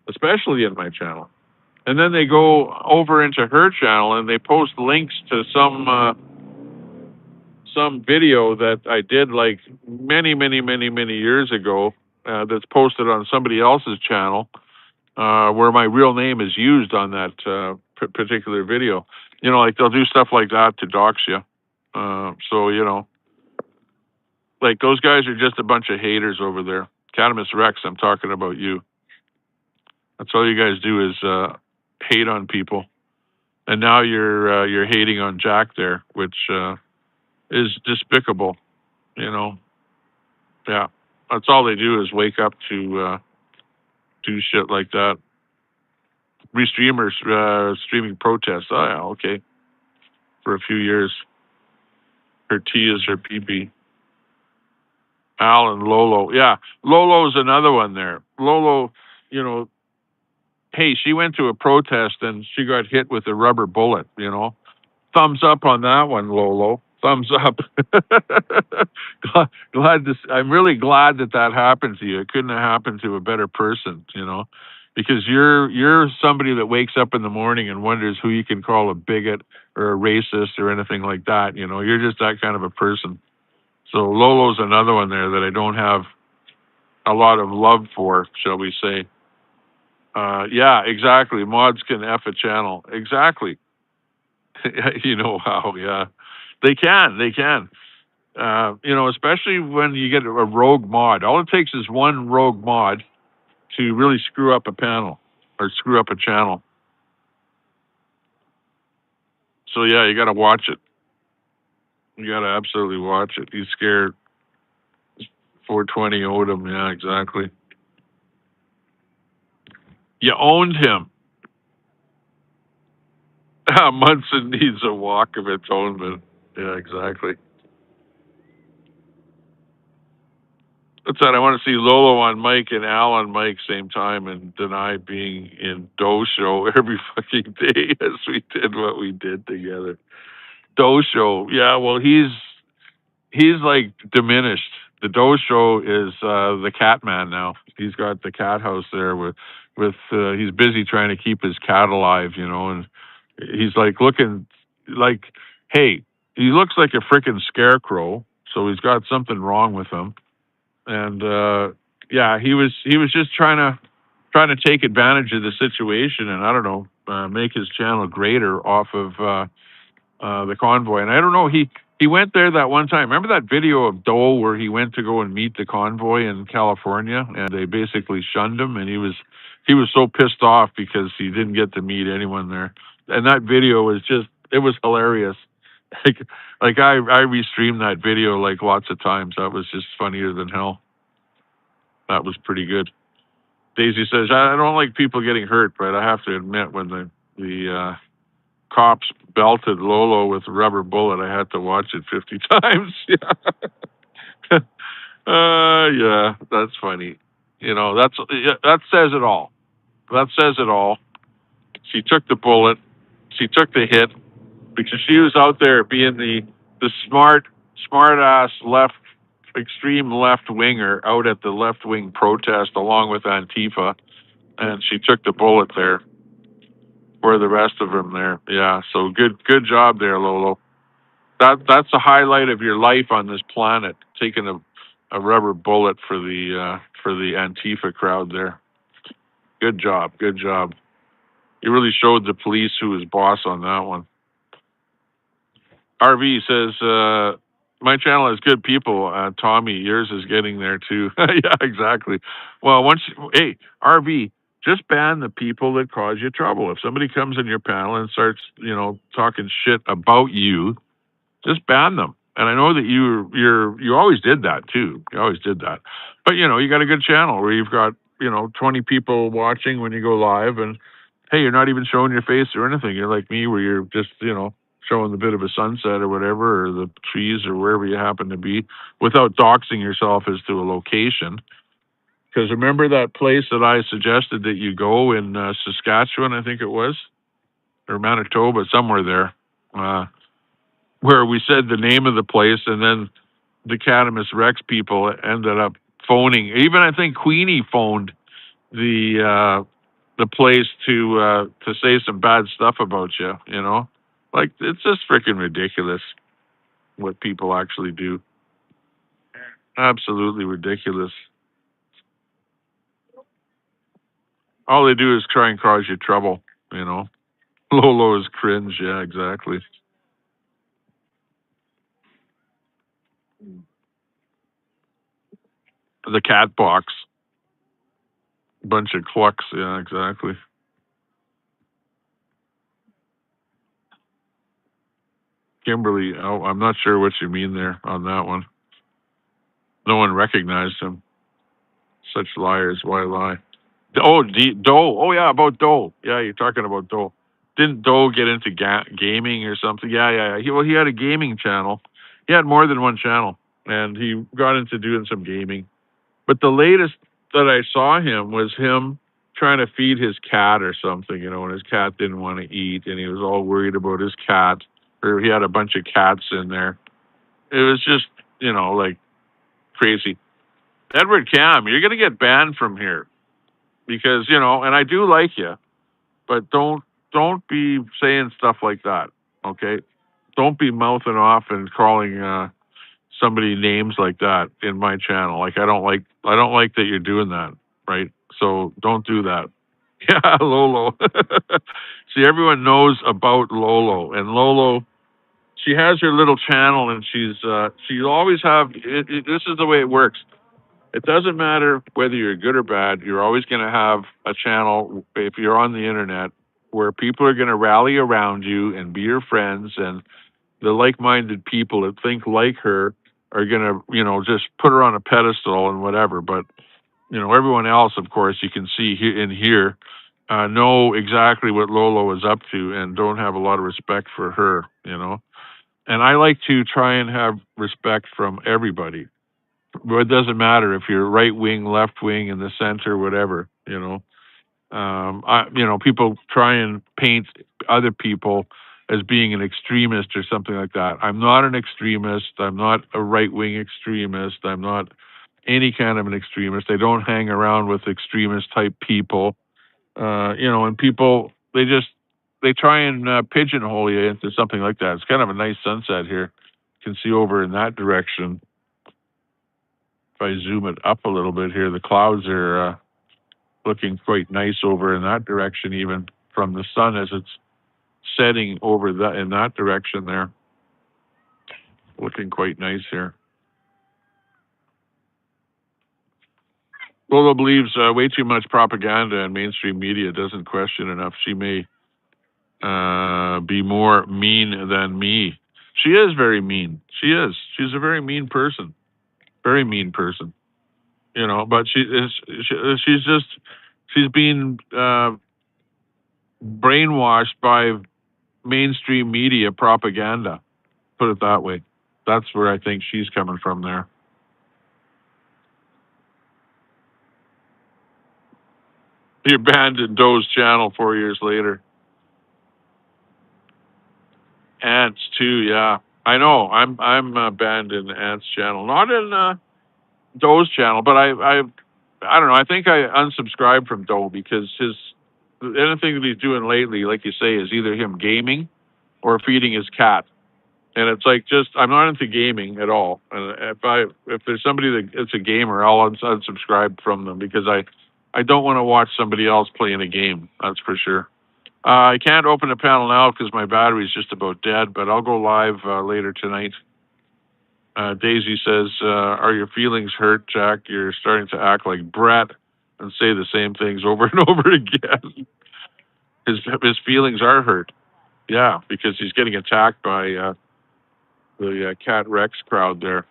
Especially in my channel. And then they go over into her channel and they post links to some video that I did like many, many, many, many years ago that's posted on somebody else's channel where my real name is used on that particular video. Like they'll do stuff like that to dox you. So, like those guys are just a bunch of haters over there. Catamus Rex, I'm talking about you. That's all you guys do is hate on people. And now you're hating on Jack there, which is despicable, Yeah, that's all they do is wake up to do shit like that. Restreamers streaming protests. Oh yeah, okay. For a few years, her T is her PP. Al and Lolo. Yeah, Lolo's another one there. Lolo, hey, she went to a protest and she got hit with a rubber bullet, Thumbs up on that one, Lolo. Thumbs up. I'm really glad that happened to you. It couldn't have happened to a better person, because you're somebody that wakes up in the morning and wonders who you can call a bigot or a racist or anything like that. You know, you're just that kind of a person. So Lolo's another one there that I don't have a lot of love for, shall we say. Yeah, exactly. Mods can F a channel. Exactly. You know how, yeah. They can. They can. You know, especially when you get a rogue mod. All it takes is one rogue mod to really screw up a panel or screw up a channel. So yeah, you got to watch it. You got to absolutely watch it. He's scared. 420 owed him. Yeah, exactly. You owned him. Munson needs a walk of atonement. Yeah, exactly. That's that. I want to see Lolo on mic and Al on mic same time and deny being in Doe Show every fucking day as we did what we did together. Doe Show. Yeah, well, he's like diminished. The Doe Show is the cat man now. He's got the cat house there with he's busy trying to keep his cat alive, you know, and he's like looking like, hey, he looks like a freaking scarecrow, so he's got something wrong with him. And yeah, he was just trying to take advantage of the situation, and I don't know, make his channel greater off of the convoy. And I don't know, he went there that one time. Remember that video of Dole where he went to go and meet the convoy in California, and they basically shunned him, and he was so pissed off because he didn't get to meet anyone there. And that video was just, it was hilarious. Like I restreamed that video like lots of times. That was just funnier than hell. That was pretty good. Daisy says, I don't like people getting hurt, but I have to admit when the cops belted Lolo with a rubber bullet, I had to watch it 50 times. Yeah. Yeah, that's funny. You know, that says it all. That says it all. She took the bullet. She took the hit because she was out there being the smart ass extreme left winger out at the left wing protest along with Antifa, and she took the bullet there for the rest of them there. Yeah, so good job there, Lolo. That's a highlight of your life on this planet, taking a rubber bullet for the Antifa crowd there. Good job. You really showed the police who was boss on that one. RV says, my channel has good people. Tommy, yours is getting there too. Yeah, exactly. Well, hey, RV, just ban the people that cause you trouble. If somebody comes in your panel and starts, you know, talking shit about you, just ban them. And I know that you always did that too. You always did that. But you know, you got a good channel where you've got, you know, 20 people watching when you go live, and hey, you're not even showing your face or anything. You're like me where you're just, you know, showing a bit of a sunset or whatever, or the trees or wherever you happen to be without doxing yourself as to a location. Because remember that place that I suggested that you go in Saskatchewan, I think it was, or Manitoba, somewhere there, where we said the name of the place, and then the Cannabis Rex people ended up phoning. Even I think Queenie phoned the place to say some bad stuff about you. You know, like it's just freaking ridiculous what people actually do. Absolutely ridiculous. All they do is try and cause you trouble. You know, Lolo is cringe. Yeah, exactly. The cat box, bunch of clucks. Yeah, exactly. Kimberly, oh, I'm not sure what you mean there on that one. No one recognized him. Such liars, why lie? Oh, Doe. Oh, yeah, about Doe. Yeah, you're talking about Doe. Didn't Doe get into gaming or something? Yeah. He had a gaming channel. He had more than one channel, and he got into doing some gaming. But the latest that I saw him was him trying to feed his cat or something, you know, and his cat didn't want to eat, and he was all worried about his cat, or he had a bunch of cats in there. It was just, you know, like crazy. Edward Cam, you're going to get banned from here. because and I do like you, but don't be saying stuff like that. Okay, don't be mouthing off and calling somebody names like that in my channel. Like I don't like that you're doing that, right? So don't do that. Yeah, Lolo. See, everyone knows about Lolo, and Lolo, she has her little channel, and she'll always have. This is the way it works. It doesn't matter whether you're good or bad. You're always going to have a channel if you're on the internet where people are going to rally around you and be your friends, and the like-minded people that think like her are going to, just put her on a pedestal and whatever. But everyone else, of course, you can see here, know exactly what Lolo is up to and don't have a lot of respect for her. And I like to try and have respect from everybody. But it doesn't matter if you're right wing, left wing, in the center, whatever. People try and paint other people as being an extremist or something like that. I'm not an extremist. I'm not a right wing extremist. I'm not any kind of an extremist. I don't hang around with extremist type people. And people they try and pigeonhole you into something like that. It's kind of a nice sunset here. You can see over in that direction. If I zoom it up a little bit here, the clouds are looking quite nice over in that direction, even from the sun as it's setting over in that direction there. Looking quite nice here. Lola believes way too much propaganda and mainstream media doesn't question enough. She may be more mean than me. She is very mean. She is. She's a very mean person. Very mean person. But she's been brainwashed by mainstream media propaganda. Put it that way. That's where I think she's coming from there. He abandoned Doe's channel 4 years later. Ants too, yeah. I know. I'm banned in Ant's channel, not in Doe's channel, but I don't know. I think I unsubscribed from Doe because anything that he's doing lately, like you say, is either him gaming or feeding his cat. And it's like I'm not into gaming at all. And if there's somebody that's a gamer, I'll unsubscribe from them because I don't want to watch somebody else playing a game. That's for sure. I can't open the panel now because my battery's just about dead, but I'll go live later tonight. Daisy says, are your feelings hurt, Jack? You're starting to act like Brett and say the same things over and over again. His feelings are hurt. Yeah, because he's getting attacked by the Cat Rex crowd there.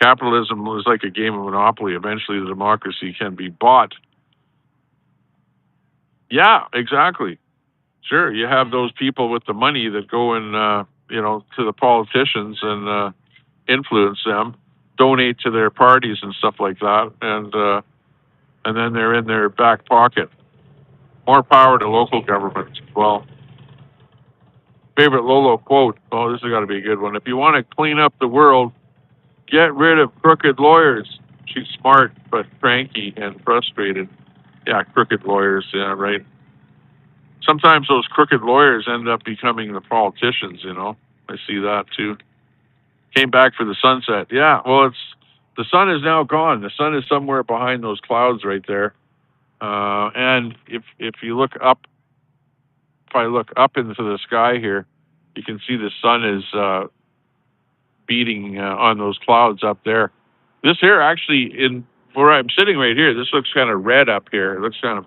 Capitalism is like a game of Monopoly. Eventually, the democracy can be bought. Yeah, exactly. Sure, you have those people with the money that go in, to the politicians and influence them, donate to their parties and stuff like that, and then they're in their back pocket. More power to local governments as well. Favorite Lolo quote? Oh, this has got to be a good one. If you want to clean up the world, get rid of crooked lawyers. She's smart, but cranky and frustrated. Yeah, crooked lawyers. Yeah, right. Sometimes those crooked lawyers end up becoming the politicians, I see that too. Came back for the sunset. Yeah, well, the sun is now gone. The sun is somewhere behind those clouds right there. And if you look up, if I look up into the sky here, you can see the sun is beating on those clouds up there. This here actually, in where I'm sitting right here, this looks kind of red up here. It looks kind of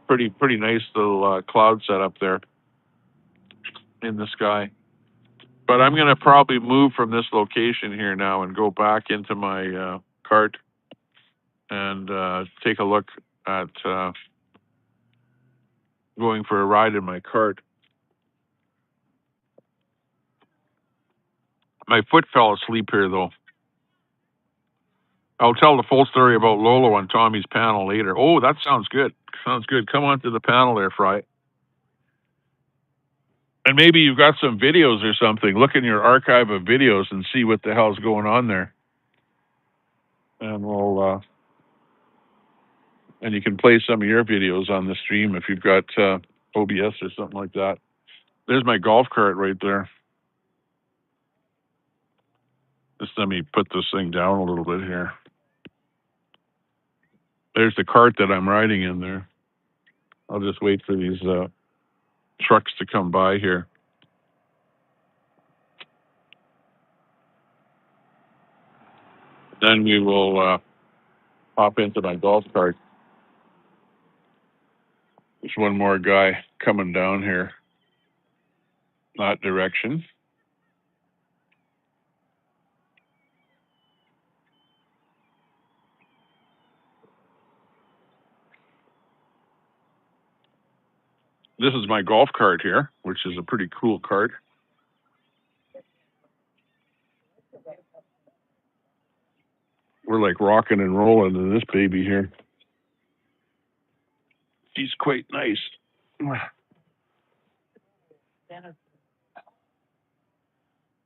pretty nice little cloud set up there in the sky. But I'm going to probably move from this location here now and go back into my cart and take a look at going for a ride in my cart. My foot fell asleep here, though. I'll tell the full story about Lolo on Tommy's panel later. Oh, that sounds good. Sounds good. Come on to the panel there, Fry. And maybe you've got some videos or something. Look in your archive of videos and see what the hell's going on there. And we'll And you can play some of your videos on the stream if you've got OBS or something like that. There's my golf cart right there. Just let me put this thing down a little bit here. There's the cart that I'm riding in there. I'll just wait for these trucks to come by here. Then we will hop into my golf cart. There's one more guy coming down here, that direction. This is my golf cart here, which is a pretty cool cart. We're like rocking and rolling in this baby here. He's quite nice.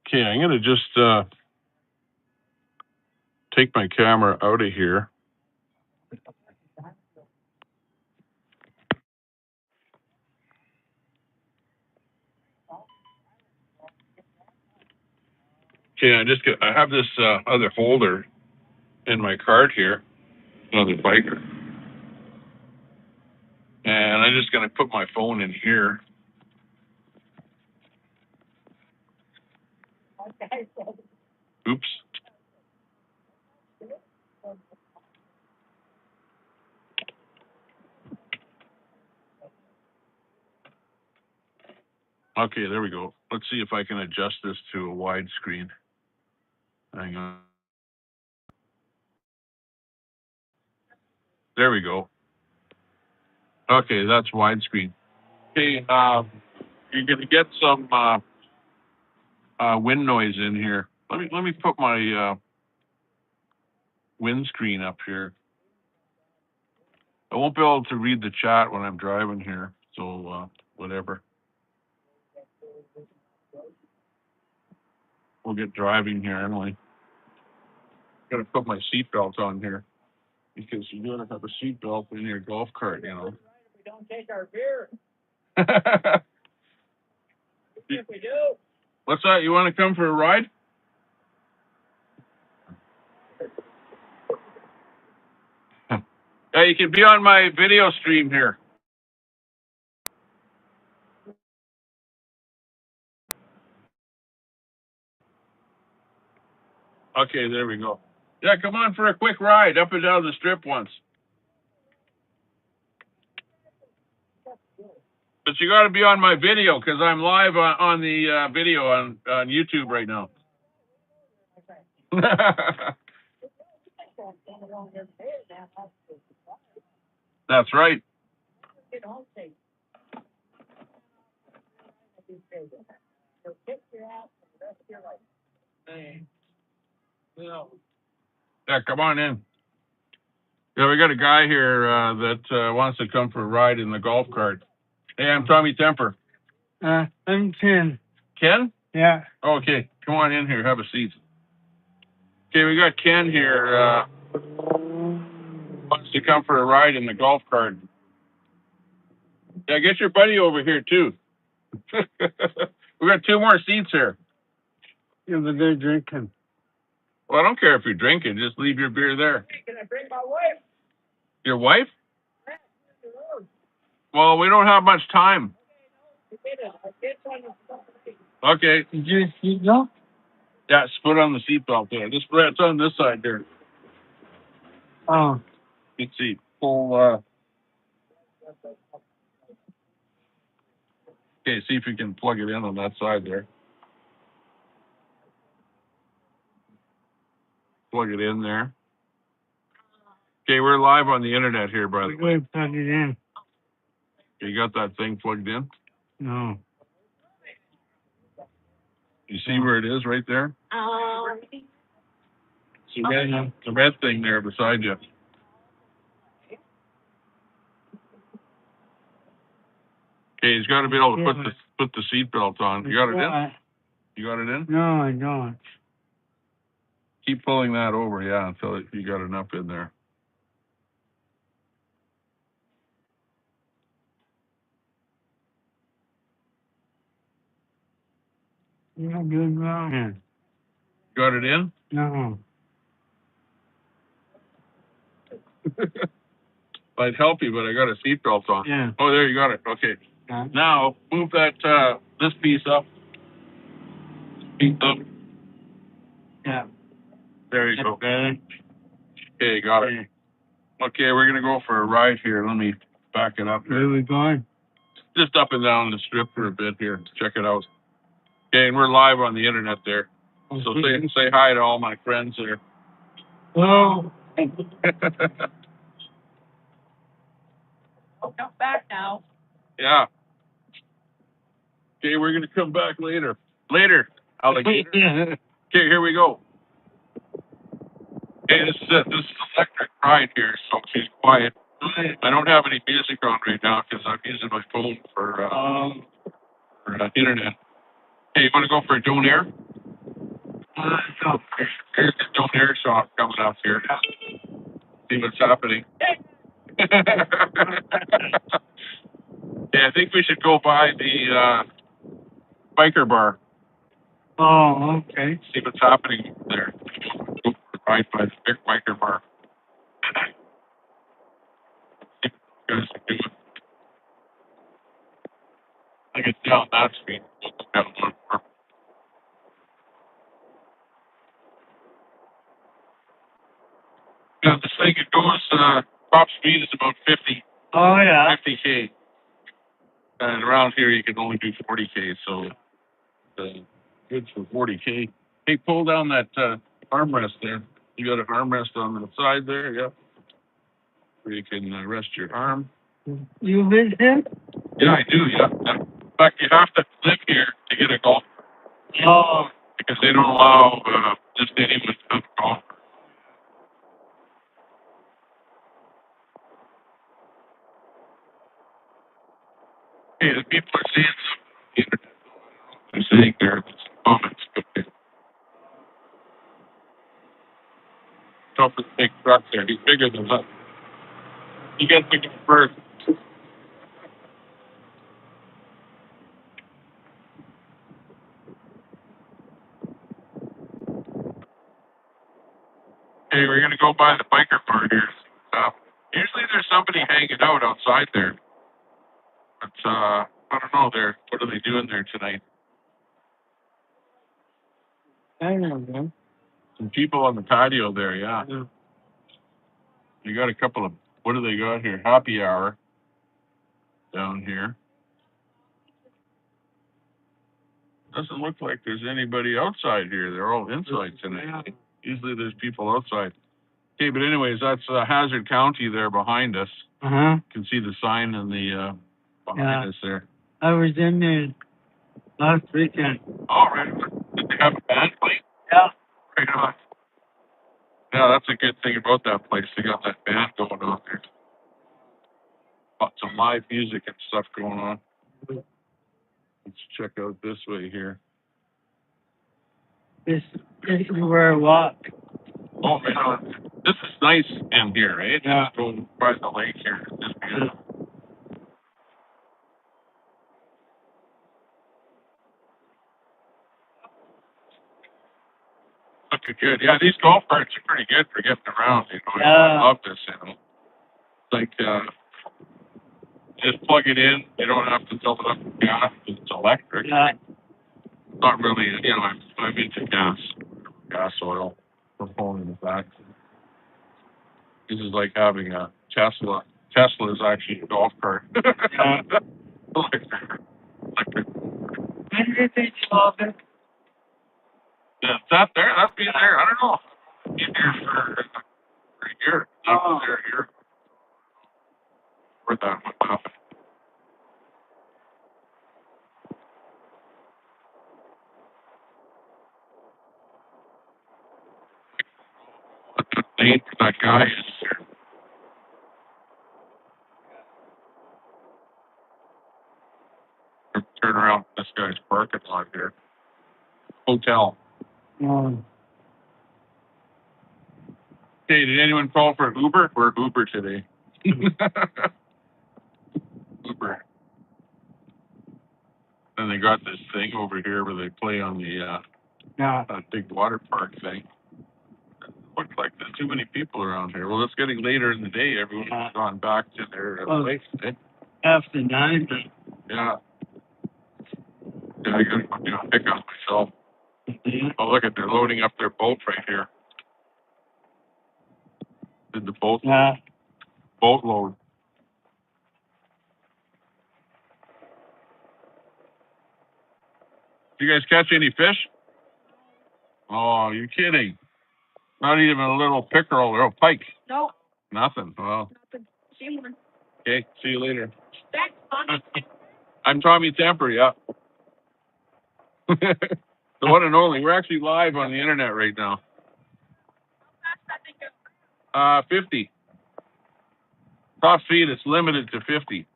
Okay, I'm going to just take my camera out of here. Okay, I have this other holder in my cart here, another biker. And I'm just going to put my phone in here. Oops. Okay, there we go. Let's see if I can adjust this to a wide screen. Hang on. There we go. Okay, that's widescreen. Okay, you're going to get some wind noise in here. Let me put my windscreen up here. I won't be able to read the chat when I'm driving here, so whatever. We'll get driving here anyway. Gotta put my seatbelt on here because you gotta have a seatbelt in your golf cart, you know. We don't take our beer. If we do. What's that? You want to come for a ride? Yeah, you can be on my video stream here. Okay, there we go. Yeah, come on for a quick ride up and down the strip once. But you got to be on my video because I'm live on the video on YouTube right now. That's right. Yeah, come on in. Yeah, we got a guy here that wants to come for a ride in the golf cart. Hey, I'm Tommy Temper. I'm Ken. Ken? Yeah. Okay, come on in here. Have a seat. Okay, we got Ken here. Wants to come for a ride in the golf cart. Yeah, get your buddy over here too. We got 2 more seats here. Yeah, but they're drinking. Well, I don't care if you're drinking. Just leave your beer there. Hey, can I bring my wife? Your wife? Well, we don't have much time. Okay. Did you seatbelt? Yeah, it's put on the seatbelt there. It's on this side there. Oh. Let's see. Pull. Okay, see if you can plug it in on that side there. Plug it in there. Okay, we're live on the internet here, by the We're way. going to plug it in. You got that thing plugged in? No. You see where it is right there? It's a red thing there beside you. Okay, he's got to be able to put the seatbelt on. You got it in? You got it in? No, I don't. Keep pulling that over, yeah, until you got enough in there. Not good around here. Got it in? No. I'd help you, but I got a seatbelt on. Yeah. Oh, there you got it. Okay. Yeah. Now move that this piece up. Piece up. Yeah. There you go. Okay. Okay, got it. Okay, we're gonna go for a ride here. Let me back it up Where here. are we going? Just up and down the strip for a bit here. Check it out. Okay, and we're live on the internet there. So say hi to all my friends there. Hello. Oh, come back now. Yeah. Okay, we're gonna come back later. Later, alligator. Okay, here we go. Okay, this is it. This is electric ride here, so she's quiet. I don't have any music on right now because I'm using my phone for internet. Hey, you want to go for a don't air? No. Here's the don't air shot coming up here. See what's happening. Yeah, I think we should go by the biker bar. Oh, okay. See what's happening there. Go for a ride by the big biker bar. See what you guys are doing. I get down that street. Yeah, this thing it goes top speed is about 50. Oh, yeah. 50K. And around here you can only do 40K, so good for 40K. Hey, pull down that armrest there. You got an armrest on the side there, yeah. Where you can rest your arm. You live here? Yeah, I do, yeah. In fact, you have to live here to get a golf Oh. because they don't allow just anyone to have a golf. Hey, the people are saying something on the internet. They're saying there are some comments. Okay. Tough with the big truck there. He's bigger than us. He gets to go first. Hey, we're gonna go by the biker bar here. Usually there's somebody hanging out outside there. But I don't know there. What are they doing there tonight? I don't know. Some people on the patio there, yeah. Yeah. You got a couple of what do they got here? Happy hour down here. Doesn't look like there's anybody outside here. They're all inside tonight. Usually there's people outside. Okay, but anyways, that's Hazard County there behind us. Uh-huh. You can see the sign in the behind us there. I was in there last weekend. All right. Did they have a band playing? Yeah. Right on. Yeah, that's a good thing about that place. They got that band going on there. Lots of live music and stuff going on. Let's check out this way here. This is where I walk. Oh, right on. This is nice in here, right? Yeah. Just going by the lake here. It's beautiful. Looking good. Yeah, these golf carts are pretty good for getting around. You know, I love this. You know, it's like just plug it in. You don't have to fill it up with gas. It's electric. Yeah. Not really. You know, I'm into gas oil proponent of that. This is like having a Tesla. Tesla is actually a golf cart. Electric. When did they solve it? Yeah, that there. That's been there. I don't know. Been there for a year. That was there a year. Where that went up. What the name for that guy is there. Turn around this guy's parking lot here. Hotel. No. Hey, did anyone call for Uber? We're Uber today. Uber. And they got this thing over here where they play on the Yeah. big water park thing. Looks like there's too many people around here. Well, it's getting later in the day. Everyone's gone back to their place. Eh? After 9. Yeah. Yeah, I gotta go do a pickup myself. Oh, look at, they're loading up their boat right here. Did the boat load? Did you guys catch any fish? Oh, you're kidding. Not even a little pickerel or a pike. No, Nothing. Well, nothing. See one. okay. See you later. That's fun. I'm Tommy Temper, yeah. The one and only. We're actually live on the internet right now. 50. Top speed, it's limited to 50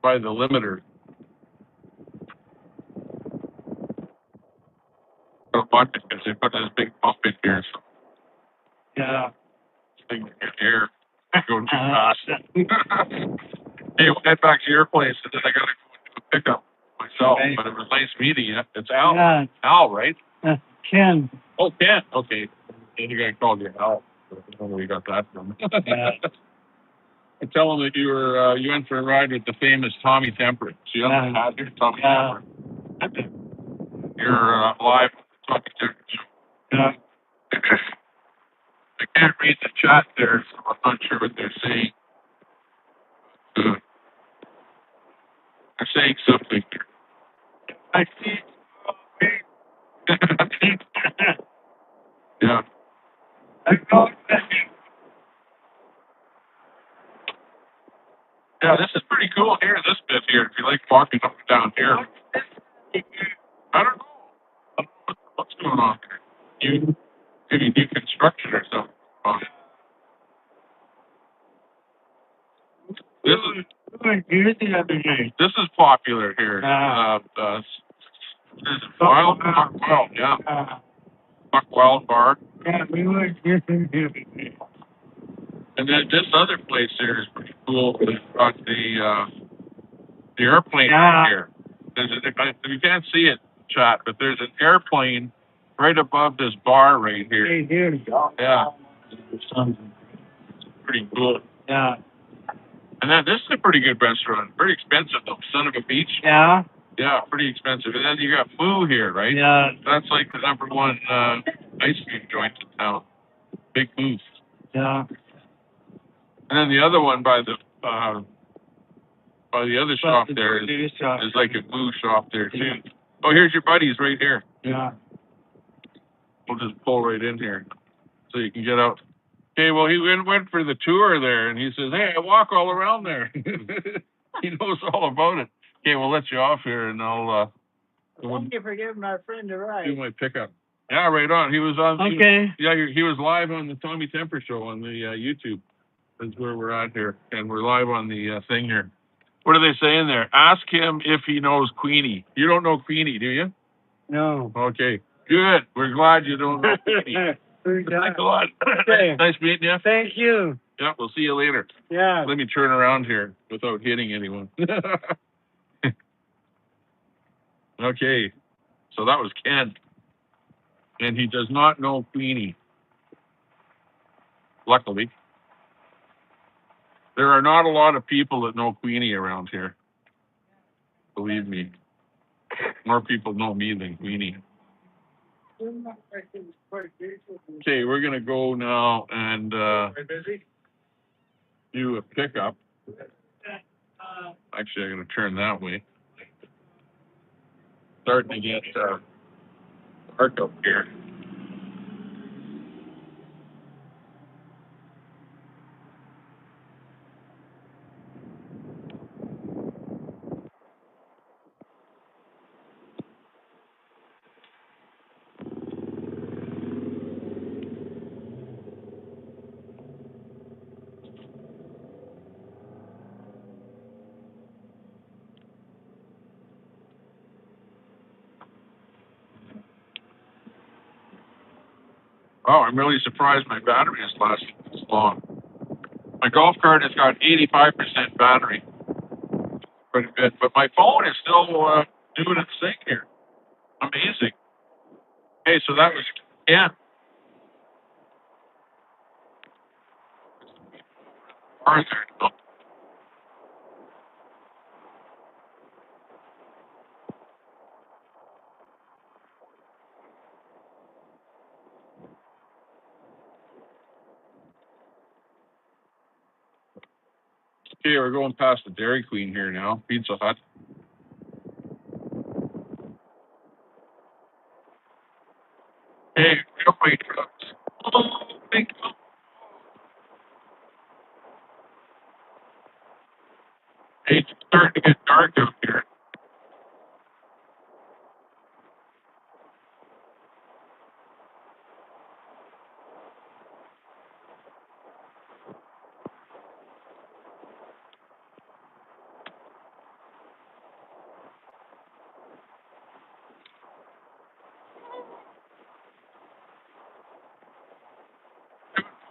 by the limiter. Don't watch it because they put this big pump in here, so Yeah. this thing can get air go too fast. Hey, we'll head back to your place, and then I gotta go and do a pickup myself. Okay. But it was nice meeting you. It's Al. Yeah. Al, right? Ken. Oh, Ken. Okay. And you guy called you Al. I don't know where you got that from. Yeah. I tell him that you went for a ride with the famous Tommy Temper. So you have a hat here, Tommy Temper. You're live on the Tommy Temper show. Yeah. I can't read the chat there, so I'm not sure what they're saying. They're saying something here. I see. Yeah. I know. Yeah, this is pretty cool here, this bit here, if you like walking up and down here. I don't know. What's going on there? Maybe new construction or something. This is popular here. This is Wild yeah. Buck Wild Bar. Yeah, we were using him. And then this other place here is pretty cool. It's got the airplane right here. You can't see it, chat, but there's an airplane right above this bar right here. Hey, here. Yeah. Pretty cool. Yeah. And then this is a pretty good restaurant. Pretty expensive though. Son of a Beach. Yeah. Yeah, pretty expensive. And then you got Moo here, right? Yeah. That's like the number one ice cream joint in town. Big Moo. Yeah. And then the other one by the other shop there is like a Moo shop there too. Oh, here's your buddies right here. Yeah. We'll just pull right in here so you can get out. Okay, well, he went for the tour there, and he says, hey, I walk all around there. He knows all about it. Okay, we'll let you off here, and I'll Thank you for giving our friend a ride. do my pickup. Yeah, right on. He was on. Okay. He was live on the Tommy Temper show on the YouTube. That's where we're at here, and we're live on the thing here. What are they saying there? Ask him if he knows Queenie. You don't know Queenie, do you? No. Okay, good. We're glad you don't know Queenie. Thanks a lot. Okay. Nice meeting you. Thank you. Yeah, we'll see you later. Yeah. Let me turn around here without hitting anyone. Okay, so that was Ken. And he does not know Queenie. Luckily. There are not a lot of people that know Queenie around here. Believe me. More people know me than Queenie. Okay, we're going to go now and do a pickup. Actually, I'm going to turn that way. Starting to get dark up here. Oh, I'm really surprised my battery has lasted this long. My golf cart has got 85% battery. quite a bit. But my phone is still doing its thing here. Amazing. Okay, so that was Ken. Arthur. Okay, we're going past the Dairy Queen here now. Pizza Hut. Hey, railway trucks. Oh, thank you. Hey, it's starting to get dark out here.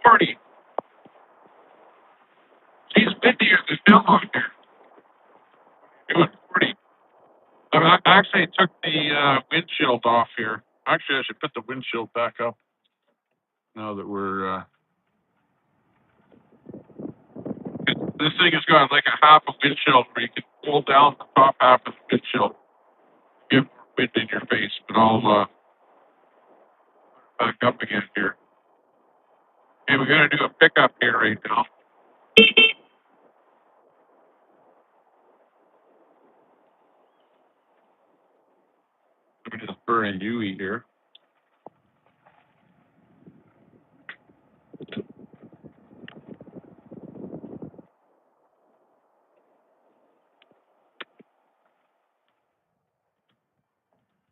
Party. She's windier than Bill out here. Doing 40. I actually took the windshield off here. Actually, I should put the windshield back up now that we're. This thing has got like a half a windshield where you can pull down the top half of the windshield, get more wind in your face. But I'll back up again here. Okay, we got to do a pickup here right now. Let me just burn a Yui here.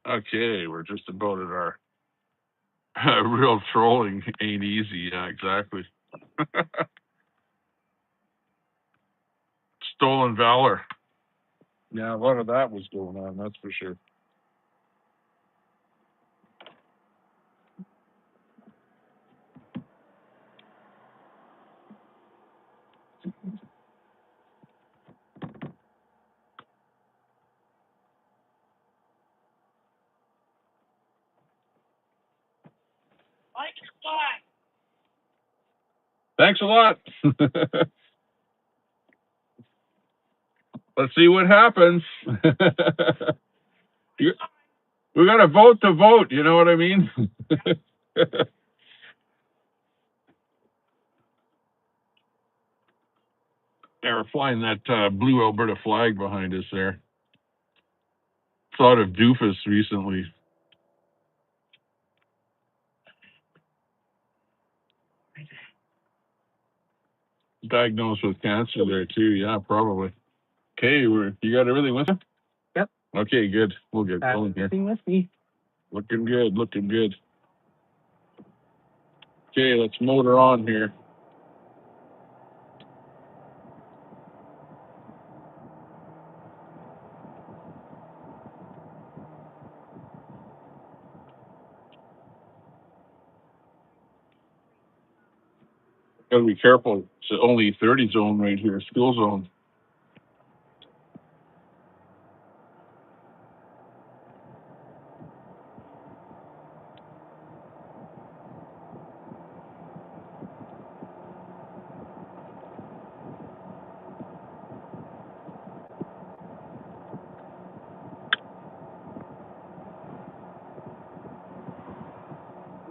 Okay, we're just about at our real trolling ain't easy. Yeah, exactly. Stolen valor. Yeah, a lot of that was going on, that's for sure. Thanks a lot. Let's see what happens. We got to vote to vote, you know what I mean? They were flying that blue Alberta flag behind us there. Thought of doofus recently. Diagnosed with cancer there too, yeah, probably. Okay, you got everything with you? Yep. Okay, good. We'll get going here. Everything with me. Looking good, looking good. Okay, let's motor on here. Gotta be careful. It's only 30 zone right here, school zone.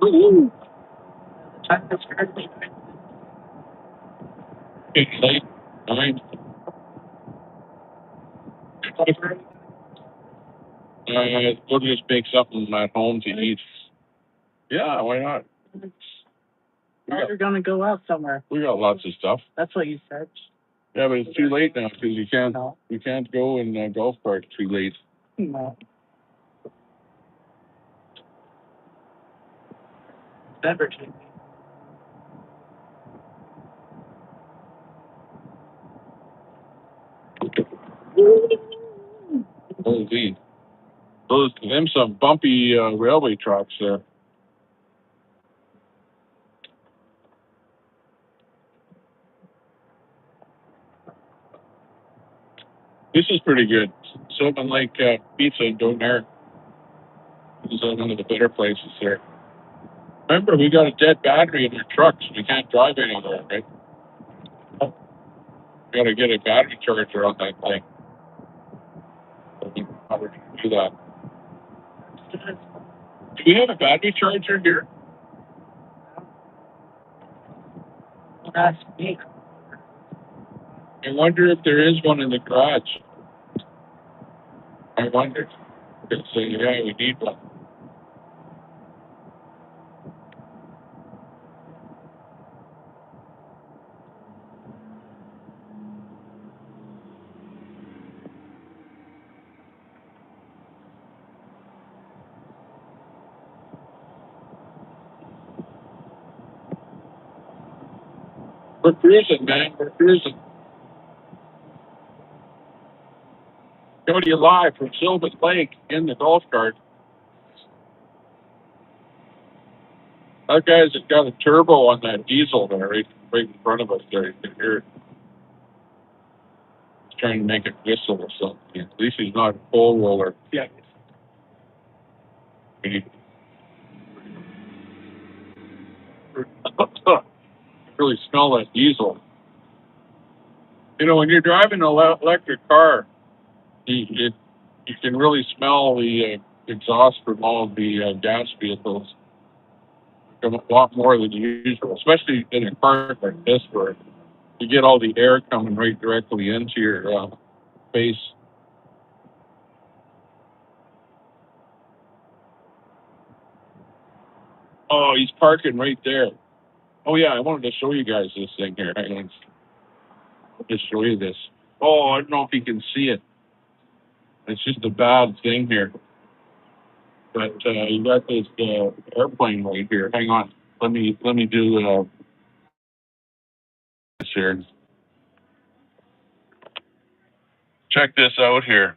Ooh. That's currently It's late. Nine. We'll just make something at home to eat. Yeah, why not? You're gonna go out somewhere. We got lots of stuff. That's what you said. Yeah, but it's too late now because you can't go in golf cart too late. No. Beverage. Holy, them some bumpy railway tracks there. This is pretty good. Sylvan Lake Pizza in Donaire. This is one of the better places there. Remember, we got a dead battery in our trucks. We can't drive anywhere, right? We got to get a battery charger on that thing. How would you do that? Do we have a battery charger here? Last week. I wonder if there is one in the garage. I wonder. So, yeah, we need one. We're cruising, man. We're cruising. Coming to you live from Sylvan Lake in the golf cart. That guy's got a turbo on that diesel there, right in front of us there. You can hear it. He's trying to make it whistle or something. At least he's not a pole roller. Yeah. Really smell that diesel. You know, when you're driving an electric car, you can really smell the exhaust from all of the gas vehicles. A lot more than usual, especially in a car like this where you get all the air coming right directly into your face. Oh, he's parking right there. Oh, yeah, I wanted to show you guys this thing here. Hang on. I'll just show you this. Oh, I don't know if you can see it. It's just a bad thing here. But you got this airplane right here. Hang on. Let me do this here. Check this out here.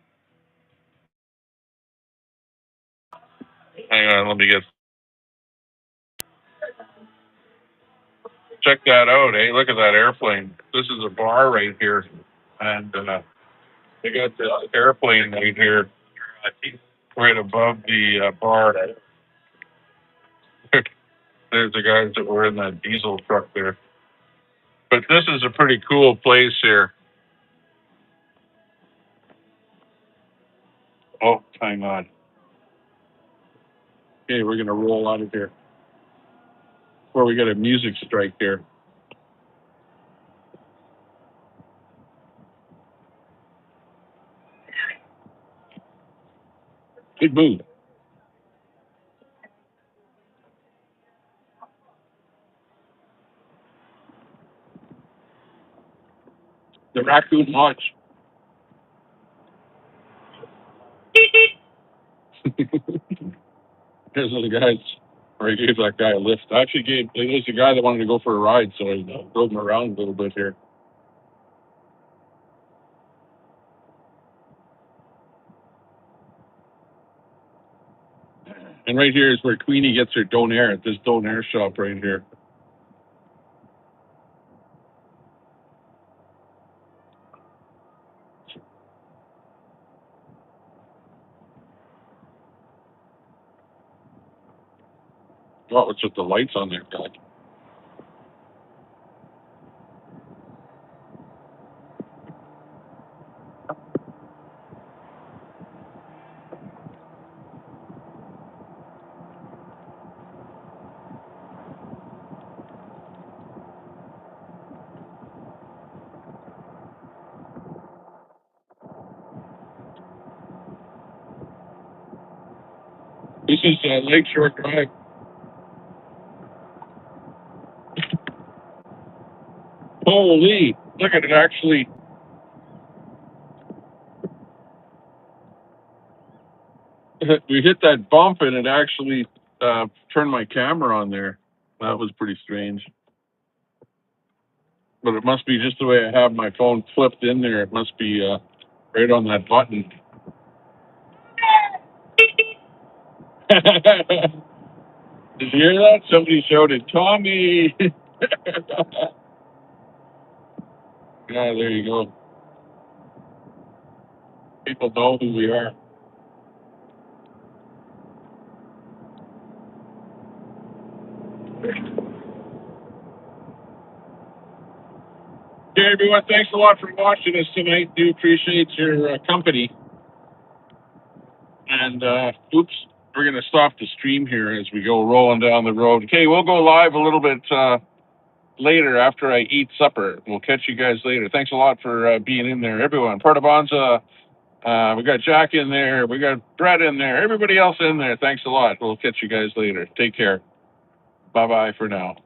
Hang on, let me get. Check that out, eh? Look at that airplane. This is a bar right here, and they got this airplane right here, right above the bar. There's the guys that were in that diesel truck there. But this is a pretty cool place here. Oh, hang on. Okay, we're gonna roll out of here. Before we get a music strike here. Good move. The Raccoon Lodge. There's the guys, or I gave that guy a lift. I actually there's a guy that wanted to go for a ride, so I drove him around a little bit here. And right here is where Queenie gets her Donaire at this Donaire shop right here. Oh, it's with the lights on there, God. This is Lakeshore Drive. Holy, look at it actually. We hit that bump and it actually turned my camera on there. That was pretty strange. But it must be just the way I have my phone flipped in there. It must be right on that button. Did you hear that? Somebody shouted, Tommy! Yeah, there you go. People know who we are. Okay, everyone, thanks a lot for watching us tonight. Do appreciate your company. And, oops, we're going to stop the stream here as we go rolling down the road. Okay, we'll go live a little bit later after I eat supper. We'll catch you guys later. Thanks a lot for being in there, everyone. Partabonza, we got Jack in there. We got Brett in there. Everybody else in there. Thanks a lot. We'll catch you guys later. Take care. Bye-bye for now.